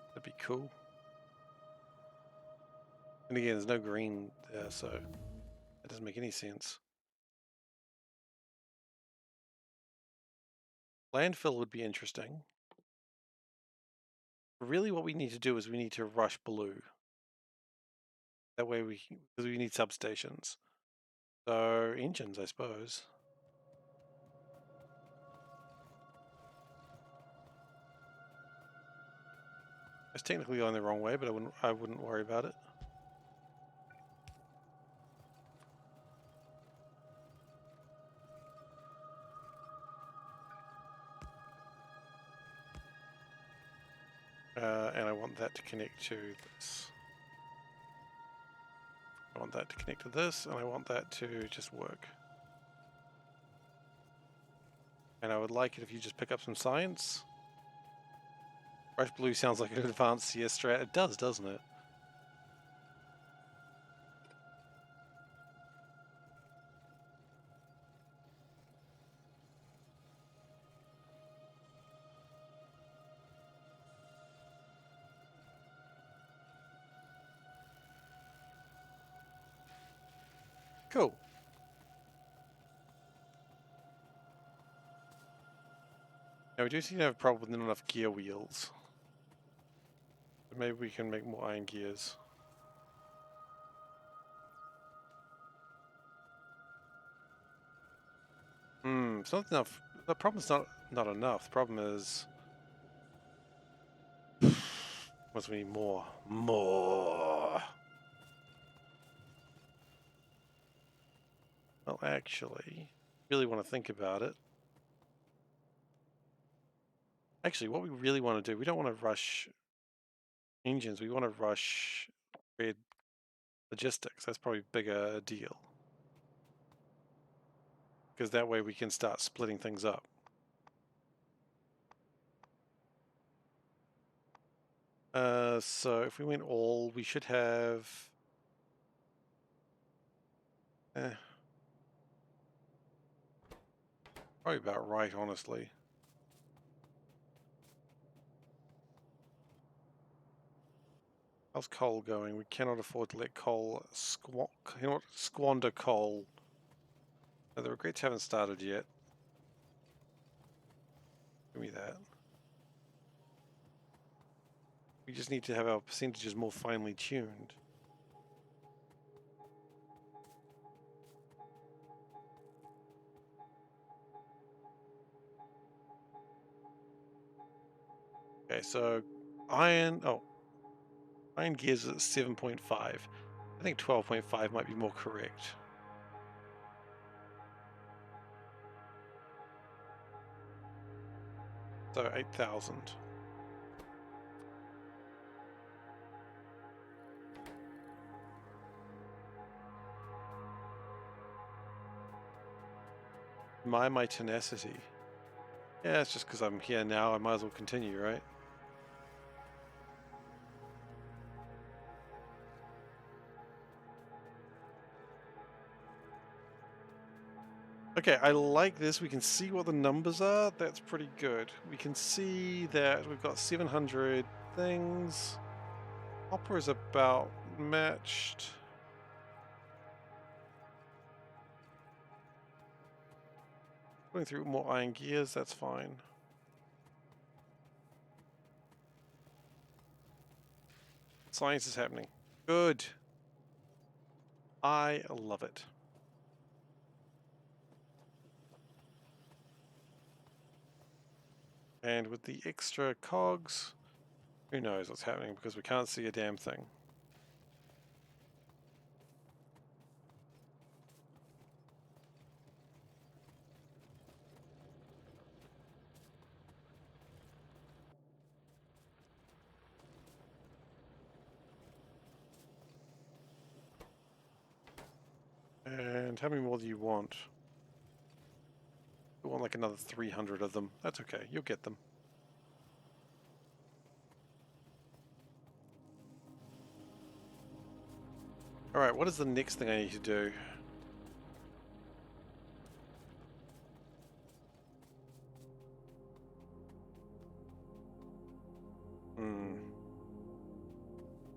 That'd be cool. And again, there's no green there, so that doesn't make any sense. Landfill would be interesting. Really what we need to do is we need to rush blue. That way because we need substations. So engines, I suppose. It's technically going the wrong way, but I wouldn't worry about it. And I want that to connect to this. I want that to connect to this, and I want that to just work. And I would like it if you just pick up some science. Rush blue sounds like an advanced CS strat. It does, doesn't it? Cool. Now we do seem to have a problem with not enough gear wheels. But maybe we can make more iron gears. It's not enough. The problem is not enough. The problem is once we need more. More. Well, actually, really want to think about it. Actually, what we really want to do, we don't want to rush engines. We want to rush red logistics. That's probably a bigger deal. Because that way we can start splitting things up. So if we went all, we should have Eh, probably about right, honestly. How's coal going? We cannot afford to let coal cannot squander coal. No, the regrets haven't started yet. Give me that. We just need to have our percentages more finely tuned. Okay, so iron gears is at 7.5. I think 12.5 might be more correct. So 8,000. My tenacity. Yeah, it's just because I'm here now, I might as well continue, right? Okay, I like this. We can see what the numbers are. That's pretty good. We can see that we've got 700 things. Copper is about matched. Going through more iron gears, that's fine. Science is happening. Good. I love it. And with the extra cogs, who knows what's happening because we can't see a damn thing. And how many more do you want? You want like another 300 of them. That's okay, you'll get them. Alright, what is the next thing I need to do?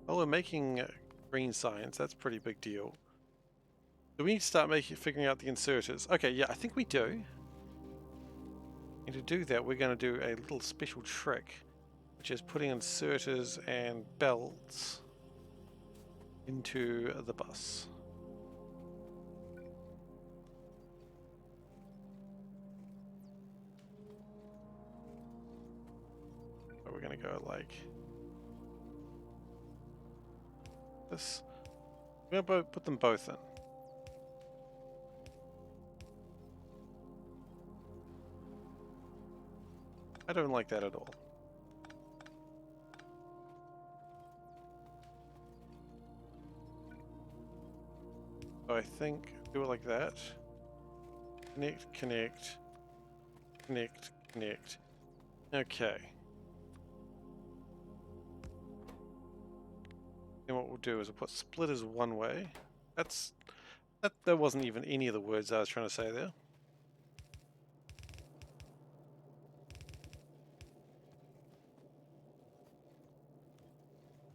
Oh, we're making green science. That's a pretty big deal. Do we need to start figuring out the inserters? Okay, yeah, I think we do. And to do that, we're going to do a little special trick, which is putting inserters and belts into the bus. So we're going to go like this. We're going to put them both in. I don't like that at all. So I think do it like that. Connect, connect, connect, connect. Okay. Then what we'll do is we'll put splitters one way. That wasn't even any of the words I was trying to say there.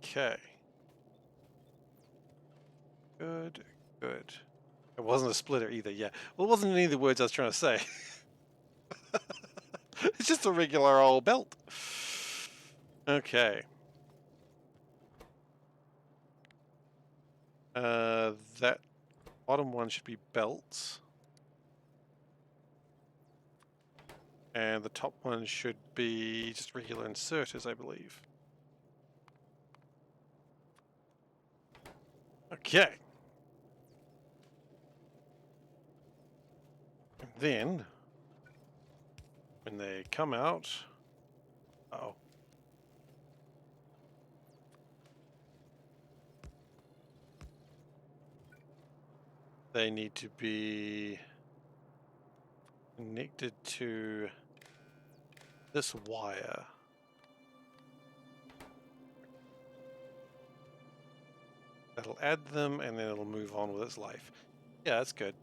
Okay. Good, good. It wasn't a splitter either, yeah. Well, it wasn't any of the words I was trying to say. It's just a regular old belt. Okay. That bottom one should be belts. And the top one should be just regular inserters, I believe. Okay. And then, when they come out... Uh-oh. They need to be connected to this wire. That'll add them and then it'll move on with its life. Yeah, that's good.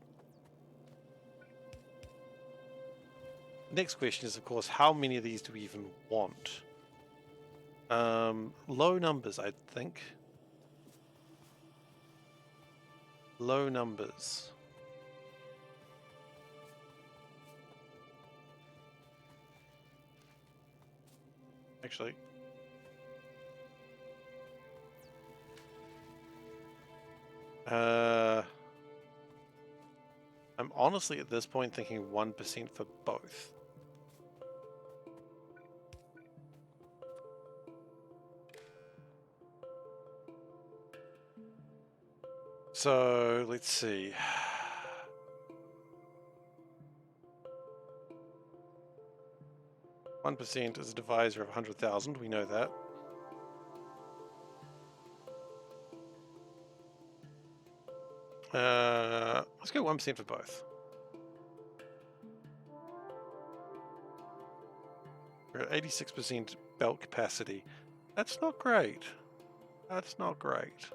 Next question is, of course, how many of these do we even want? Low numbers, I think. Low numbers. Actually. I'm honestly at this point thinking 1% for both. So let's see. 1% is a divisor of 100,000, we know that. Let's go 1% for both. We're at 86% belt capacity. That's not great. That's not great.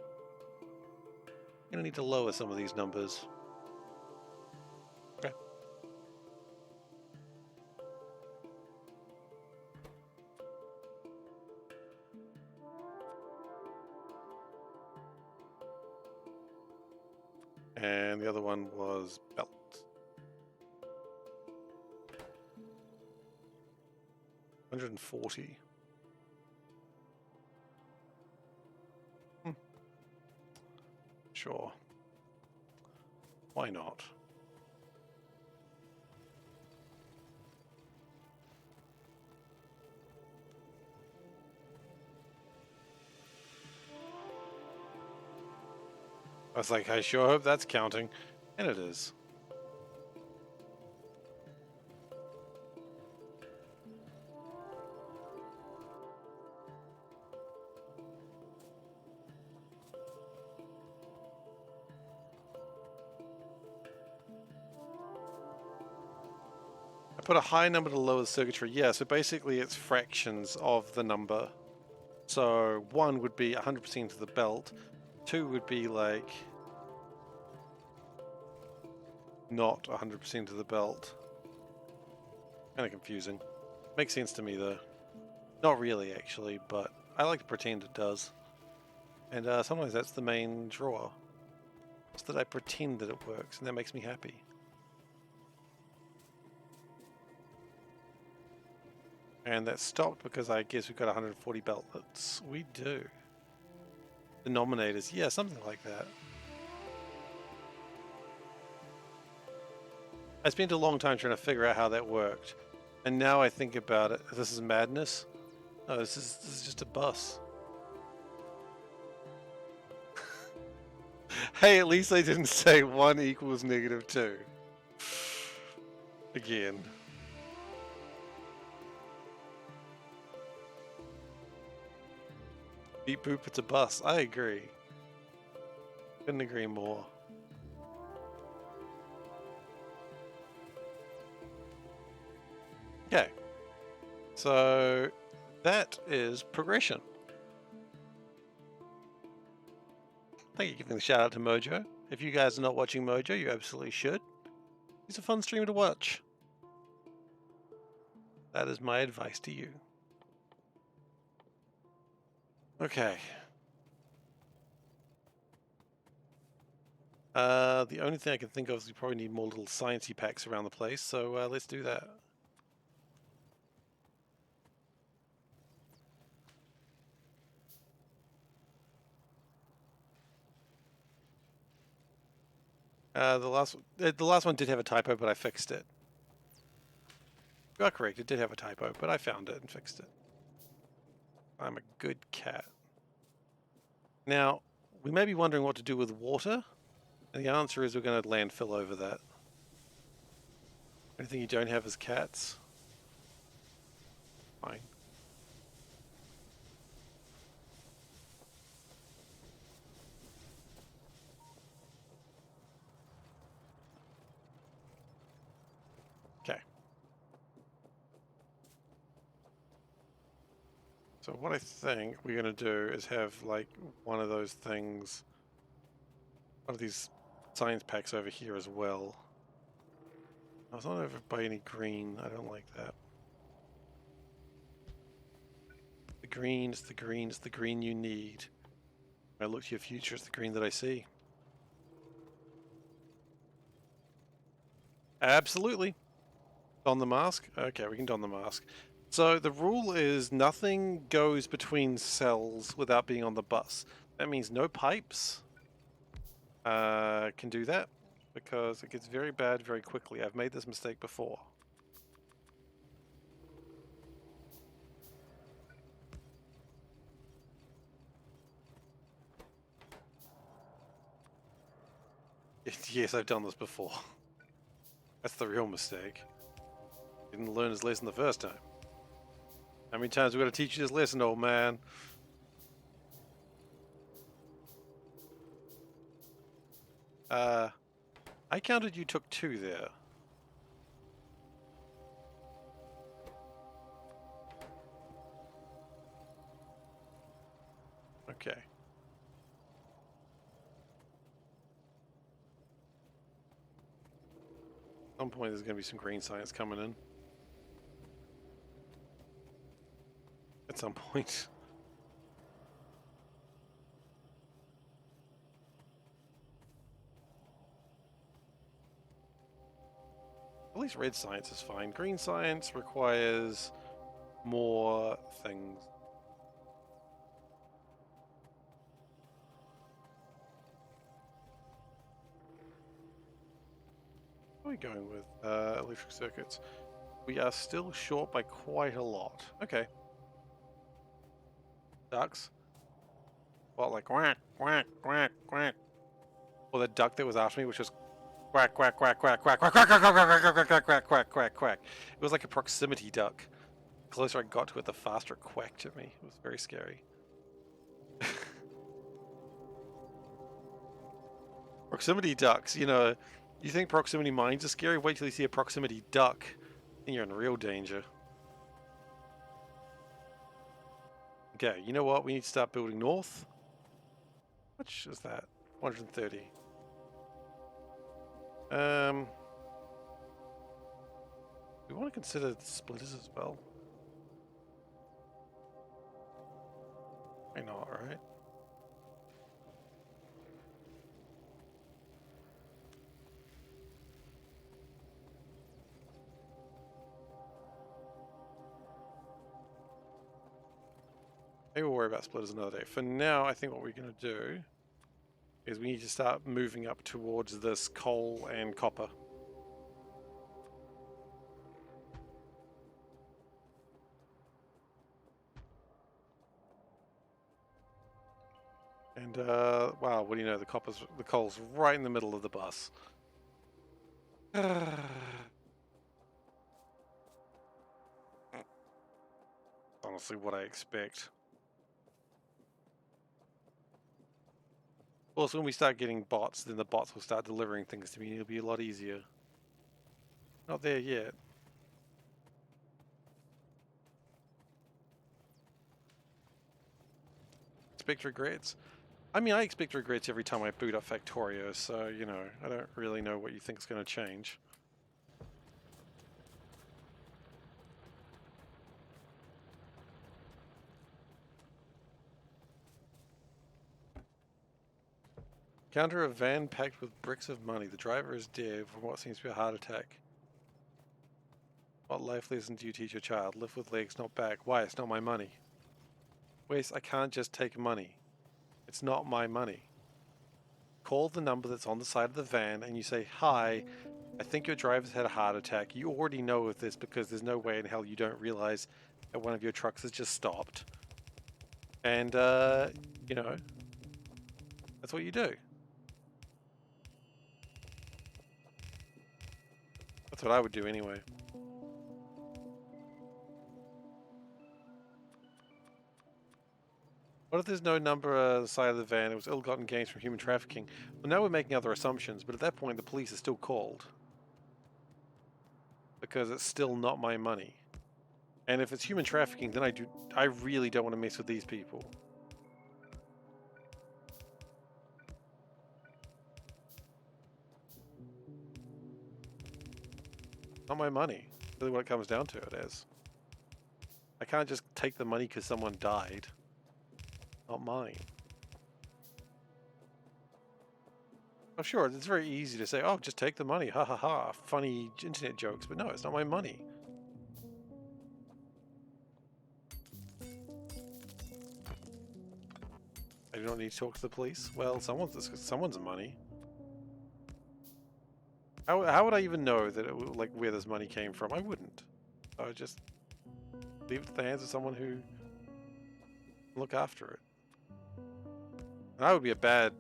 I'm gonna need to lower some of these numbers. Okay. And the other one was belt. $140. Sure. Why not? I was like, I sure hope that's counting. And it is. I put a high number to lower the circuitry. Yeah, so basically it's fractions of the number. So 1 would be 100% of the belt. 2 would be like not 100% of the belt. Kind of confusing. Makes sense to me though. Not really actually, but I like to pretend it does. And sometimes that's the main draw. It's that I pretend that it works, and that makes me happy. And that stopped because I guess we've got 140 beltlets. We do. Denominators, yeah, something like that. I spent a long time trying to figure out how that worked. And now I think about it, this is madness. No, this is just a bus. Hey, at least they didn't say 1 equals -2. Again. Beep boop, it's a bus. I agree. Couldn't agree more. Okay. So that is progression. Thank you for giving the shout out to Mojo. If you guys are not watching Mojo, you absolutely should. He's a fun streamer to watch. That is my advice to you. Okay. The only thing I can think of is we probably need more little sciencey packs around the place, so let's do that. The last one did have a typo, but I fixed it. You are correct, it did have a typo, but I found it and fixed it. I'm a good cat. Now, we may be wondering what to do with water, and the answer is we're going to landfill over that. Anything you don't have is cats? Fine. Okay. So what I think we're going to do is have like one of those things, one of these science packs over here as well. I was not over by any green. I don't like that. The green is the green is the green you need. When I look to your future, it's the green that I see. Absolutely. Don the mask? Okay, we can don the mask. So the rule is nothing goes between cells without being on the bus. That means no pipes can do that because it gets very bad very quickly. I've made this mistake before. Yes, I've done this before. That's the real mistake. Didn't learn his lesson the first time. How many times we got to teach you this lesson, old man? I counted you took 2 there. Okay. At some point there's going to be some green science coming in. At some point. At least red science is fine. Green science requires more things. What are we going with? Electric circuits. We are still short by quite a lot. Okay. Ducks. What, like quack, quack, quack, quack. Or the duck that was after me, which was quack, quack, quack, quack, quack, quack, quack, quack, quack, quack, quack, quack, quack, quack, quack, quack. It was like a proximity duck. The closer I got to it, the faster it quacked at me. It was very scary. Proximity ducks, you know, you think proximity mines are scary? Wait till you see a proximity duck, and you're in real danger. Okay, you know what? We need to start building north. How much is that? 130. We want to consider the splitters as well. Why not, right? Maybe we'll worry about splitters another day. For now, I think what we're going to do is we need to start moving up towards this coal and copper. And, wow, what do you know? The coal's right in the middle of the bus. Honestly, what I expect. Also, when we start getting bots, then the bots will start delivering things to me, and it'll be a lot easier. Not there yet. Expect regrets? I mean, I expect regrets every time I boot up Factorio, so, you know, I don't really know what you think is going to change. Counter a van packed with bricks of money. The driver is dead from what seems to be a heart attack. What life lesson do you teach your child? Live with legs, not back. Why? It's not my money. Wes, I can't just take money. It's not my money. Call the number that's on the side of the van and you say, hi, I think your driver's had a heart attack. You already know of this because there's no way in hell you don't realize that one of your trucks has just stopped. And, you know, that's what you do. That's what I would do anyway. What if there's no number on the side of the van? It was ill-gotten gains from human trafficking. Well, now we're making other assumptions, but at that point the police are still called. Because it's still not my money. And if it's human trafficking, then I really don't want to mess with these people. Not my money. Really what it comes down to it is. I can't just take the money because someone died. Not mine. Oh sure, it's very easy to say, oh, just take the money, ha ha ha, funny internet jokes, but no, it's not my money. I do not need to talk to the police? Well, someone's money. How would I even know that it, like where this money came from? I wouldn't. I would just leave it to the hands of someone who can look after it. And I would be a bad.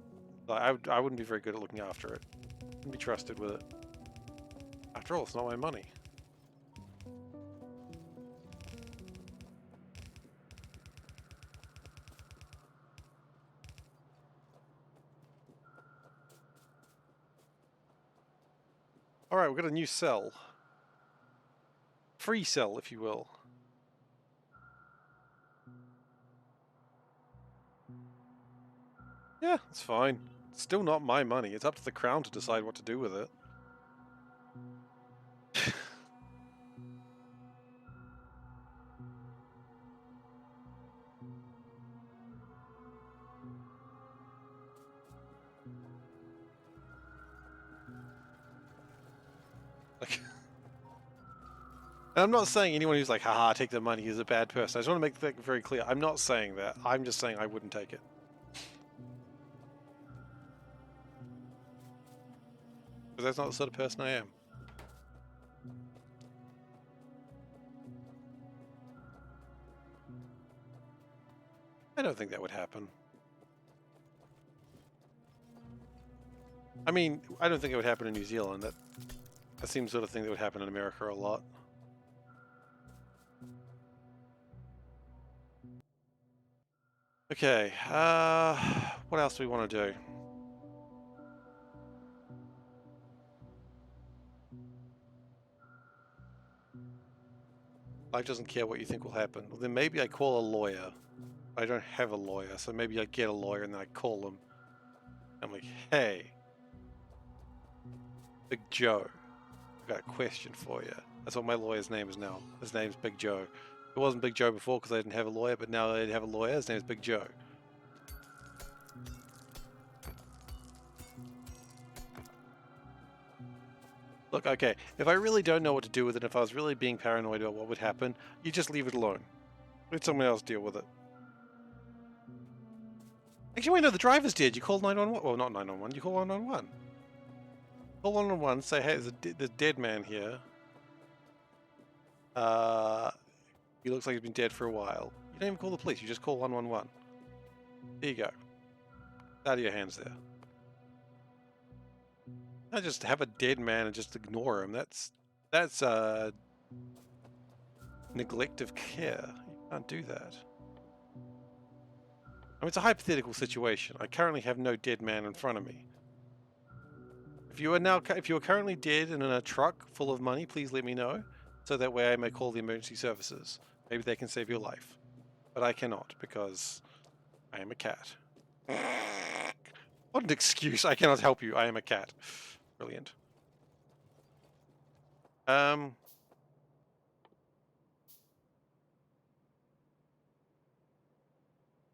I wouldn't be very good at looking after it. Wouldn't be trusted with it. After all, it's not my money. Alright, we've got a new cell. Free cell, if you will. Yeah, it's fine. It's still not my money. It's up to the Crown to decide what to do with it. Like, and I'm not saying anyone who's like, haha, take the money is a bad person. I just want to make that very clear. I'm not saying that. I'm just saying I wouldn't take it. Because that's not the sort of person I am. I don't think that would happen. I mean, I don't think it would happen in New Zealand. That seems sort of thing that would happen in America a lot. Okay, what else do we want to do? Life doesn't care what you think will happen. Well, then maybe I call a lawyer. I don't have a lawyer, so maybe I get a lawyer and then I call them. I'm like, hey, Big Joe, I've got a question for you. That's what my lawyer's name is now. His name's Big Joe. It wasn't Big Joe before because I didn't have a lawyer, but now I have a lawyer. His name's Big Joe. Look, okay, if I really don't know what to do with it, if I was really being paranoid about what would happen, you just leave it alone. Let someone else deal with it. Actually, wait, no, the driver's dead. You call 911. Well, not 911. You call 111. Call 111, say, hey, there's a dead man here. He looks like he's been dead for a while. You don't even call the police. You just call 111. There you go. Out of your hands there. Not just have a dead man and just ignore him. That's neglect of care. You can't do that. I mean, it's a hypothetical situation. I currently have no dead man in front of me. If you are currently dead and in a truck full of money, please let me know, so that way I may call the emergency services. Maybe they can save your life, but I cannot because I am a cat. What an excuse! I cannot help you. I am a cat. Brilliant. Do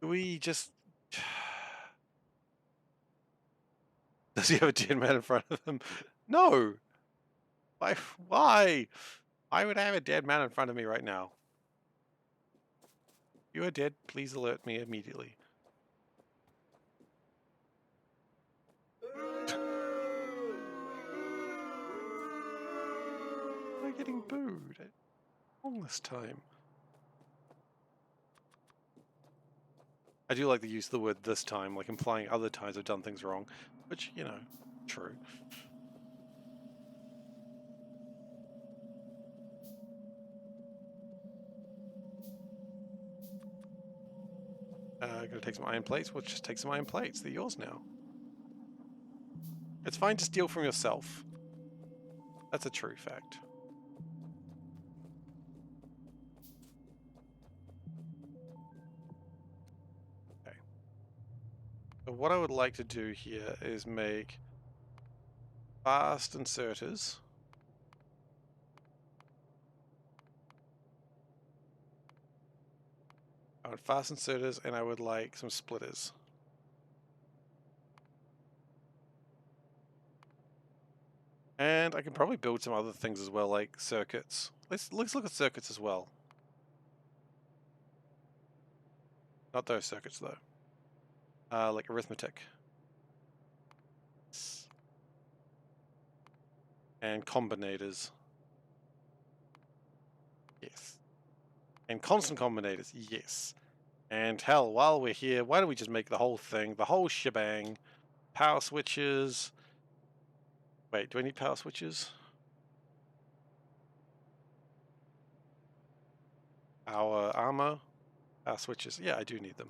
we just... Does he have a dead man in front of him? No! Why? Why would I have a dead man in front of me right now? If you are dead, please alert me immediately. Am I getting booed? All this time. I do like the use of the word this time, like implying other times I've done things wrong, which, you know, true. Gonna take some iron plates? We'll just take some iron plates. They're yours now. It's fine to steal from yourself. That's a true fact. Okay. So what I would like to do here is make fast inserters. I would fast inserters, and I would like some splitters. And I can probably build some other things as well, like circuits. Let's look at circuits as well. Not those circuits though. Like arithmetic. And combinators. Yes. And constant combinators. Yes. And hell, while we're here, why don't we just make the whole thing, the whole shebang? Power switches. Wait, do I need power switches? Our armor. Power switches. Yeah, I do need them.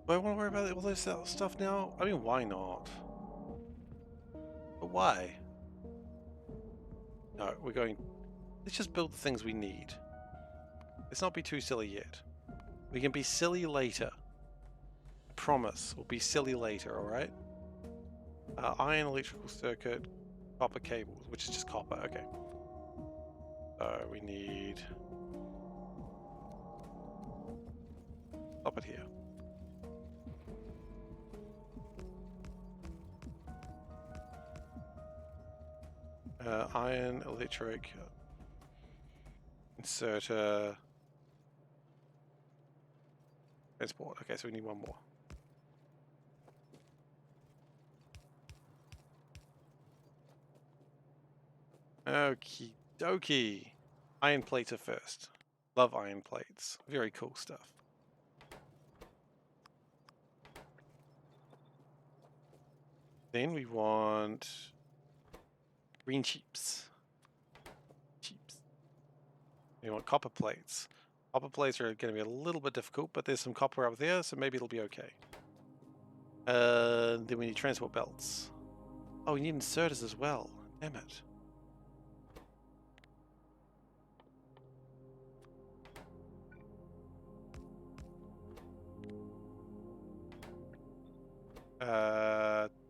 Do I want to worry about all this stuff now? I mean, why not? But why? No, we're going... Let's just build the things we need. Let's not be too silly yet. We can be silly later. I promise, we'll be silly later, alright? Iron electrical circuit, copper cables, which is just copper, okay. So we need... Stop it here. Iron, electric, inserter, transport. Okay, so we need one more. Okie dokie. Iron plates are first. Love iron plates. Very cool stuff. Then we want green cheaps. We want copper plates. Copper plates are going to be a little bit difficult, but there's some copper up there, so maybe it'll be okay. Then we need transport belts. Oh, we need inserters as well. Damn it.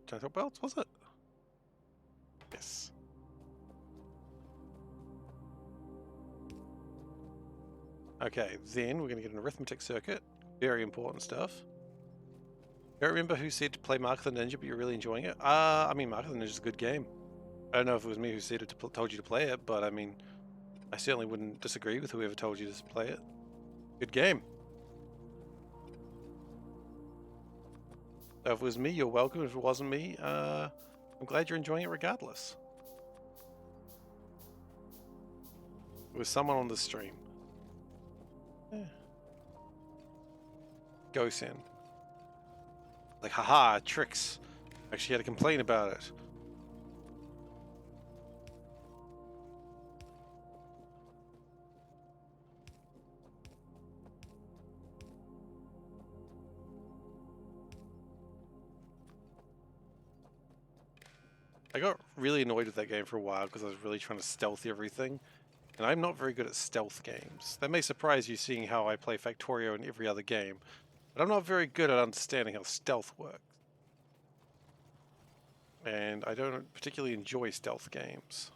Transport belts, was it? Yes. Okay, then we're going to get an arithmetic circuit. Very important stuff. Don't remember who said to play Mark of the Ninja, but you're really enjoying it. I mean, Mark of the Ninja is a good game. I don't know if it was me who said it told you to play it, but I mean, I certainly wouldn't disagree with whoever told you to play it. Good game. So if it was me, you're welcome. If it wasn't me, I'm glad you're enjoying it regardless. It was someone on the stream. Yeah. Gosen. Like, haha, tricks. Actually had to complain about it. I got really annoyed with that game for a while because I was really trying to stealth everything. And I'm not very good at stealth games. That may surprise you seeing how I play Factorio in every other game. But I'm not very good at understanding how stealth works. And I don't particularly enjoy stealth games.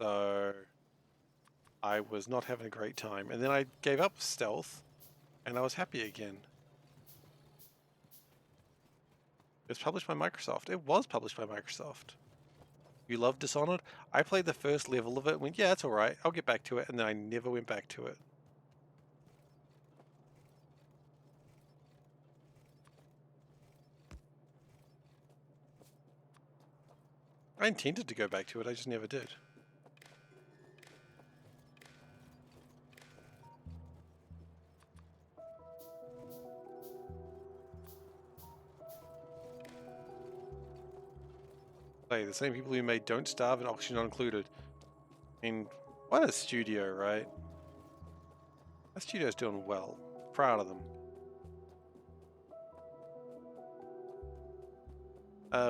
So I was not having a great time. And then I gave up stealth and I was happy again. It was published by Microsoft. It was published by Microsoft. You love Dishonored? I played the first level of it and went, yeah, it's alright, I'll get back to it, and then I never went back to it. I intended to go back to it, I just never did. Hey, the same people who made Don't Starve and Oxygen Not Included. I mean, what a studio, right? That studio's doing well. Proud of them.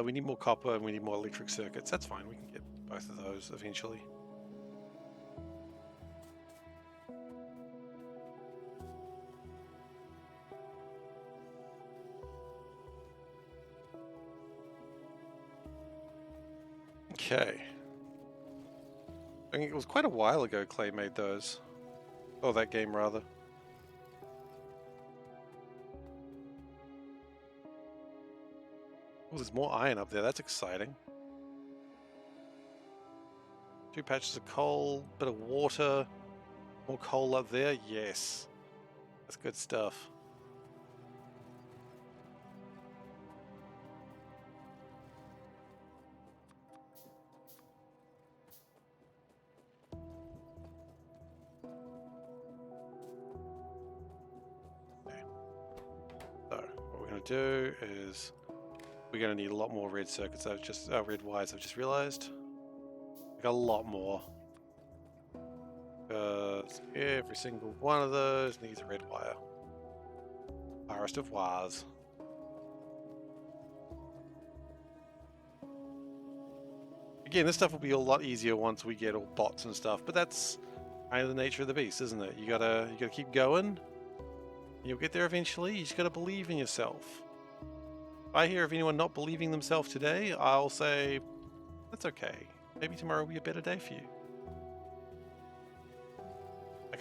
We need more copper and we need more electric circuits. That's fine. We can get both of those eventually. Okay. I think it was quite a while ago Clay made those. Oh, that game rather. Oh, there's more iron up there. That's exciting. 2 patches of coal, bit of water, more coal up there. Yes. That's good stuff. Okay. So, what we're going to do is we're going to need a lot more red circuits. Red wires. I've just realized. Like a lot more. Because every single one of those needs a red wire. Virest of wires. Again, this stuff will be a lot easier once we get all bots and stuff, but that's kind of the nature of the beast, isn't it? You gotta keep going. You'll get there eventually. You just gotta believe in yourself. If I hear of anyone not believing themselves today, I'll say, that's okay. Maybe tomorrow will be a better day for you.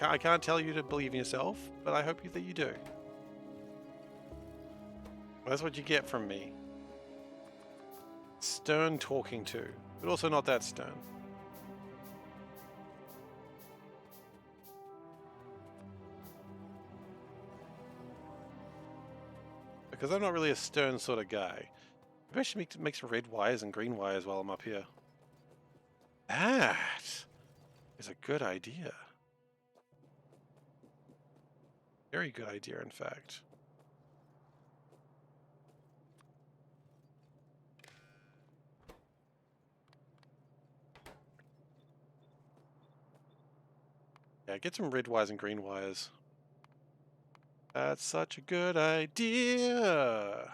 I can't tell you to believe in yourself, but I hope that you do. That's what you get from me. Stern talking to, but also not that stern. Because I'm not really a stern sort of guy. Maybe I should make some red wires and green wires while I'm up here. That is a good idea. Very good idea, in fact. Yeah, get some red wires and green wires. That's such a good idea.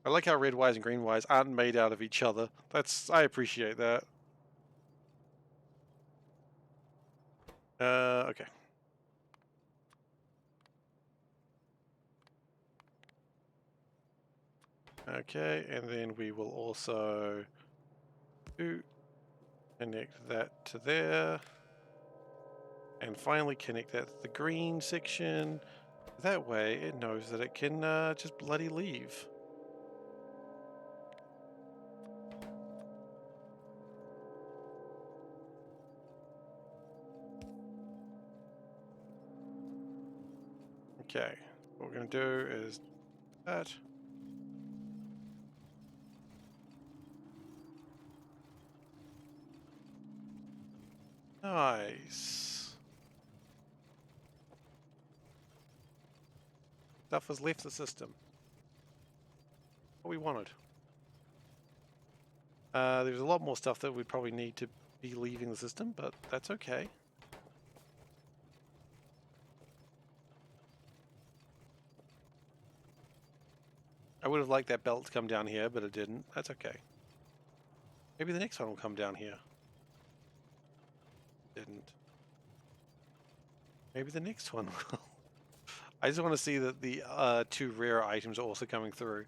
I like how red wires and green wires aren't made out of each other. I appreciate that. Okay. Okay, and then we will also connect that to there. And finally connect that to the green section. That way it knows that it can just bloody leave. Okay, what we're going to do is that. Nice. Stuff has left the system. What we wanted. There's a lot more stuff that we'd probably need to be leaving the system, but that's okay. I would have liked that belt to come down here, but it didn't. That's okay. Maybe the next one will come down here. Didn't. Maybe the next one will. I just want to see that the 2 rare items are also coming through.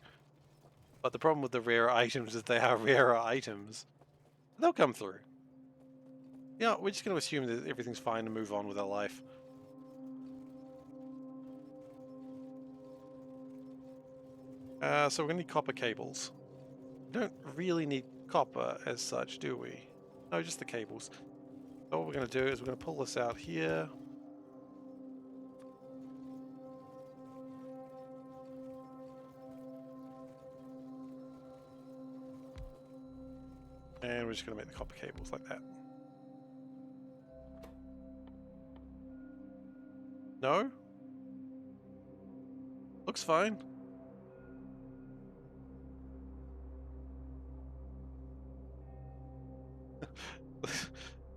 But the problem with the rare items is they are rarer items. They'll come through. Yeah, we're just going to assume that everything's fine and move on with our life. So we're going to need copper cables. We don't really need copper as such, do we? No, just the cables. So what we're going to do is we're going to pull this out here. And we're just going to make the copper cables like that. No? Looks fine.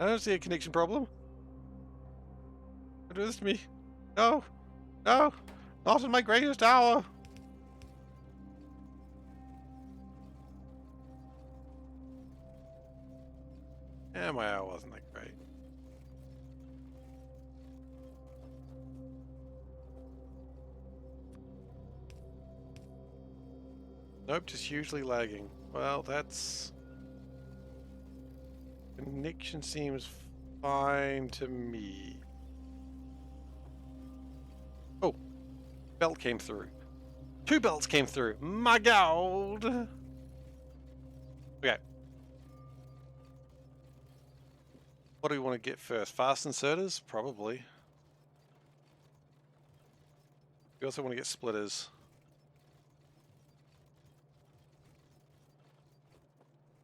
I don't see a connection problem. Don't do this to me. No. No. Not in my greatest hour. Yeah, my hour wasn't that great. Nope, just hugely lagging. Well, that's... Connection seems fine to me. Oh, belt came through. 2 belts came through. My God! Okay. What do we want to get first? Fast inserters? Probably. We also want to get splitters.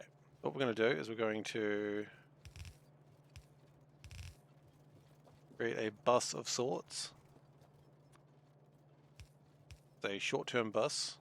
Okay. What we're going to do is we're going to create a bus of sorts. It's a short-term bus.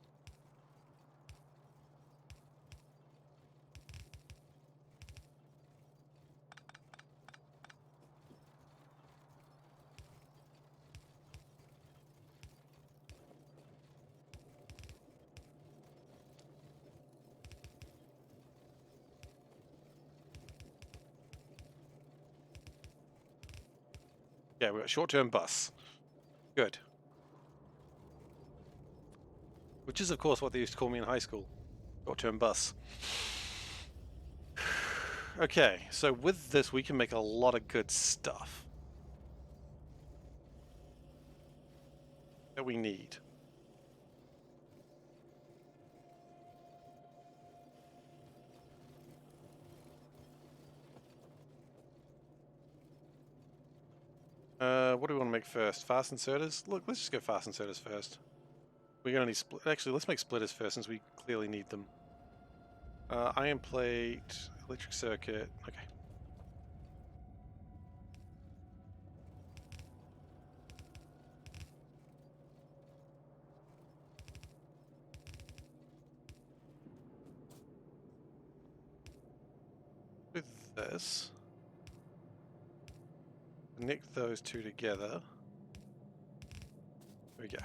Yeah, we've got short-term bus. Good. Which is, of course, what they used to call me in high school. Short-term bus. Okay, so with this, we can make a lot of good stuff that we need. What do we want to make first? Fast inserters? Look, let's just go fast inserters first. We're going to need split. Actually, let's make splitters first since we clearly need them. Iron plate, electric circuit. Okay. With this, connect those two together. There we go.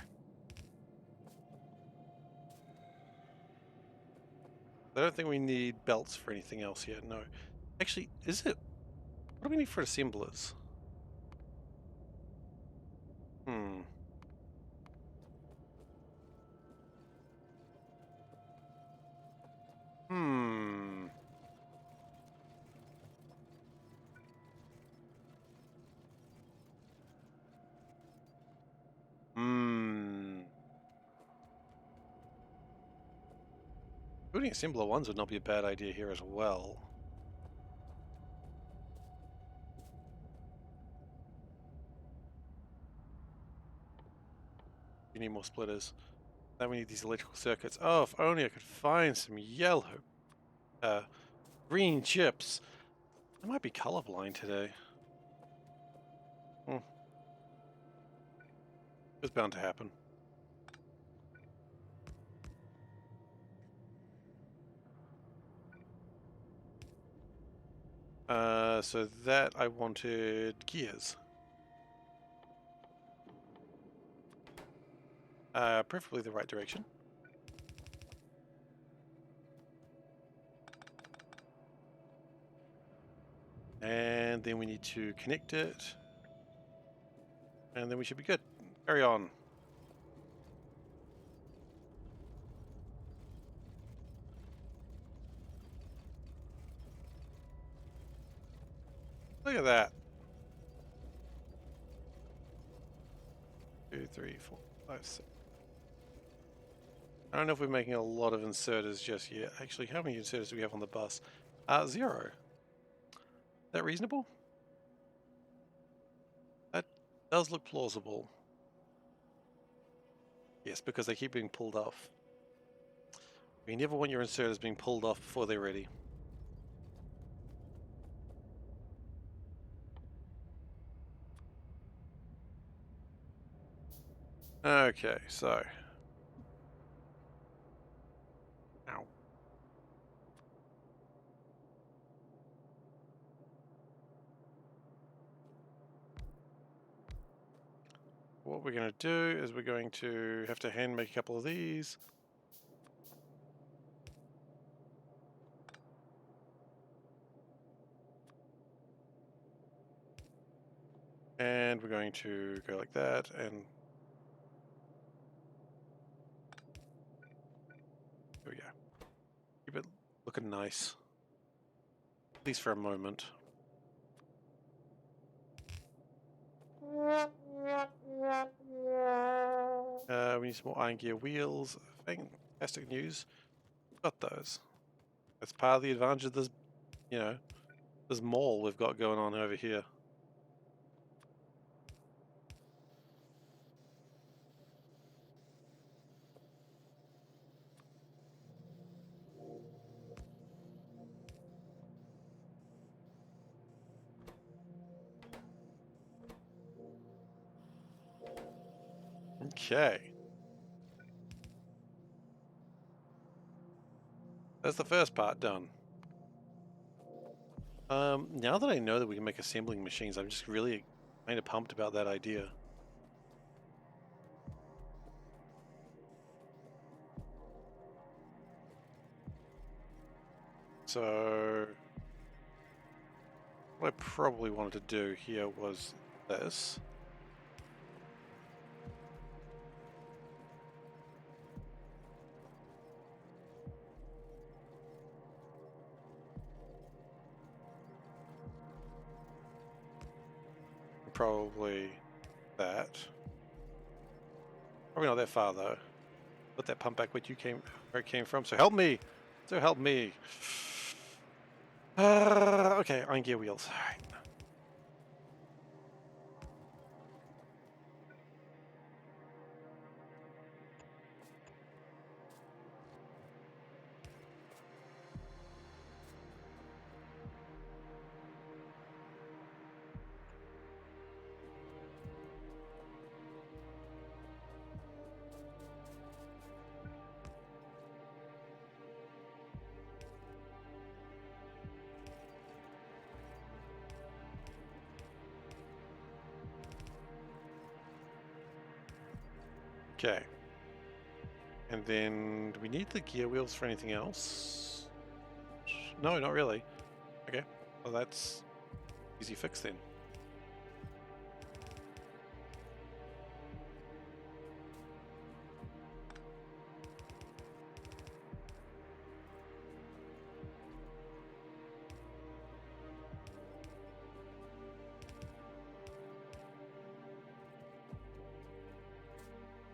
I don't think we need belts for anything else yet, no. Actually, is it? What do we need for assemblers? Hmm. Hmm. Hmm. Putting assembler ones would not be a bad idea here as well. We need more splitters. Then we need these electrical circuits. Oh, if only I could find some yellow, green chips. I might be colorblind today. It's bound to happen. So that I wanted gears. Preferably the right direction. And then we need to connect it. And then we should be good. Carry on. Look at that. 2, 3, 4, 5, 6. I don't know if we're making a lot of inserters just yet. Actually, how many inserters do we have on the bus? 0. Is that reasonable? That does look plausible. Yes, because they keep being pulled off. You never want your inserters being pulled off before they're ready. Okay, so... Ow. What we're going to do is we're going to have to hand make a couple of these. And we're going to go like that and there we go. Keep it looking nice. At least for a moment. We need some more iron gear wheels. Fantastic news. Got those. That's part of the advantage of this, you know, this mall we've got going on over here. Okay. That's the first part done. Now that I know that we can make assembling machines, I'm just really kind of pumped about that idea. So, what I probably wanted to do here was this. Probably that. Probably not that far though. Put that pump back where it came from. So help me. So help me. Okay, iron gear wheels. All right. Okay. And then, do we need the gear wheels for anything else? No, not really. Okay. Well, that's easy fix then.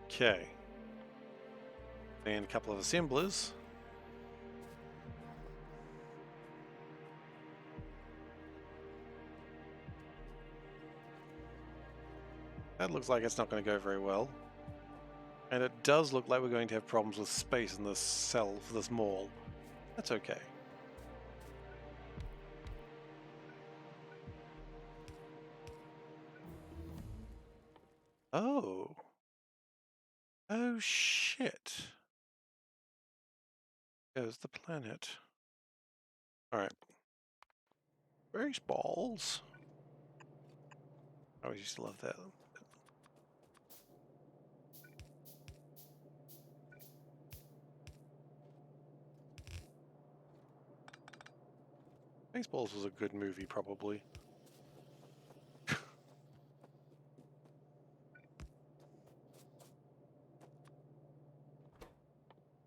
Okay. And a couple of assemblers. That looks like it's not going to go very well. And it does look like we're going to have problems with space in this cell for this mall. That's okay. Oh. Oh shit. There's the planet. Alright. Baseballs. I always used to love that. Baseballs was a good movie, probably.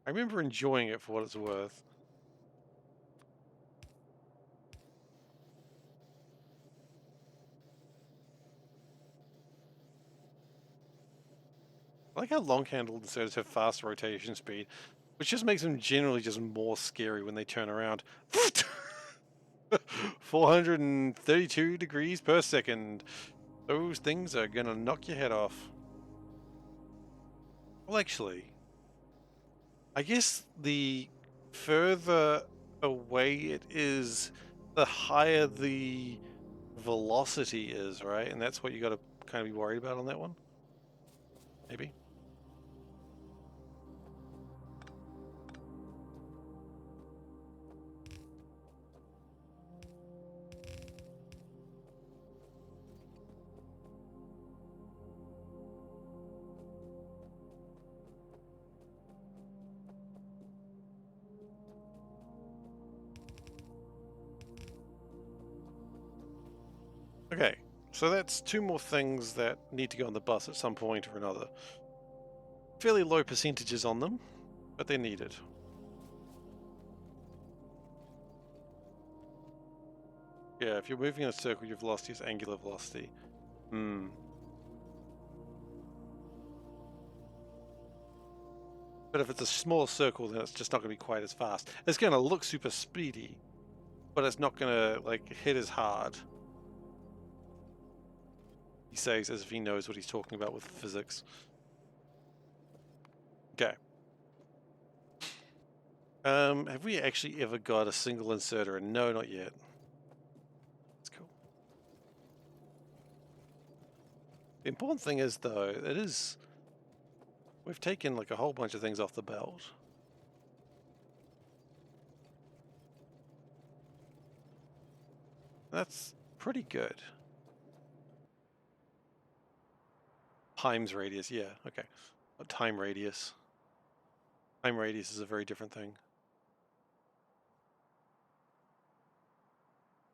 I remember enjoying it for what it's worth. I like how long-handled inserters have fast rotation speed, which just makes them generally just more scary when they turn around. 432 degrees per second. Those things are gonna knock your head off. Well, actually, I guess the further away it is, the higher the velocity is, right? And that's what you got to kind of be worried about on that one, maybe. Okay, so that's 2 more things that need to go on the bus at some point or another. Fairly low percentages on them, but they're needed. Yeah, if you're moving in a circle, your velocity is angular velocity. But if it's a smaller circle, then it's just not going to be quite as fast. It's going to look super speedy, but it's not going to like hit as hard. He says as if he knows what he's talking about with physics. Okay. Have we actually ever got a single inserter? No, not yet. That's cool. The important thing is, though, we've taken like a whole bunch of things off the belt. That's pretty good. Times radius, yeah, okay. Time radius. Time radius is a very different thing.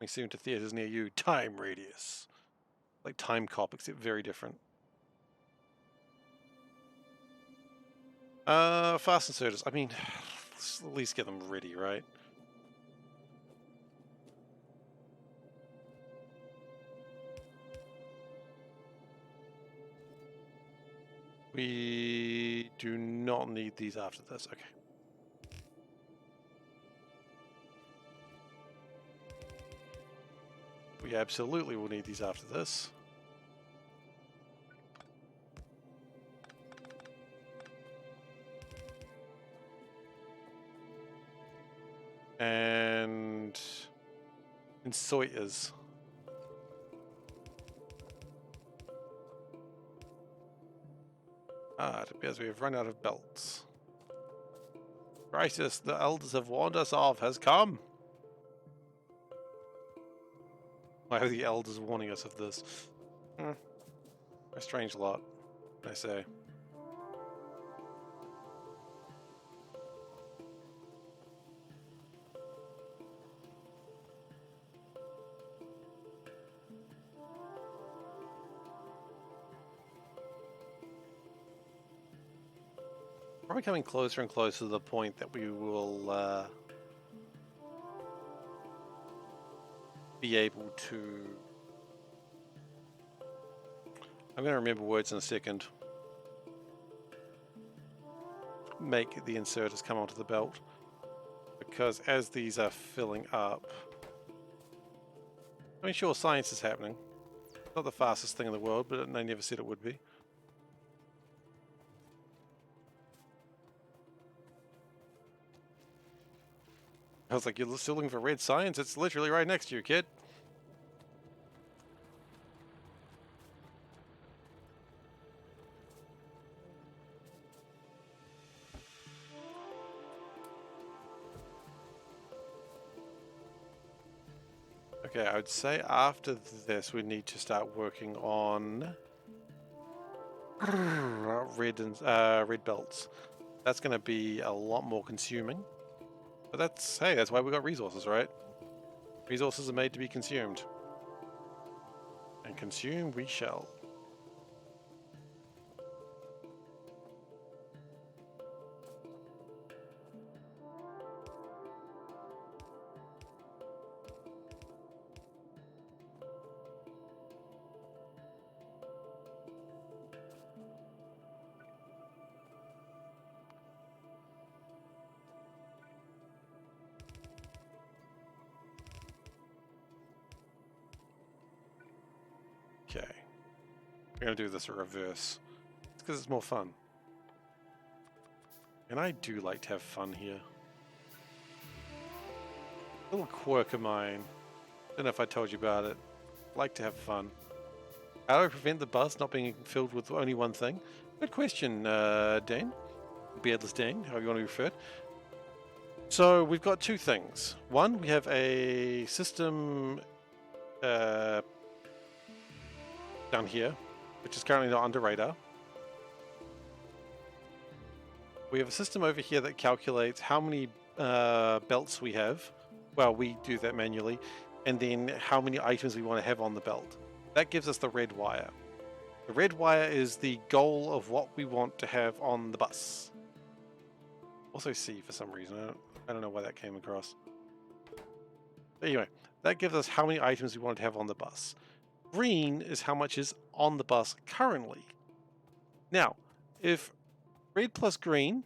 I see to theaters near you. Time radius. Like time cop, except very different. Fast inserters. I mean, let's at least get them ready, right? We do not need these after this. Okay. We absolutely will need these after this. And inserters. It appears we have run out of belts. Crisis the elders have warned us of has come. Why are the elders warning us of this? A strange lot, I say. We're coming closer and closer to the point that we will be able to... I'm going to remember words in a second. Make the inserters come onto the belt. Because as these are filling up... I mean, sure, science is happening. Not the fastest thing in the world, but they never said it would be. I was like, you're still looking for red science? It's literally right next to you, kid. Okay, I would say after this we need to start working on red belts. That's going to be a lot more consuming. But that's, hey, that's why we got resources, right? Resources are made to be consumed. And consume we shall. Okay. We're going to do this in reverse. It's because it's more fun. And I do like to have fun here. A little quirk of mine. Don't know if I told you about it. Like to have fun. How do I prevent the bus not being filled with only one thing? Good question, Dan. Beardless Dan, however you want to be referred. So we've got 2 things. One, we have a system down here, which is currently not under radar. We have a system over here that calculates how many belts we have. Well, we do that manually, and then how many items we want to have on the belt. That gives us the red wire. The red wire is the goal of what we want to have on the bus. Also C for some reason. I don't know why that came across. But anyway, that gives us how many items we want to have on the bus. Green is how much is on the bus currently. Now, if red plus green,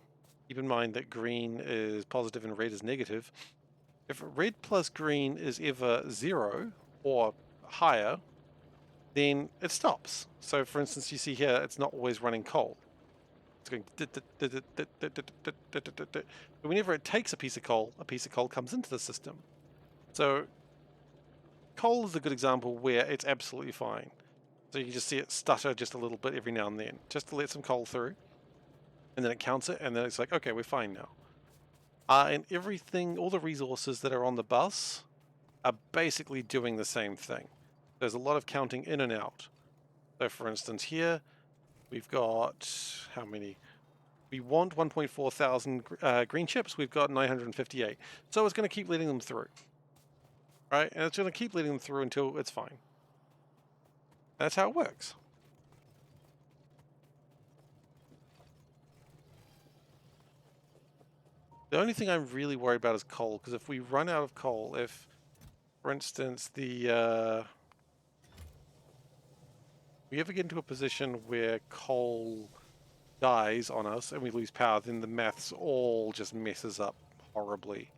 keep in mind that green is positive and red is negative. If red plus green is ever 0 or higher, then it stops. So for instance, you see here, it's not always running coal. It's going. But whenever it takes a piece of coal comes into the system. So coal is a good example where it's absolutely fine. So you can just see it stutter just a little bit every now and then, just to let some coal through. And then it counts it, and then it's like, okay, we're fine now. And everything, all the resources that are on the bus are basically doing the same thing. There's a lot of counting in and out. So for instance here, we've got, how many? We want 1.4 thousand green chips, we've got 958. So it's going to keep letting them through. Right? And it's going to keep letting them through until it's fine. That's how it works. The only thing I'm really worried about is coal, because if we run out of coal, if, for instance, we ever get into a position where coal dies on us and we lose power, then the maths all just messes up horribly.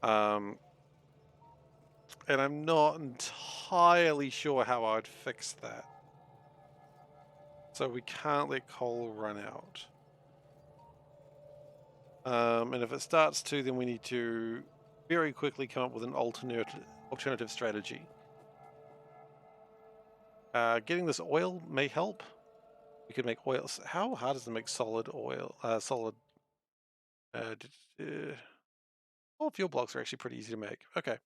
And I'm not entirely sure how I would fix that. So we can't let coal run out. And if it starts to, then we need to very quickly come up with an alternative strategy. Getting this oil may help. We could make oil. How hard is it to make solid oil? All fuel blocks are actually pretty easy to make. Okay.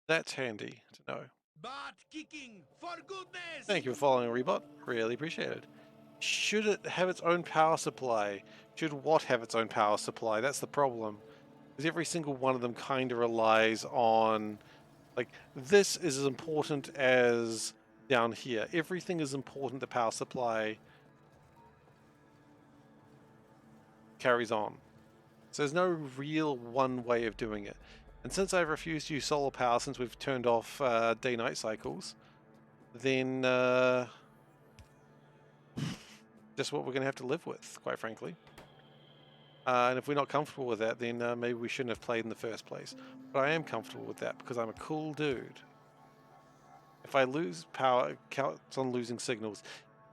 That's handy to know. Butt kicking, for goodness! Thank you for following, Rebot. Really appreciate it. Should it have its own power supply? Should what have its own power supply? That's the problem. Because every single one of them kind of relies on, like, this is as important as down here. Everything is important. The power supply carries on. So there's no real one way of doing it. And since I've refused to use solar power since we've turned off day-night cycles, then just what we're going to have to live with, quite frankly. And if we're not comfortable with that, then maybe we shouldn't have played in the first place. But I am comfortable with that because I'm a cool dude. If I lose power, it counts on losing signals.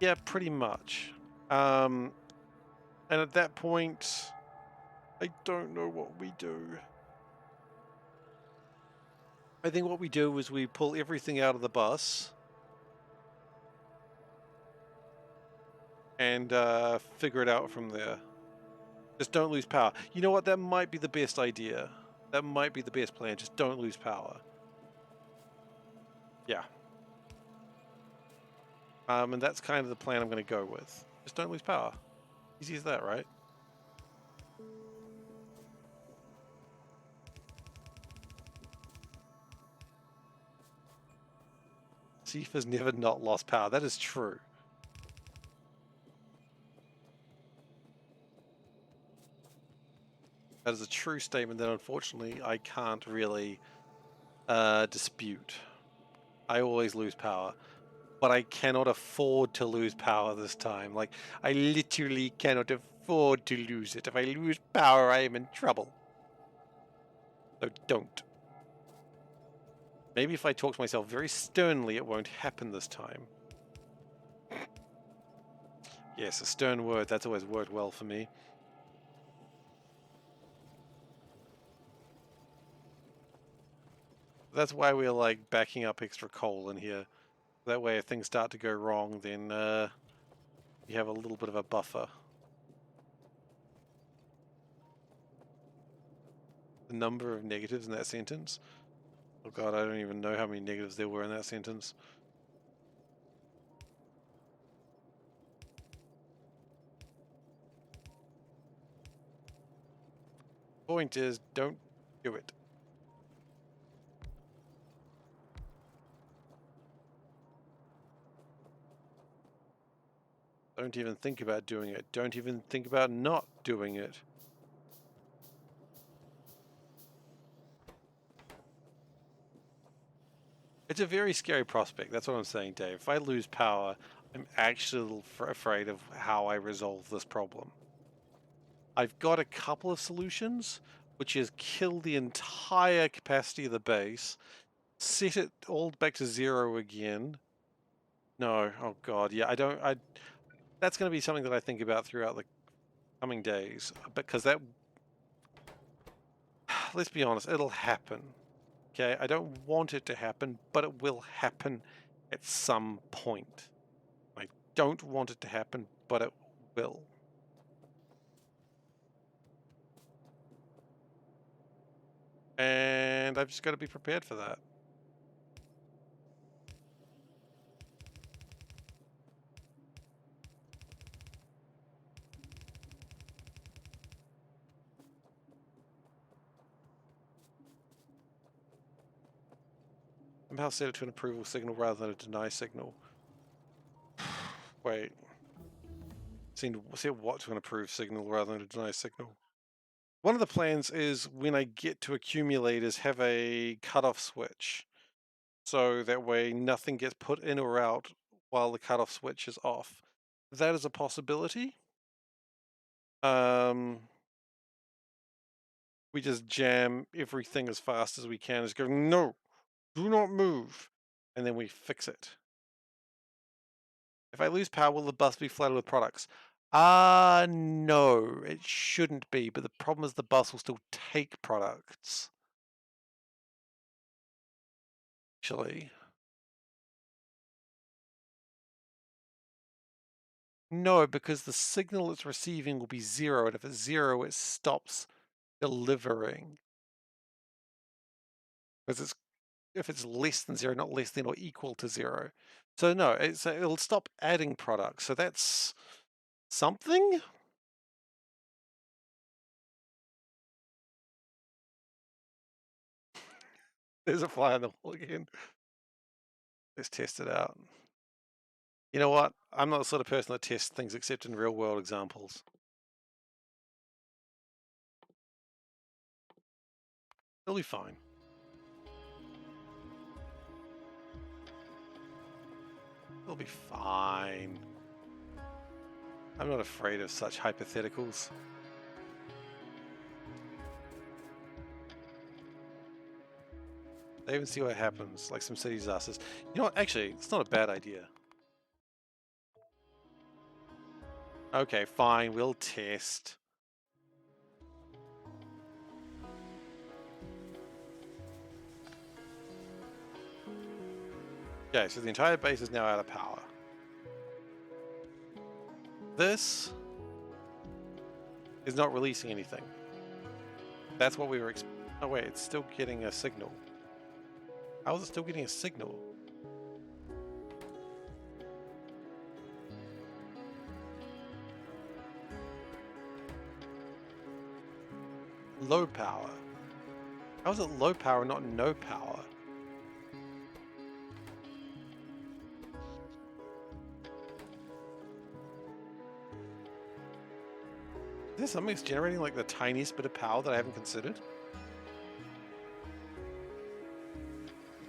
Yeah, pretty much. And at that point, I don't know what we do. I think what we do is we pull everything out of the bus and figure it out from there. Just don't lose power. You know what? That might be the best idea. That might be the best plan. Just don't lose power. Yeah. And that's kind of the plan I'm going to go with. Just don't lose power. Easy as that, right? Seifer's never not lost power. That is true. That is a true statement that unfortunately I can't really dispute. I always lose power. But I cannot afford to lose power this time. Like, I literally cannot afford to lose it. If I lose power, I am in trouble. So don't. Maybe if I talk to myself very sternly, it won't happen this time. Yes, a stern word. That's always worked well for me. That's why we're like backing up extra coal in here. That way if things start to go wrong, then you have a little bit of a buffer. The number of negatives in that sentence. Oh god, I don't even know how many negatives there were in that sentence. Point is, don't do it. Don't even think about doing it. Don't even think about not doing it. It's a very scary prospect. That's what I'm saying, Dave. If I lose power, I'm actually afraid of how I resolve this problem. I've got a couple of solutions, which is kill the entire capacity of the base, set it all back to 0 again. No, oh god, yeah, that's going to be something that I think about throughout the coming days, because that, let's be honest, it'll happen. Okay, I don't want it to happen, but it will happen at some point. I don't want it to happen, but it will. And I've just got to be prepared for that. Somehow set it to an approval signal rather than a deny signal. Wait. Set what to an approve signal rather than a deny signal? One of the plans is when I get to accumulators, have a cutoff switch. So that way nothing gets put in or out while the cutoff switch is off. That is a possibility. We just jam everything as fast as we can. Just go, no, do not move. And then we fix it. If I lose power, will the bus be flooded with products? No, it shouldn't be. But the problem is the bus will still take products. Actually. No, because the signal it's receiving will be 0. And if it's 0, it stops delivering. Because if it's less than 0, not less than or equal to 0. So no, it'll stop adding products. So that's something? There's a fly on the wall again. Let's test it out. You know what? I'm not the sort of person that tests things except in real world examples. It'll be fine. It'll be fine. I'm not afraid of such hypotheticals. They even see what happens, like some city disasters. You know what? Actually, it's not a bad idea. Okay, fine. We'll test. Okay, so the entire base is now out of power. This is not releasing anything. That's what we were oh wait, it's still getting a signal. How is it still getting a signal? Low power. How is it low power, not no power? Is there something that's generating like the tiniest bit of power that I haven't considered?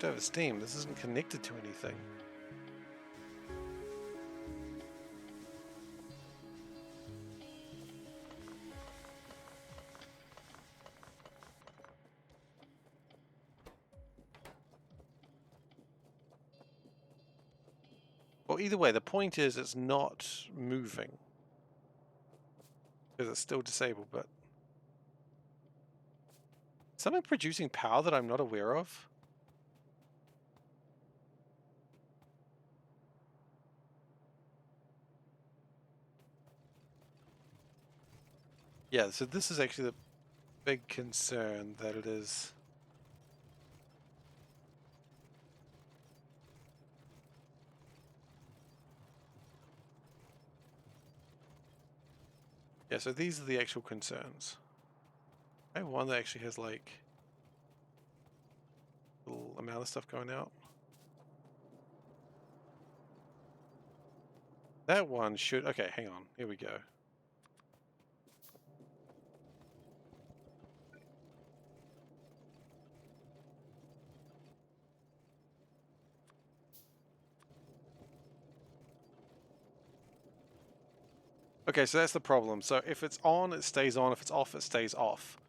Over Steam, this isn't connected to anything. Well, either way, the point is it's not moving. Because it's still disabled, but... Something producing power that I'm not aware of? Yeah, so this is actually the big concern, that it is... Yeah, so these are the actual concerns. I have one that actually has like... a little amount of stuff going out. That one should... Okay, hang on. Here we go. Okay, so that's the problem. So if it's on, it stays on. If it's off, it stays off.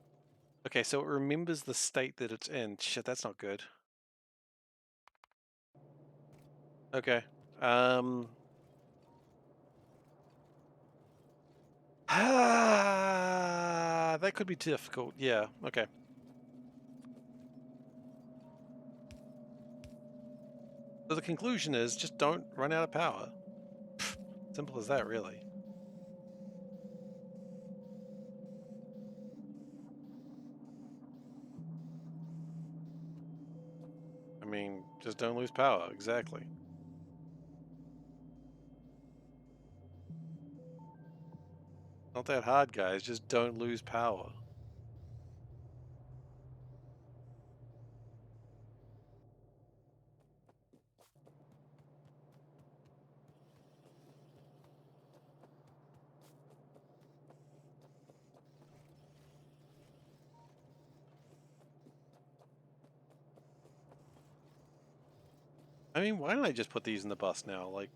Okay, so it remembers the state that it's in. Shit, that's not good. Okay. That could be difficult. Yeah, okay. So the conclusion is just don't run out of power. Simple as that, really. I mean, just don't lose power. Exactly. Not that hard, guys. Just don't lose power. I mean, why don't I just put these in the bus now? Like,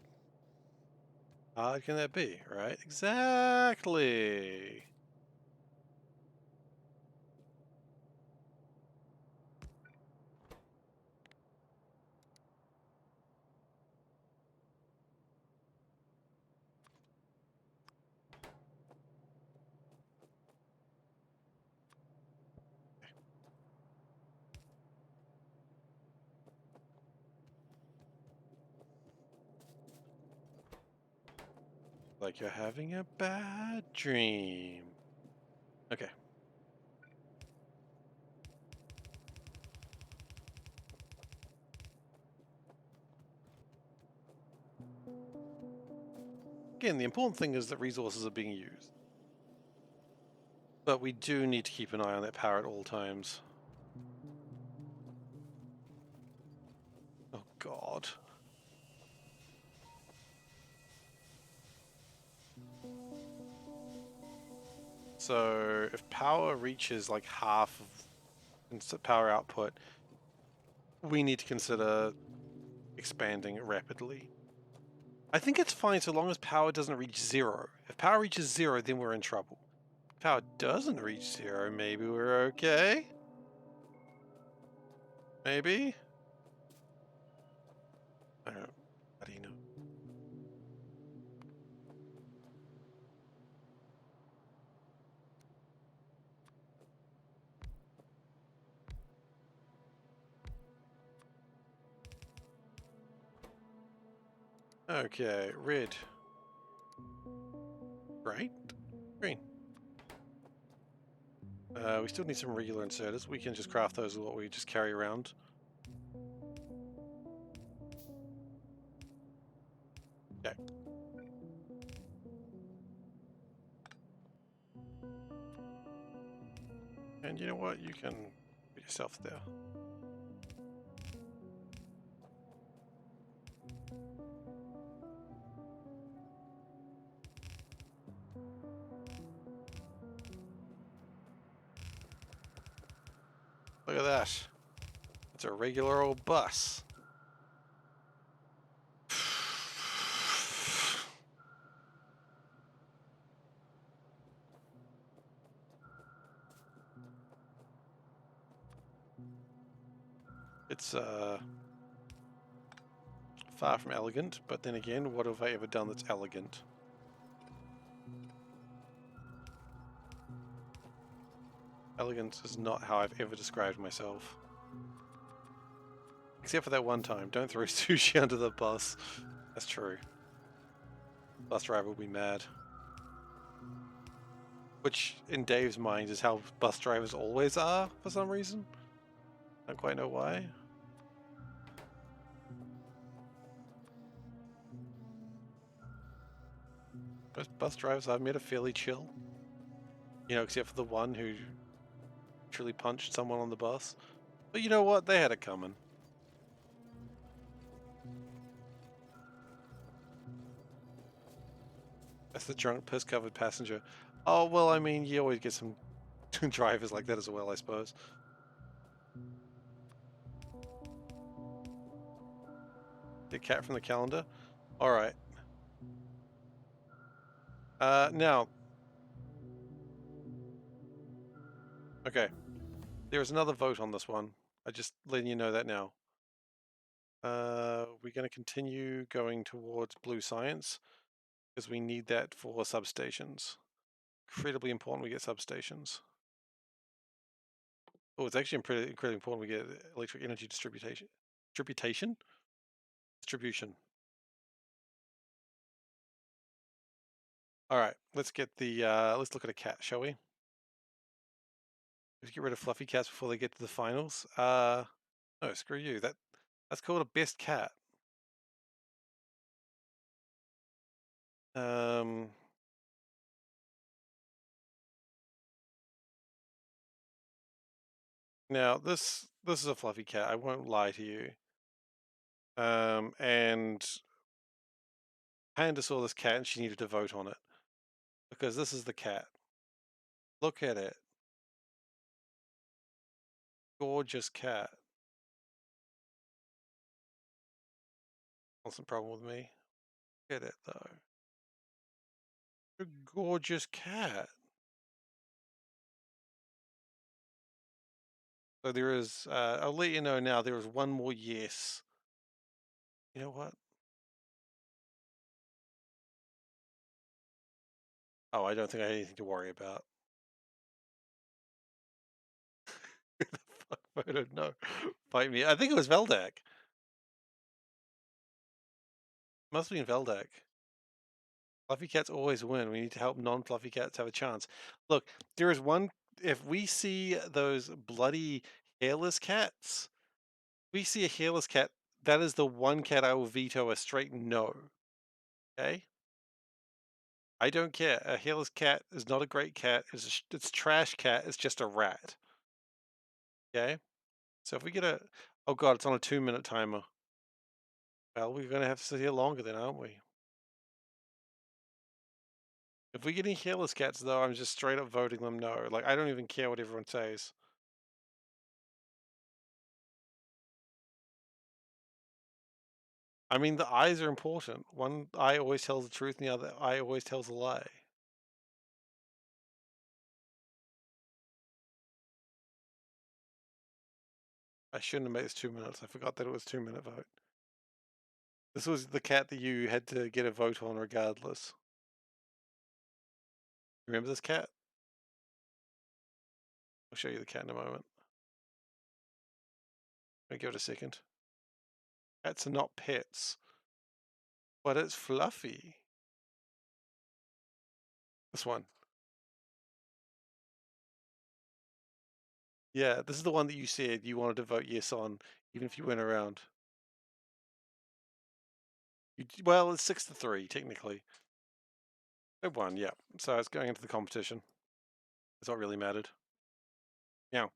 how hard can that be, right? Exactly. Like you're having a bad dream. Okay. Again, the important thing is that resources are being used. But we do need to keep an eye on that power at all times. Oh, God. So if power reaches like half of power output, we need to consider expanding it rapidly. I think it's fine so long as power doesn't reach zero. If power reaches zero, then we're in trouble. If power doesn't reach zero, maybe we're okay? Maybe? I don't know. How do you know? Okay, red. Right? Green. We still need some regular inserters. We can just craft those with what we just carry around. Okay. And you know what? You can put yourself there. Look at that. It's a regular old bus. It's far from elegant, but then again, what have I ever done that's elegant? Elegance is not how I've ever described myself. Except for that one time. Don't throw sushi under the bus. That's true. Bus driver will be mad. Which, in Dave's mind, is how bus drivers always are, for some reason. Don't quite know why. Most bus drivers I've met are fairly chill. You know, except for the one who truly punched someone on the bus. But you know what? They had it coming. That's the drunk, piss-covered passenger. Oh, well, I mean, you always get some drivers like that as well, I suppose. Get cat from the calendar. All right. Now, okay. There is another vote on this one. I just letting you know that now. We're going to continue going towards blue science because we need that for substations. Incredibly important we get substations. Oh, it's actually incredibly important we get electric energy distribution. Distribution. All right, let's get the let's look at a cat, shall we? Let's get rid of fluffy cats before they get to the finals. No, screw you. That's called a best cat. Um, Now this is a fluffy cat. I won't lie to you. And Panda saw this cat and she needed to vote on it because this is the cat. Look at it, gorgeous cat. What's the problem with me? Look at it though. A gorgeous cat. So there is. I'll let you know now. There is one more yes. You know what? Oh, I don't think I have anything to worry about. Who the fuck voted no? Fight me. I think it was Veldak. Must have been Veldak. Fluffy cats always win. We need to help non-fluffy cats have a chance. Look, there is one. If we see those bloody hairless cats, we see a hairless cat. That is the one cat I will veto a straight no. Okay. I don't care. A hairless cat is not a great cat. It's trash cat. It's just a rat. Okay. So if we get a, oh god, it's on a 2-minute timer. Well, we're gonna have to sit here longer then, aren't we? If we get any hairless cats though, I'm just straight up voting them no. Like I don't even care what everyone says. I mean, the eyes are important. One eye always tells the truth, and the other eye always tells a lie. I shouldn't have made this 2 minutes. I forgot that it was 2-minute vote. This was the cat that you had to get a vote on regardless. Remember this cat? I'll show you the cat in a moment. Let me give it a second. Cats are not pets, but it's fluffy. This one. Yeah, this is the one that you said you wanted to vote yes on, even if you went around. Well, it's 6-3, technically. It won, yeah. So it's going into the competition. That's what really mattered. Yeah.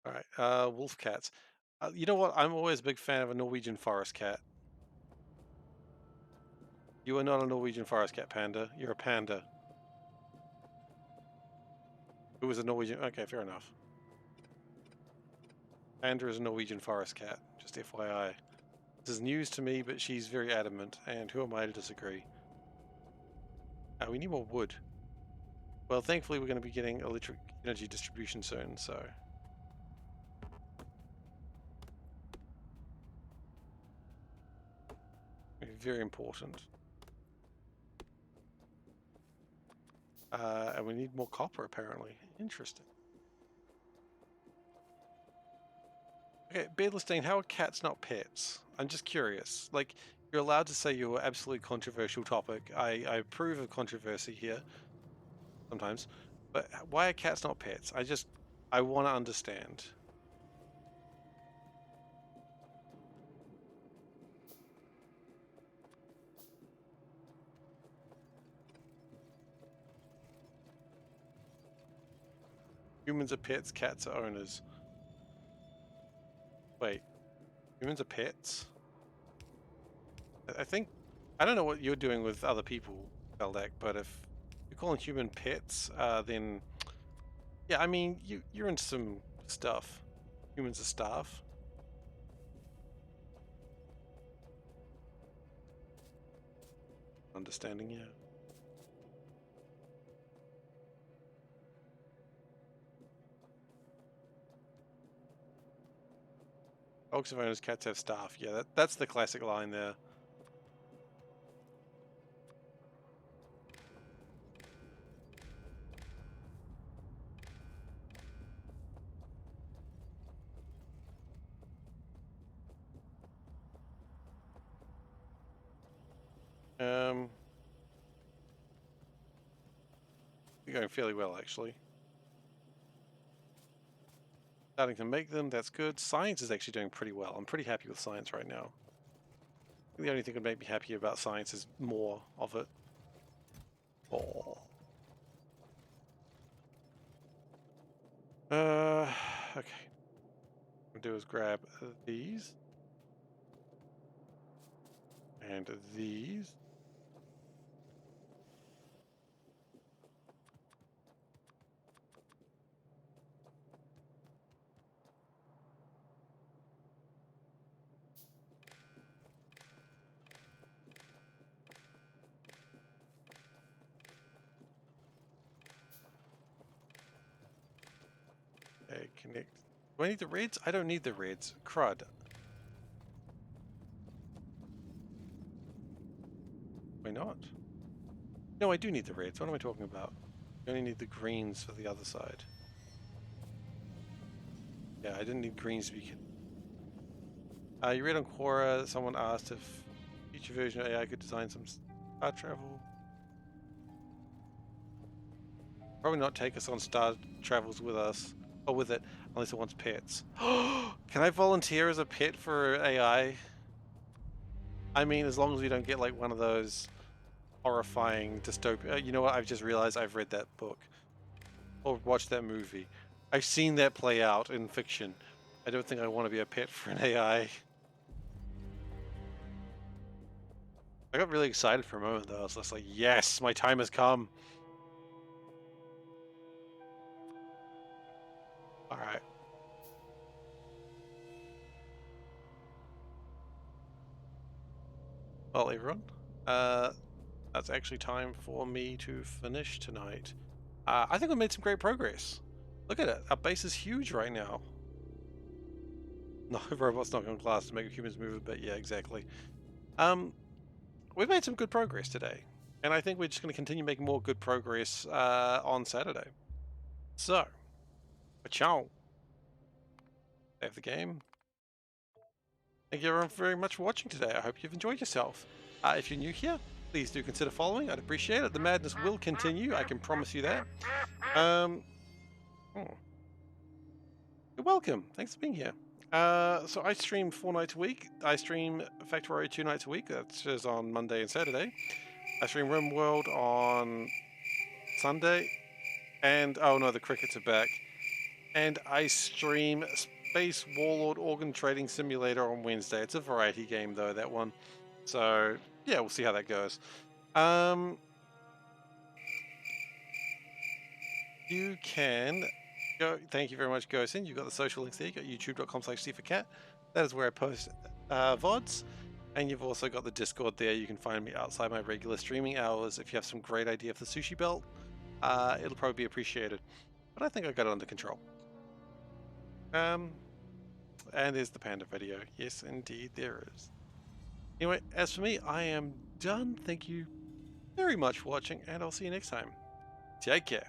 All right, wolf cats. You know what? I'm always a big fan of a Norwegian forest cat. You are not a Norwegian forest cat, Panda. You're a panda. Who was a Norwegian? Okay, fair enough. Panda is a Norwegian forest cat, just FYI. This is news to me, but she's very adamant, and who am I to disagree? We need more wood. Well, thankfully we're going to be getting electric energy distribution soon, so... Very important. And we need more copper, apparently. Interesting. Okay, Beardlestein, how are cats not pets? I'm just curious. Like, you're allowed to say your absolutely controversial topic. I approve of controversy here, sometimes. But why are cats not pets? I want to understand. Humans are pets, cats are owners. Wait, humans are pets? I think I don't know what you're doing with other people, Beldek, but if you're calling human pets, then yeah, I mean you're into some stuff. Humans are stuff. Understanding, yeah. Dogs have owners, cats have staff. Yeah, that's the classic line there. You're going fairly well actually. Starting to make them, that's good. Science is actually doing pretty well. I'm pretty happy with science right now. The only thing that would make me happy about science is more of it. Oh. Okay. What I'll do is grab these. And these. Okay, connect. Do I need the reds? I don't need the reds. Crud. Why not? No, I do need the reds. What am I talking about? I only need the greens for the other side. Yeah, I didn't need greens to be... you read on Quora, someone asked if future version of AI could design some star travel. Probably not take us on star travels with us, or with it, unless it wants pets. Can I volunteer as a pet for AI? I mean, as long as we don't get like one of those horrifying dystopia. You know what? I've just realized I've read that book or watched that movie. I've seen that play out in fiction. I don't think I want to be a pet for an AI. I got really excited for a moment though. I was just like, yes, my time has come. All right. Well, everyone, that's actually time for me to finish tonight. I think we made some great progress. Look at it. Our base is huge right now. No, robots knocking on glass to make humans move a bit. Yeah, exactly. We've made some good progress today. And I think we're just going to continue making more good progress on Saturday. So, ciao. Save the game. Thank you everyone very much for watching today. I hope you've enjoyed yourself. If you're new here, please do consider following. I'd appreciate it. The madness will continue. I can promise you that. Oh, you're welcome. Thanks for being here. So I stream 4 nights a week. I stream Factorio 2 nights a week. That's just on Monday and Saturday. I stream RimWorld on Sunday. And, oh no, the crickets are back. And I stream Space Warlord Organ Trading Simulator on Wednesday. It's a variety game though, that one. So yeah, we'll see how that goes. You can go. Thank you very much, Gosin. You've got the social links there. You've got youtube.com/SeiferKatt. That is where I post VODs. And you've also got the Discord there. You can find me outside my regular streaming hours. If you have some great idea for the sushi belt, it'll probably be appreciated. But I think I got it under control. And there's the panda video. Yes, indeed, there is. Anyway, as for me, I am done. Thank you very much for watching, and I'll see you next time. Take care.